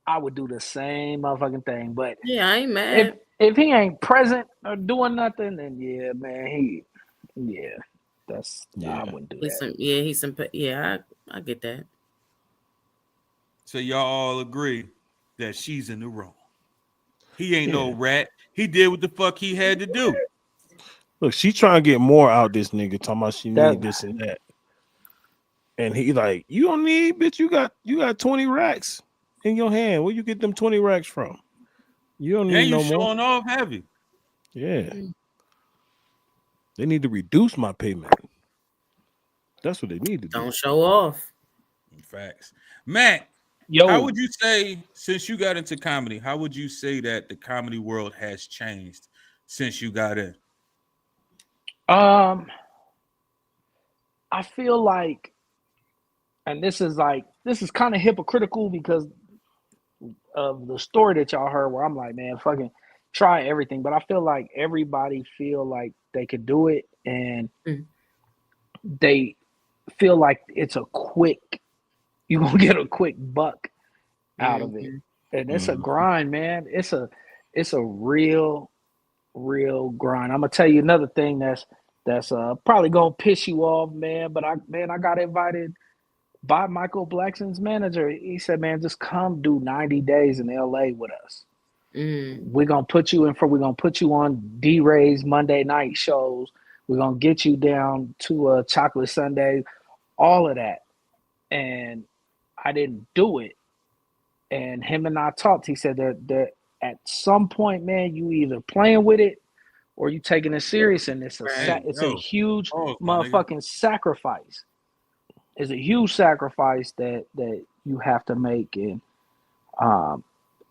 I would do the same motherfucking thing. But Yeah, I ain't mad. if he ain't present or doing nothing, then yeah, man, I wouldn't do that. I get that. So y'all all agree that she's in the wrong. He ain't no rat. He did what the fuck he had to do. Look, she trying to get more out this nigga, talking about she need this and that. And he like, you don't need, bitch. You got 20 racks in your hand. Where you get them 20 racks from? You don't need And you no more. showing off heavy. Yeah. They need to reduce my payment. That's what they need to do. Don't show off. Facts. Matt, Yo. how would you say, since you got into comedy, how would you say that the comedy world has changed since you got in? I feel like, and this is kind of hypocritical because of the story that y'all heard where I'm like, man, fucking try everything. But I feel like everybody feel like they could do it and they feel like it's you're going to get a quick buck out of it. And it's a grind, man. It's a real grind. I'm going to tell you another thing that's probably going to piss you off, man. But I got invited by Michael Blackson's manager. He said, man, just come do 90 days in LA with us. We're going to put you on D-Ray's Monday night shows. We're going to get you down to Chocolate Sunday, all of that. And I didn't do it. And him and I talked. He said that at some point, man, you either playing with it or you taking it serious. And it's a huge motherfucking sacrifice. It's a huge sacrifice that you have to make. And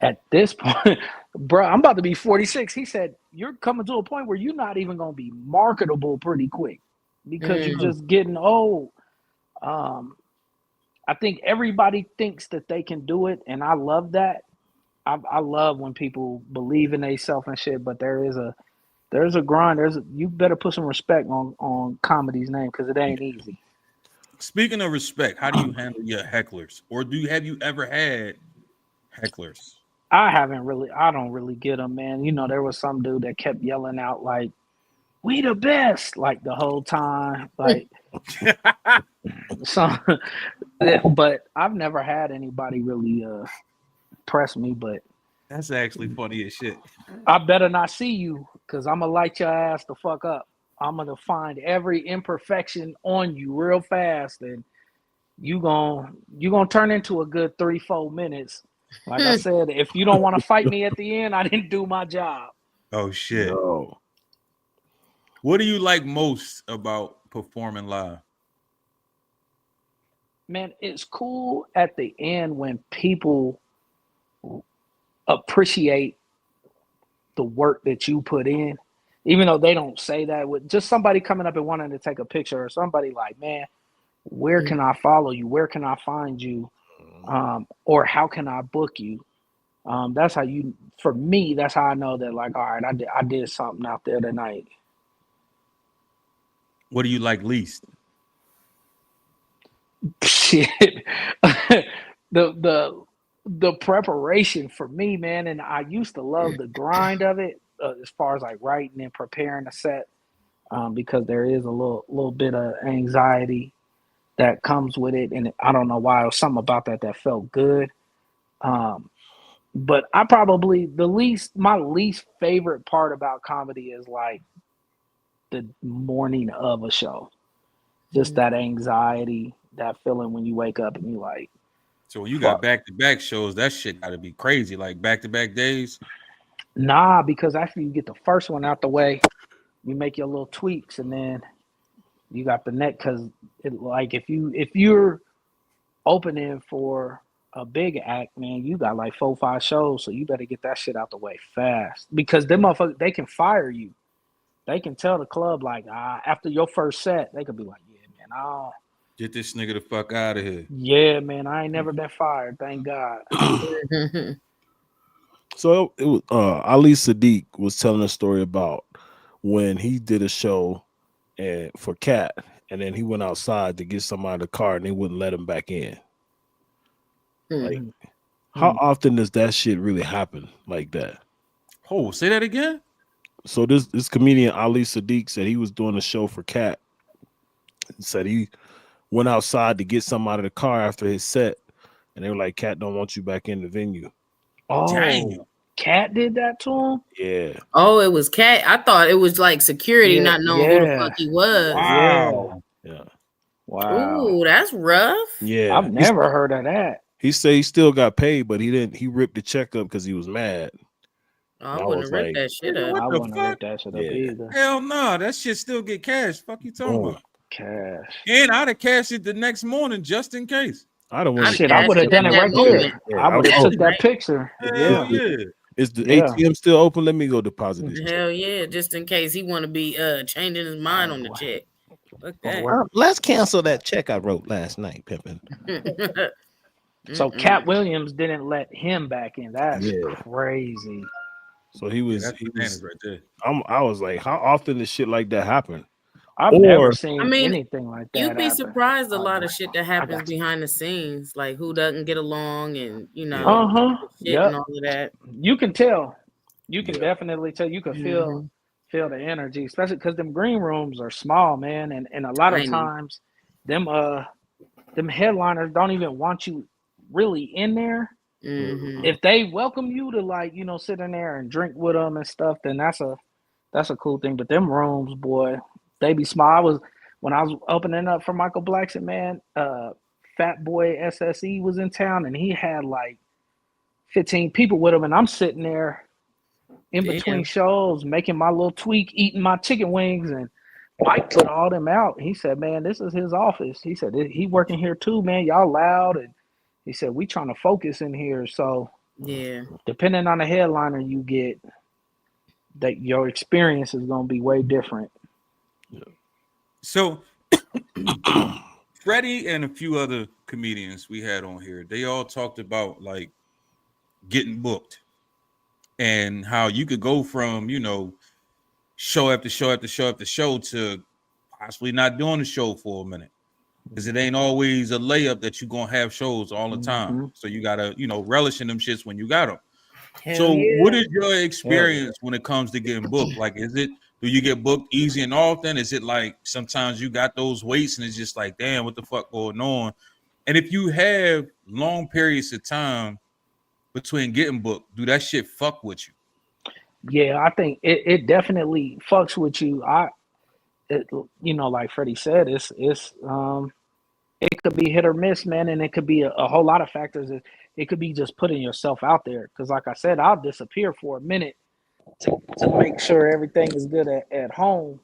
at this point, bro, I'm about to be 46. He said, you're coming to a point where you're not even going to be marketable pretty quick because you're just getting old. I think everybody thinks that they can do it, and I love that. I love when people believe in themselves and shit, but there's a grind. You better put some respect on comedy's name because it ain't easy. Speaking of respect, how do you handle your hecklers? Or have you ever had hecklers? I don't really get them, man. You know, there was some dude that kept yelling out like, "We the best," like the whole time, like. So, but I've never had anybody really press me. But That's actually funny as shit. I better not see you, because I'm gonna light your ass the fuck up. I'm gonna find every imperfection on you real fast, and you gonna turn into a good 3-4 minutes. Like I said, if you don't want to fight me at the end, I didn't do my job. Oh shit. Yo. What do you like most about performing live? Man, it's cool at the end when people appreciate the work that you put in, even though they don't say that. With just somebody coming up and wanting to take a picture, or somebody like, man, where can I follow you? Where can I find you? Or how can I book you? That's how you, for me, that's how I know that, like, all right, I did something out there tonight. What do you like least? Shit. the preparation for me, man, and I used to love the grind of it, as far as like writing and preparing a set, because there is a little bit of anxiety that comes with it, and I don't know why, it was something about that felt good. But I probably my least favorite part about comedy is like the morning of a show, just that anxiety, that feeling when you wake up and you like. So when you got back-to-back shows, that shit got to be crazy. Like back-to-back days. Nah, because after you get the first one out the way, you make your little tweaks, and then you got the next. Because like if you're opening for a big act, man, you got like 4-5 shows, so you better get that shit out the way fast, because them motherfuckers, they can fire you. They can tell the club like, after your first set, they could be like, yeah, man, get this nigga the fuck out of here. Yeah, man, I ain't never been fired, thank God. So it was Ali Sadiq was telling a story about when he did a show and for Cat, and then he went outside to get somebody in the car and they wouldn't let him back in. Like, how often does that shit really happen like that? Oh, say that again. So this comedian Ali Sadiq said he was doing a show for Cat. Said he went outside to get somebody out of the car after his set, and they were like, "Cat don't want you back in the venue." Oh, dang. Cat did that to him? Yeah. Oh, it was Cat. I thought it was like security not knowing who the fuck he was. Wow. Yeah. Wow. Ooh, that's rough. Yeah. I've never heard of that. He said he still got paid, but he ripped the check up because he was mad. I wouldn't have ripped that shit up. I wouldn't have ripped that shit up either. Hell no, that shit still get cash. Fuck you talking about? Cash. And I'd have cashed it the next morning just in case. I don't want shit. I would have done it right there. I would have took that picture. Hell yeah. Is the ATM still open? Let me go deposit this. Hell yeah, just in case he want to be changing his mind on the check. Fuck that. Let's cancel that check I wrote last night, pimping. So Cat Williams didn't let him back in. That's crazy. So he was. Right there. I was like, how often does shit like that happen? I've never seen anything like that. You'd be happen. surprised a lot of shit that happens behind the scenes, like who doesn't get along, and shit and all of that. You can tell. You can definitely tell. You can feel the energy, especially because them green rooms are small, man, and a lot of times them headliners don't even want you really in there. If they welcome you to, like, sit in there and drink with them and stuff, then that's a cool thing. But them rooms, boy, they be small. When I was opening up for Michael Blackson, man, Fat Boy SSE was in town, and he had like 15 people with him, and I'm sitting there in between shows making my little tweak, eating my chicken wings, and Mike put all them out. He said, man, this is his office. He said, he working here too, man. Y'all loud. And he said, we trying to focus in here. So depending on the headliner you get, that your experience is going to be way different. So Freddie and a few other comedians we had on here, they all talked about like getting booked and how you could go from, show after show after show after show to possibly not doing the show for a minute, because it ain't always a layup that you're going to have shows all the time. So you got to, relish in them shits when you got them. Hell So, yeah. what is your experience when it comes to getting booked? Like, do you get booked easy and often? Is it like sometimes you got those waits and it's just like, damn, what the fuck going on? And if you have long periods of time between getting booked, do that shit fuck with you? Yeah, I think it definitely fucks with you. Like Freddie said, it could be hit or miss, man, and it could be a whole lot of factors. It could be just putting yourself out there, because, like I said, I'll disappear for a minute to make sure everything is good at home,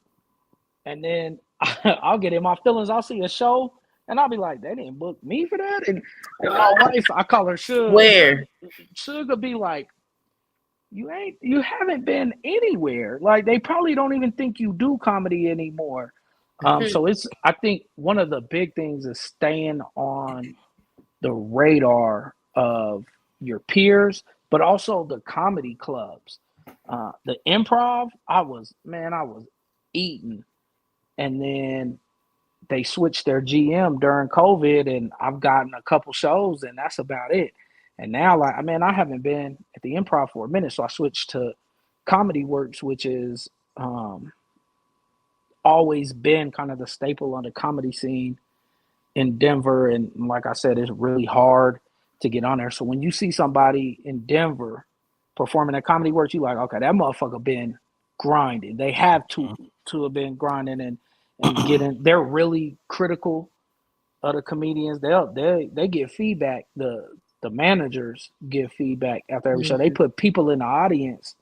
and then I'll get in my feelings. I'll see a show, and I'll be like, "They didn't book me for that." And my wife, I call her Suge. Where? Suge will be like, you haven't been anywhere. Like, they probably don't even think you do comedy anymore. So I think one of the big things is staying on the radar of your peers, but also the comedy clubs. The Improv, I was eating, and then they switched their GM during COVID, and I've gotten a couple shows, and that's about it. And now, I haven't been at the Improv for a minute, so I switched to Comedy Works, which is always been kind of the staple on the comedy scene in Denver. And like I said, it's really hard to get on there. So when you see somebody in Denver performing at Comedy Works, you like, okay, that motherfucker been grinding. They have to have been grinding and getting. They're really critical of the comedians. They give feedback. The managers give feedback after every show. They put people in the audience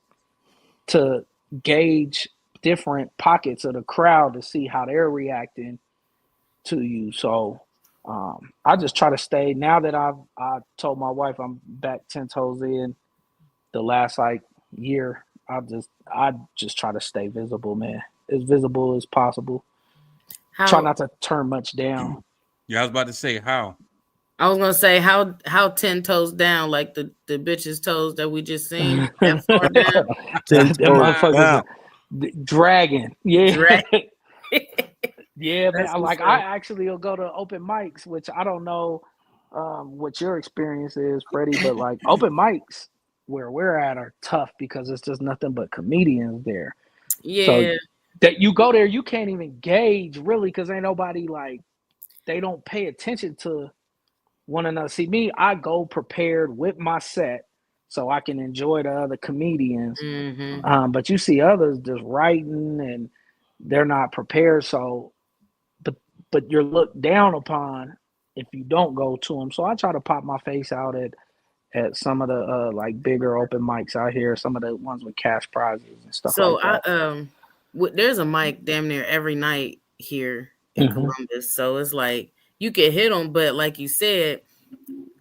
to gauge different pockets of the crowd to see how they're reacting to you. So I just try to stay. Now that I told my wife I'm back 10 toes in the last year, I just try to stay visible, man, as visible as possible. Try not to turn much down. Yeah, I was about to say how. I was gonna say how 10 toes down, like the bitch's toes that we just seen that far down. 10 toes motherfuckers dragging. Yeah. Yeah, man. I actually will go to open mics, which I don't know what your experience is, Freddie, but like open mics where we're at are tough because it's just nothing but comedians there. Yeah. So that you go there, you can't even gauge really, because ain't nobody they don't pay attention to one another. See, me, I go prepared with my set so I can enjoy the other comedians. But you see others just writing and they're not prepared. So, but you're looked down upon if you don't go to them. So I try to pop my face out at some of the bigger open mics out here, some of the ones with cash prizes and stuff like that. There's a mic damn near every night here in Columbus. So it's like you can hit them, but like you said,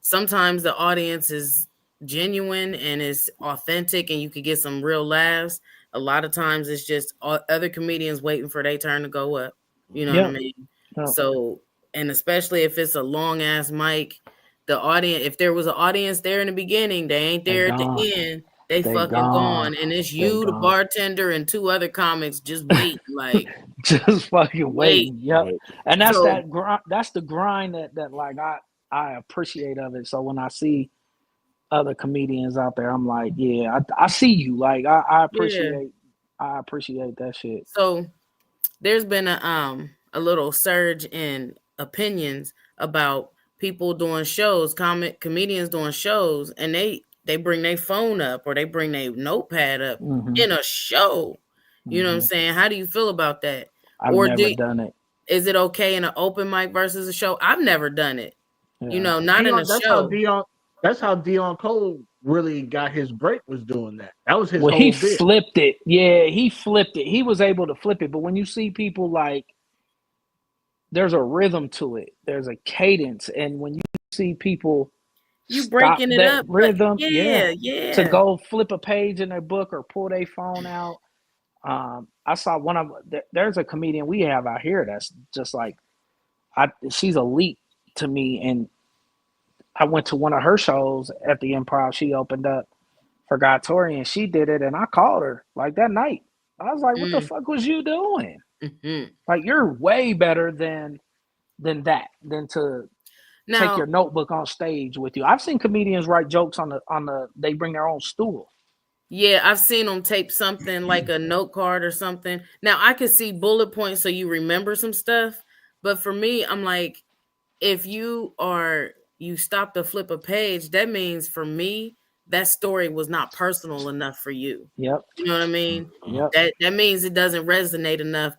sometimes the audience is genuine and it's authentic and you could get some real laughs. A lot of times it's just other comedians waiting for their turn to go up. You know what I mean? Yep. So, and especially if it's a long ass mic, the audience, if there was an audience there in the beginning, they ain't there at the end. They fucking gone. And it's you, the bartender, and two other comics just waiting, just fucking waiting. Yep. And that's that's the grind that I appreciate of it. So when I see other comedians out there, I'm like, yeah, I see you. I appreciate that shit. So there's been a little surge in opinions about people doing shows, comedians doing shows, and they bring their phone up or they bring their notepad up in a show. You know what I'm saying? How do you feel about that? I've never done it. Is it okay in an open mic versus a show? I've never done it. Yeah. You know, not in a show. That's how Dion Cole really got his break, was doing that. That was his whole he bit. Flipped it. Yeah, he flipped it. He was able to flip it. But when you see people there's a rhythm to it. There's a cadence. And when you see people you breaking it up rhythm, to go flip a page in their book or pull their phone out. I saw there's a comedian we have out here that's just she's elite to me. And I went to one of her shows at the Improv. She opened up for Guy Tori and she did it. And I called her that night. I was like, what the fuck was you doing? You're way better than that, than to take your notebook on stage with you. I've seen comedians write jokes on the. They bring their own stool. Yeah, I've seen them tape something like a note card or something. Now I could see bullet points so you remember some stuff, but for me, I'm like, if you stop to flip a page, that means for me that story was not personal enough for you. Yep. You know what I mean? Yep. That means it doesn't resonate enough.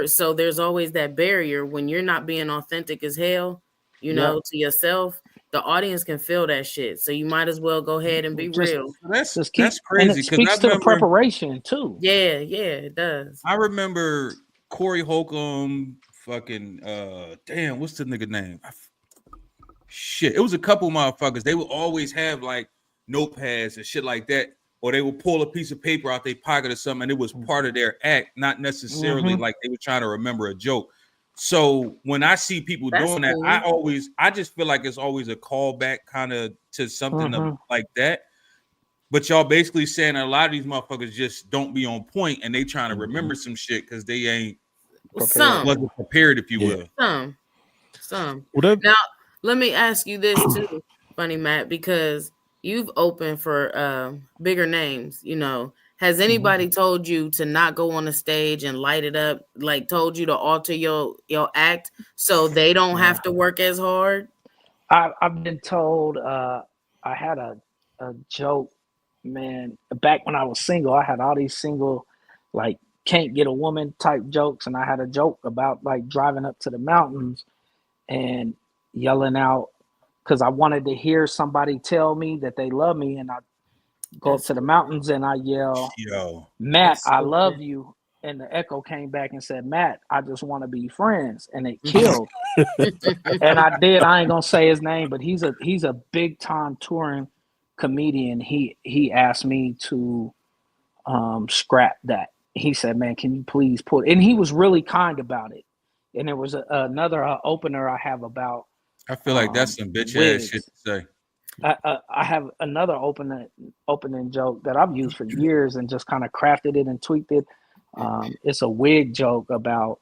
So there's always that barrier when you're not being authentic as hell, you know, to yourself. The audience can feel that shit. So you might as well go ahead and be real. That's crazy. And it speaks to the preparation too. Yeah, it does. I remember Corey Holcomb, fucking damn, what's the nigga name? Shit, it was a couple motherfuckers. They would always have like notepads and shit like that, or they would pull a piece of paper out their pocket or something, and it was part of their act, not necessarily like they were trying to remember a joke. So when I see people doing that, I just feel like it's always a callback kind of to something like that. But y'all basically saying a lot of these motherfuckers just don't be on point, and they trying to remember some shit because they ain't wasn't prepared, if you will. Some. Now let me ask you this too, Funny Matt, because you've opened for bigger names, you know. Has anybody told you to not go on the stage and light it up, like told you to alter your act so they don't have to work as hard? I've been told. I had a joke, man, back when I was single. I had all these single, like, can't get a woman type jokes, and I had a joke about like driving up to the mountains and yelling out because I wanted to hear somebody tell me that they love me, and I go up to the mountains and I yell, Matt, I love you. And the echo came back and said, Matt, I just want to be friends. And it killed. And I ain't gonna say his name, but he's a big time touring comedian. He asked me to scrap that. He said, man, can you please put, and he was really kind about it. And there was another opener I have about, I feel like that's some bitch ass shit to say. I have another opening joke that I've used for years and just kind of crafted it and tweaked it. It's a wig joke about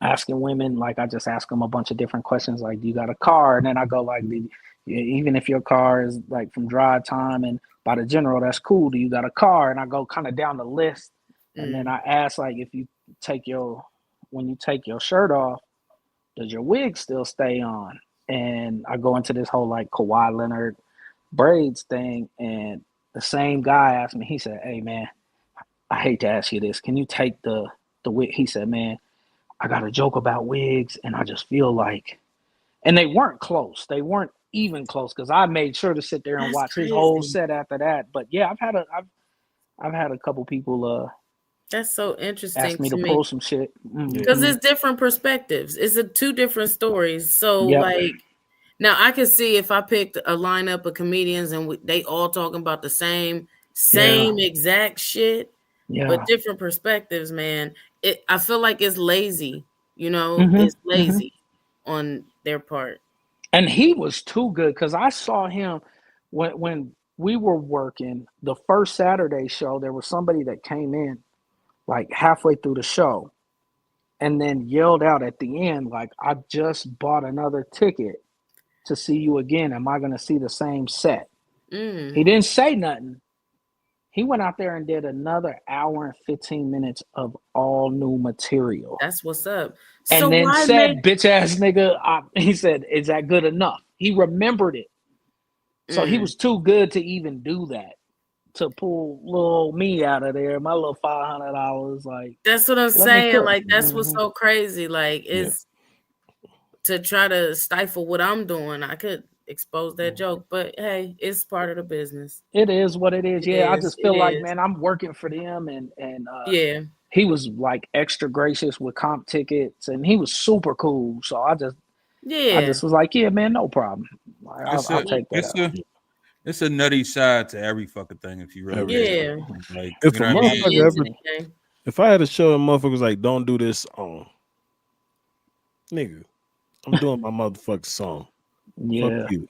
asking women, like I just ask them a bunch of different questions, like, do you got a car? And then I go like, even if your car is like from Drive Time and by the General, that's cool. Do you got a car? And I go kind of down the list. And then I ask, like, if you when you take your shirt off, does your wig still stay on? And I go into this whole like Kawhi Leonard braids thing, and the same guy asked me, he said, hey man, I hate to ask you this, can you take the wig? He said, man, I got a joke about wigs and I just feel like, and they weren't close. They weren't even close because I made sure to sit there and watch his whole set after that. But yeah, I've had a couple people that's so interesting. Ask me to pull some shit because it's different perspectives. It's two different stories. So like now I can see if I picked a lineup of comedians and they all talking about the same exact shit, but different perspectives, man. I feel like it's lazy, you know, it's lazy on their part. And he was too good because I saw him when we were working the first Saturday show. There was somebody that came in like halfway through the show and then yelled out at the end, like, I just bought another ticket to see you again. Am I going to see the same set? He didn't say nothing. He went out there and did another hour and 15 minutes of all new material. That's what's up. And so then said, bitch ass nigga, he said, is that good enough? He remembered it. So he was too good to even do that. To pull little me out of there, my little $500, like that's what I'm saying. Like that's what's so crazy. Like it's to try to stifle what I'm doing. I could expose that joke, but hey, it's part of the business. It is what it is. I just feel like, man, I'm working for them, and he was like extra gracious with comp tickets, and he was super cool. So I just was like, yeah, man, no problem. Like, I'll take that. It's a nutty side to every fucking thing if you really like. If a motherfucker if I had to show a motherfuckers like, don't do this on, nigga, I'm doing my motherfucking song. Fuck you.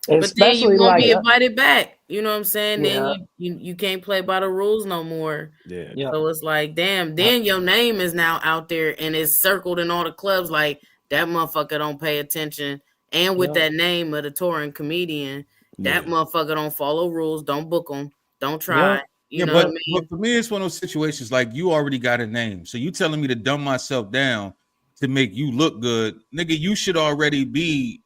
But then you won't be invited back. You know what I'm saying? Then you can't play by the rules no more. So it's like, damn, then your name is now out there and it's circled in all the clubs like that motherfucker don't pay attention. And with that name of the touring comedian, that motherfucker don't follow rules, don't book them, don't try. You know what I mean? But for me, it's one of those situations like you already got a name. So you telling me to dumb myself down to make you look good, nigga, you should already be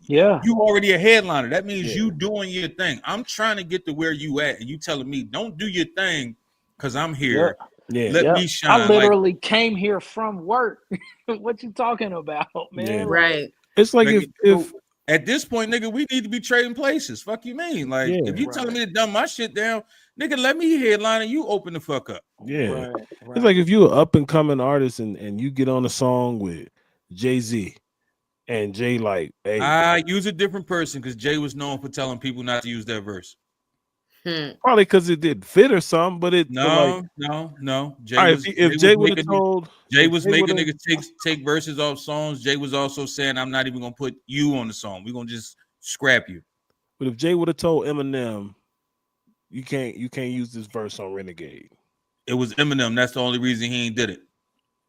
you already a headliner. That means you doing your thing. I'm trying to get to where you at, and you telling me don't do your thing because I'm here. Let me shine. I literally came here from work. What you talking about, man? Right. It's like nigga, if at this point, nigga, we need to be trading places. Fuck you mean? Like if you telling me to dumb my shit down, nigga, let me headline and you open the fuck up. It's like if you're an up and coming artist and you get on a song with Jay-Z and Jay like, hey, I use a different person because Jay was known for telling people not to use that verse. Probably because it did fit or something, but it no. Jay was, if Jay would have told Jay was making niggas take verses off songs. Jay was also saying, I'm not even gonna put you on the song. We're gonna just scrap you. But if Jay would have told Eminem, you can't use this verse on Renegade. It was Eminem. That's the only reason he ain't did it.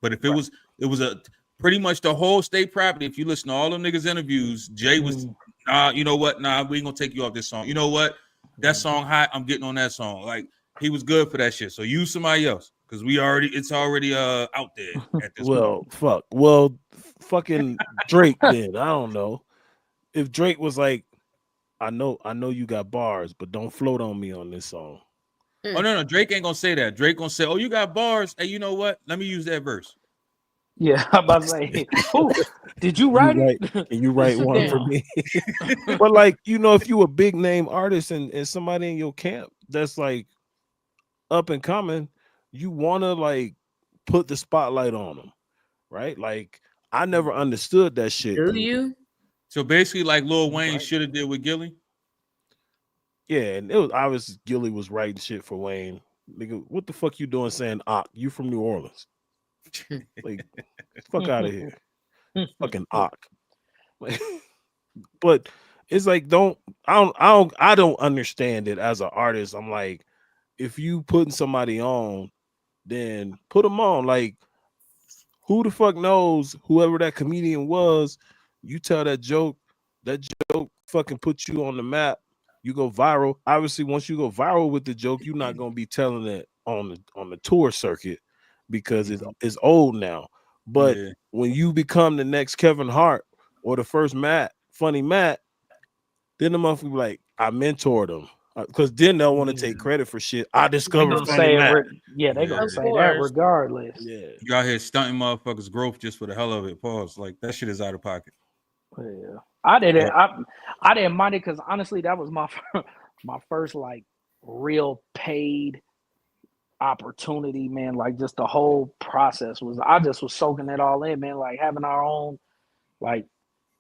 But if it was a pretty much the whole state property. If you listen to all them niggas interviews, Jay was you know what? Nah, we ain't gonna take you off this song. You know what? That song hot. I'm getting on that song. Like he was good for that shit. So use somebody else because it's already out there at this point. Well, fucking Drake did. I don't know. If Drake was like, I know you got bars, but don't float on me on this song. Oh no, Drake ain't gonna say that. Drake gonna say, "Oh, you got bars. Hey, you know what? Let me use that verse." Yeah, I'm about to say, did you write it? Can you write one for me? But like, if you a big name artist and somebody in your camp that's like up and coming, you want to like put the spotlight on them, right? Like, I never understood that shit. Do you? So basically, like Lil Wayne should have did with Gilly. Yeah, and it was obvious Gilly was writing shit for Wayne. Nigga, what the fuck you doing saying, you from New Orleans? Like, fuck out of here. Fucking But it's like, I don't understand it as an artist. I'm like, if you putting somebody on, then put them on. Like, who the fuck knows whoever that comedian was, you tell that joke fucking put you on the map. You go viral. Obviously, once you go viral with the joke, you're not gonna be telling it on the tour circuit because it's old now. But when you become the next Kevin Hart or the first Funny Matt, then the motherfucker be like, I mentored him. Because then they'll want to take credit for shit. I discovered Funny Matt. They're gonna say that regardless. Yeah, you out here stunting motherfuckers' growth just for the hell of it. Pause. Like that shit is out of pocket. Yeah, I didn't mind it because honestly, that was my first like real paid opportunity, man. Like just the whole process I just was soaking it all in, man. Like having our own like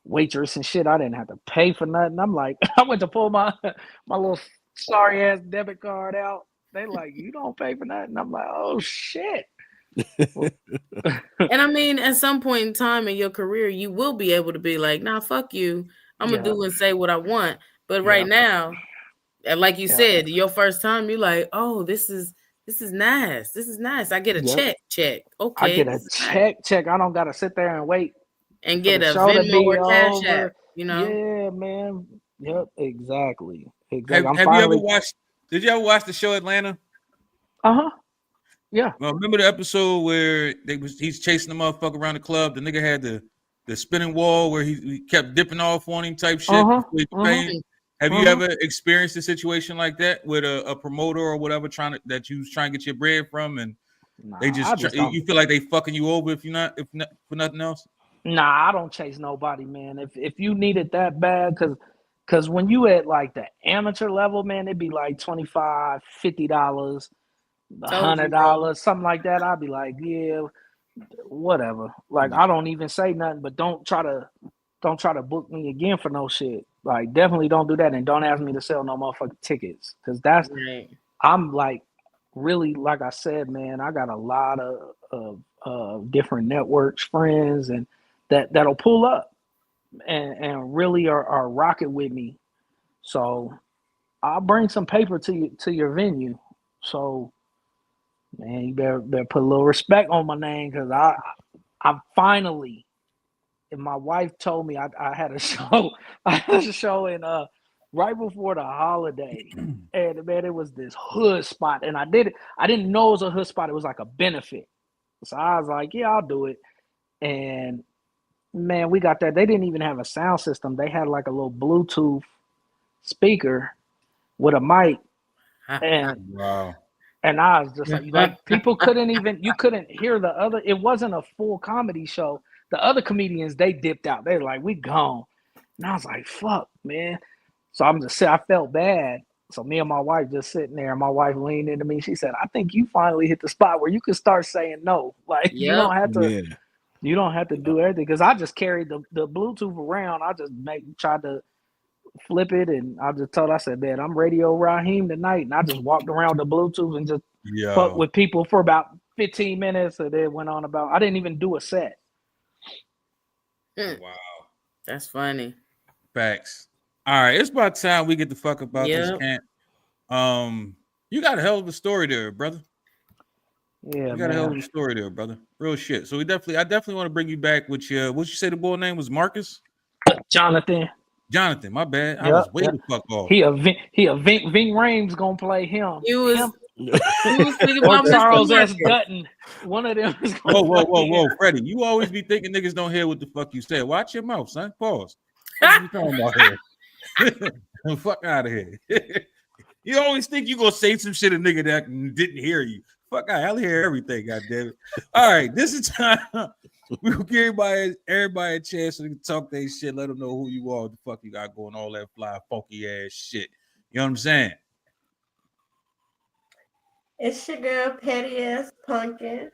waitress and shit. I didn't have to pay for nothing. I'm like, I went to pull my little sorry ass debit card out. They like, you don't pay for nothing. I'm like, oh shit. And I mean, at some point in time in your career, you will be able to be like, nah, fuck you. I'm gonna do and say what I want. But right now, like you said, your first time, you're like, oh, this is nice. This is nice. I get a check. Okay. I get a check. I don't gotta sit there and wait and get a Venmo or Cash App. Yeah, man. Yep, exactly. Have you ever watched? Did you ever watch the show Atlanta? Yeah. Well, remember the episode where he's chasing the motherfucker around the club? The nigga had the spinning wall where he kept dipping off on him type shit. Have you ever experienced a situation like that with a promoter or whatever that you was trying to get your bread from, and they you feel like they fucking you over if for nothing else? Nah, I don't chase nobody, man. If you need it that bad, because when you at like the amateur level, man, it'd be like $25, $50. $100, something like that. I'd be like, yeah, whatever. Like, I don't even say nothing, but don't try to book me again for no shit. Like, definitely don't do that, and don't ask me to sell no motherfucking tickets, because that's I'm like, really, like I said, man, I got a lot of different networks, friends, and that'll pull up and really are rocking with me. So I'll bring some paper to your venue. So, man, you better put a little respect on my name, because I'm finally and my wife told me I had a show. I had a show in right before the holiday, and man, it was this hood spot, and I didn't know it was a hood spot. It was like a benefit, so I was like, yeah, I'll do it. And man, we got that. They didn't even have a sound system. They had like a little Bluetooth speaker with a mic, and Wow. and I was just like people you couldn't hear the other. It wasn't a full comedy show. The other comedians, they dipped out. They were like, we gone. And I was like, fuck, man. So I'm just saying, I felt bad. So me and my wife just sitting there, and my wife leaned into me. She said, I think you finally hit the spot where you can start saying no. Like you don't have to you don't have to do everything. Because I just carried the Bluetooth around. I just tried to flip it, and I just told, I said, man, I'm Radio Raheem tonight. And I just walked around the Bluetooth and just fucked with people for about 15 minutes, and then went on about, I didn't even do a set. Wow. That's funny. Facts. All right, it's about time we get the fuck about this camp. You got a hell of a story there, brother. Yeah, you got a hell of a story there, brother. Real shit. So I definitely want to bring you back with your, what you say the boy name was, Marcus? Jonathan, my bad. I was way the fuck off. He a Ving Rhames gonna play him. He was thinking Or about Charles S. Mr. Dutton. One of them is Whoa, Freddie. You always be thinking niggas don't hear what the fuck you say. Watch your mouth, son. Pause. What you talking about here? Fuck out of here. You always think you gonna say some shit a nigga that didn't hear you. Fuck out. I'll hear everything, goddammit. All right, this is time. We'll give everybody a chance to talk their shit, let them know who you are, what the fuck you got going, all that fly, funky ass shit. You know what I'm saying? It's your girl, Petty Ass Pumpkin.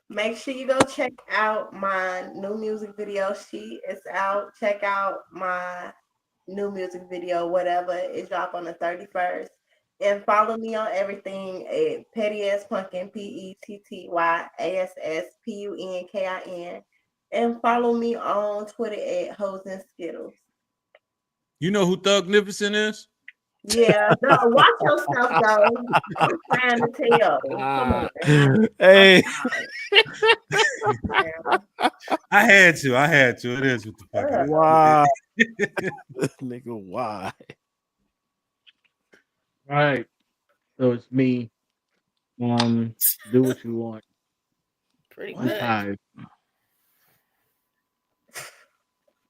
Make sure you go check out my new music video. She is out. Check out my new music video, whatever. It dropped on the 31st. And follow me on everything at Petty Ass Pumpkin, PettyAsspunkin. And follow me on Twitter at Hoes and Skittles. You know who Thugnificent is? Yeah, no, watch yourself though. I'm trying to tell. Come on. Hey. I had to. It is what the fuck it is. Why? Nigga, why? All right. So it's me. Do what you want. Pretty I'm good. tired.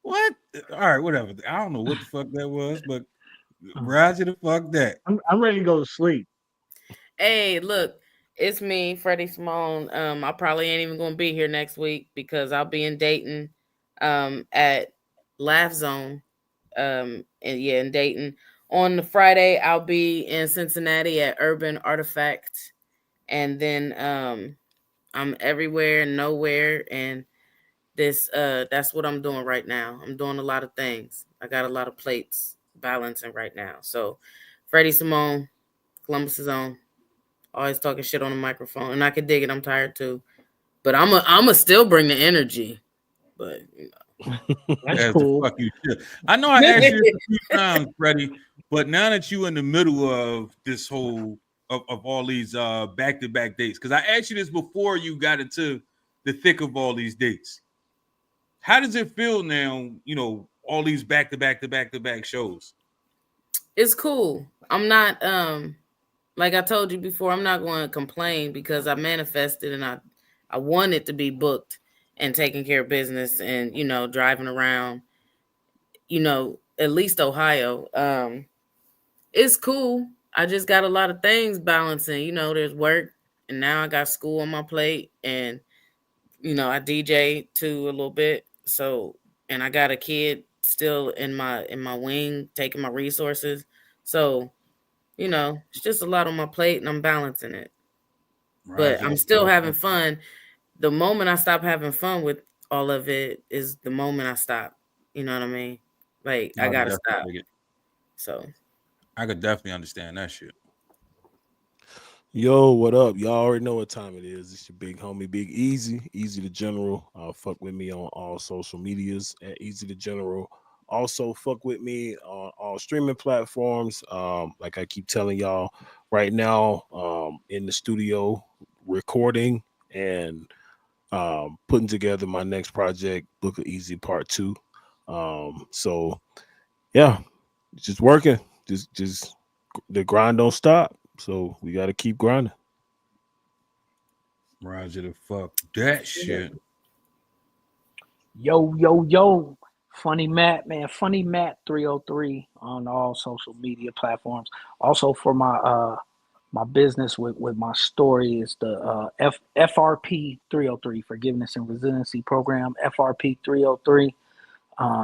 What? All right, whatever. I don't know what the fuck that was, but Roger the fuck that. I'm ready to go to sleep. Hey, look, it's me, Freddie Simone. I probably ain't even gonna be here next week because I'll be in Dayton at Laugh Zone. In Dayton. On the Friday, I'll be in Cincinnati at Urban Artifact. And then I'm everywhere and nowhere. And that's what I'm doing right now. I'm doing a lot of things. I got a lot of plates balancing right now. So Freddie Simone, Columbus' own, always talking shit on the microphone. And I can dig it. I'm tired too. But I'm still bring the energy. But you know. That's cool. Fuck you. I know I asked you this a few times, Freddie, but now that you're in the middle of this whole of all these back-to-back dates, because I asked you this before you got into the thick of all these dates. How does it feel now, you know, all these back-to-back shows? It's cool. I'm not like I told you before, I'm not going to complain because I manifested and I want it to be booked and taking care of business and, you know, driving around, you know, at least Ohio. It's cool. I just got a lot of things balancing. You know, there's work and now I got school on my plate and, you know, I DJ too a little bit. So, and I got a kid still in my wing, taking my resources. So, you know, it's just a lot on my plate and I'm balancing it. Right. But I'm still having fun. The moment I stop having fun with all of it is the moment I stop. You know what I mean? Like, I gotta stop. So I could definitely understand that shit. Yo, what up? Y'all already know what time it is. It's your big homie, Big Easy the General. Fuck with me on all social medias at Easy the General. Also, fuck with me on all streaming platforms. Like I keep telling y'all, right now, in the studio recording and putting together my next project, Book of Easy Part 2. So yeah, just working. Just the grind don't stop. So we got to keep grinding. Roger the fuck that shit. Yo. Funny Matt, man. Funny Matt 303 on all social media platforms. Also for my my business with my story is the FRP 303, Forgiveness and Resiliency Program, FRP 303.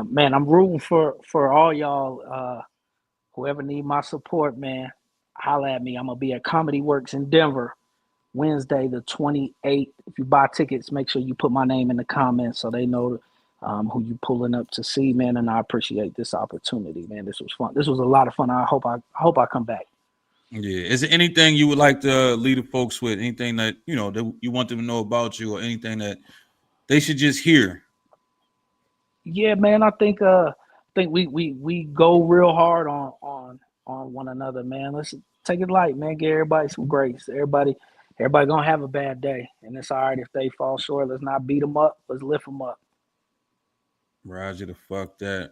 Man, I'm rooting for all y'all. Whoever need my support, man, holla at me. I'm gonna be at Comedy Works in Denver Wednesday the 28th. If you buy tickets, make sure you put my name in the comments so they know who you pulling up to see, man. And I appreciate this opportunity, man. This was fun. This was a lot of fun. I hope I come back. Yeah. Is there anything you would like to lead the folks with? Anything that that you want them to know about you, or anything that they should just hear? Yeah, man. I think we go real hard on one another, man. Let's take it light, man. Give everybody some grace. Everybody gonna have a bad day, and it's all right if they fall short. Let's not beat them up. Let's lift them up. Roger the fuck that.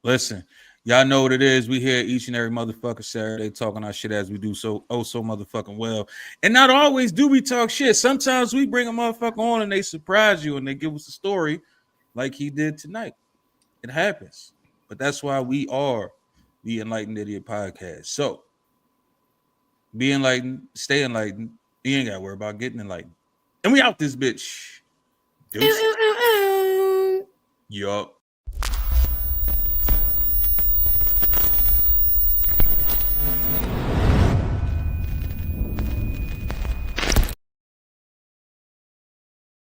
Listen, y'all know what it is. We here each and every motherfucker Saturday talking our shit as we do so motherfucking well. And not always do we talk shit. Sometimes we bring a motherfucker on and they surprise you and they give us a story like he did tonight. It happens. But that's why we are the Enlightened Idiot Podcast. So be enlightened, stay enlightened. You ain't gotta worry about getting enlightened. And we out this bitch. Deuces. Yup.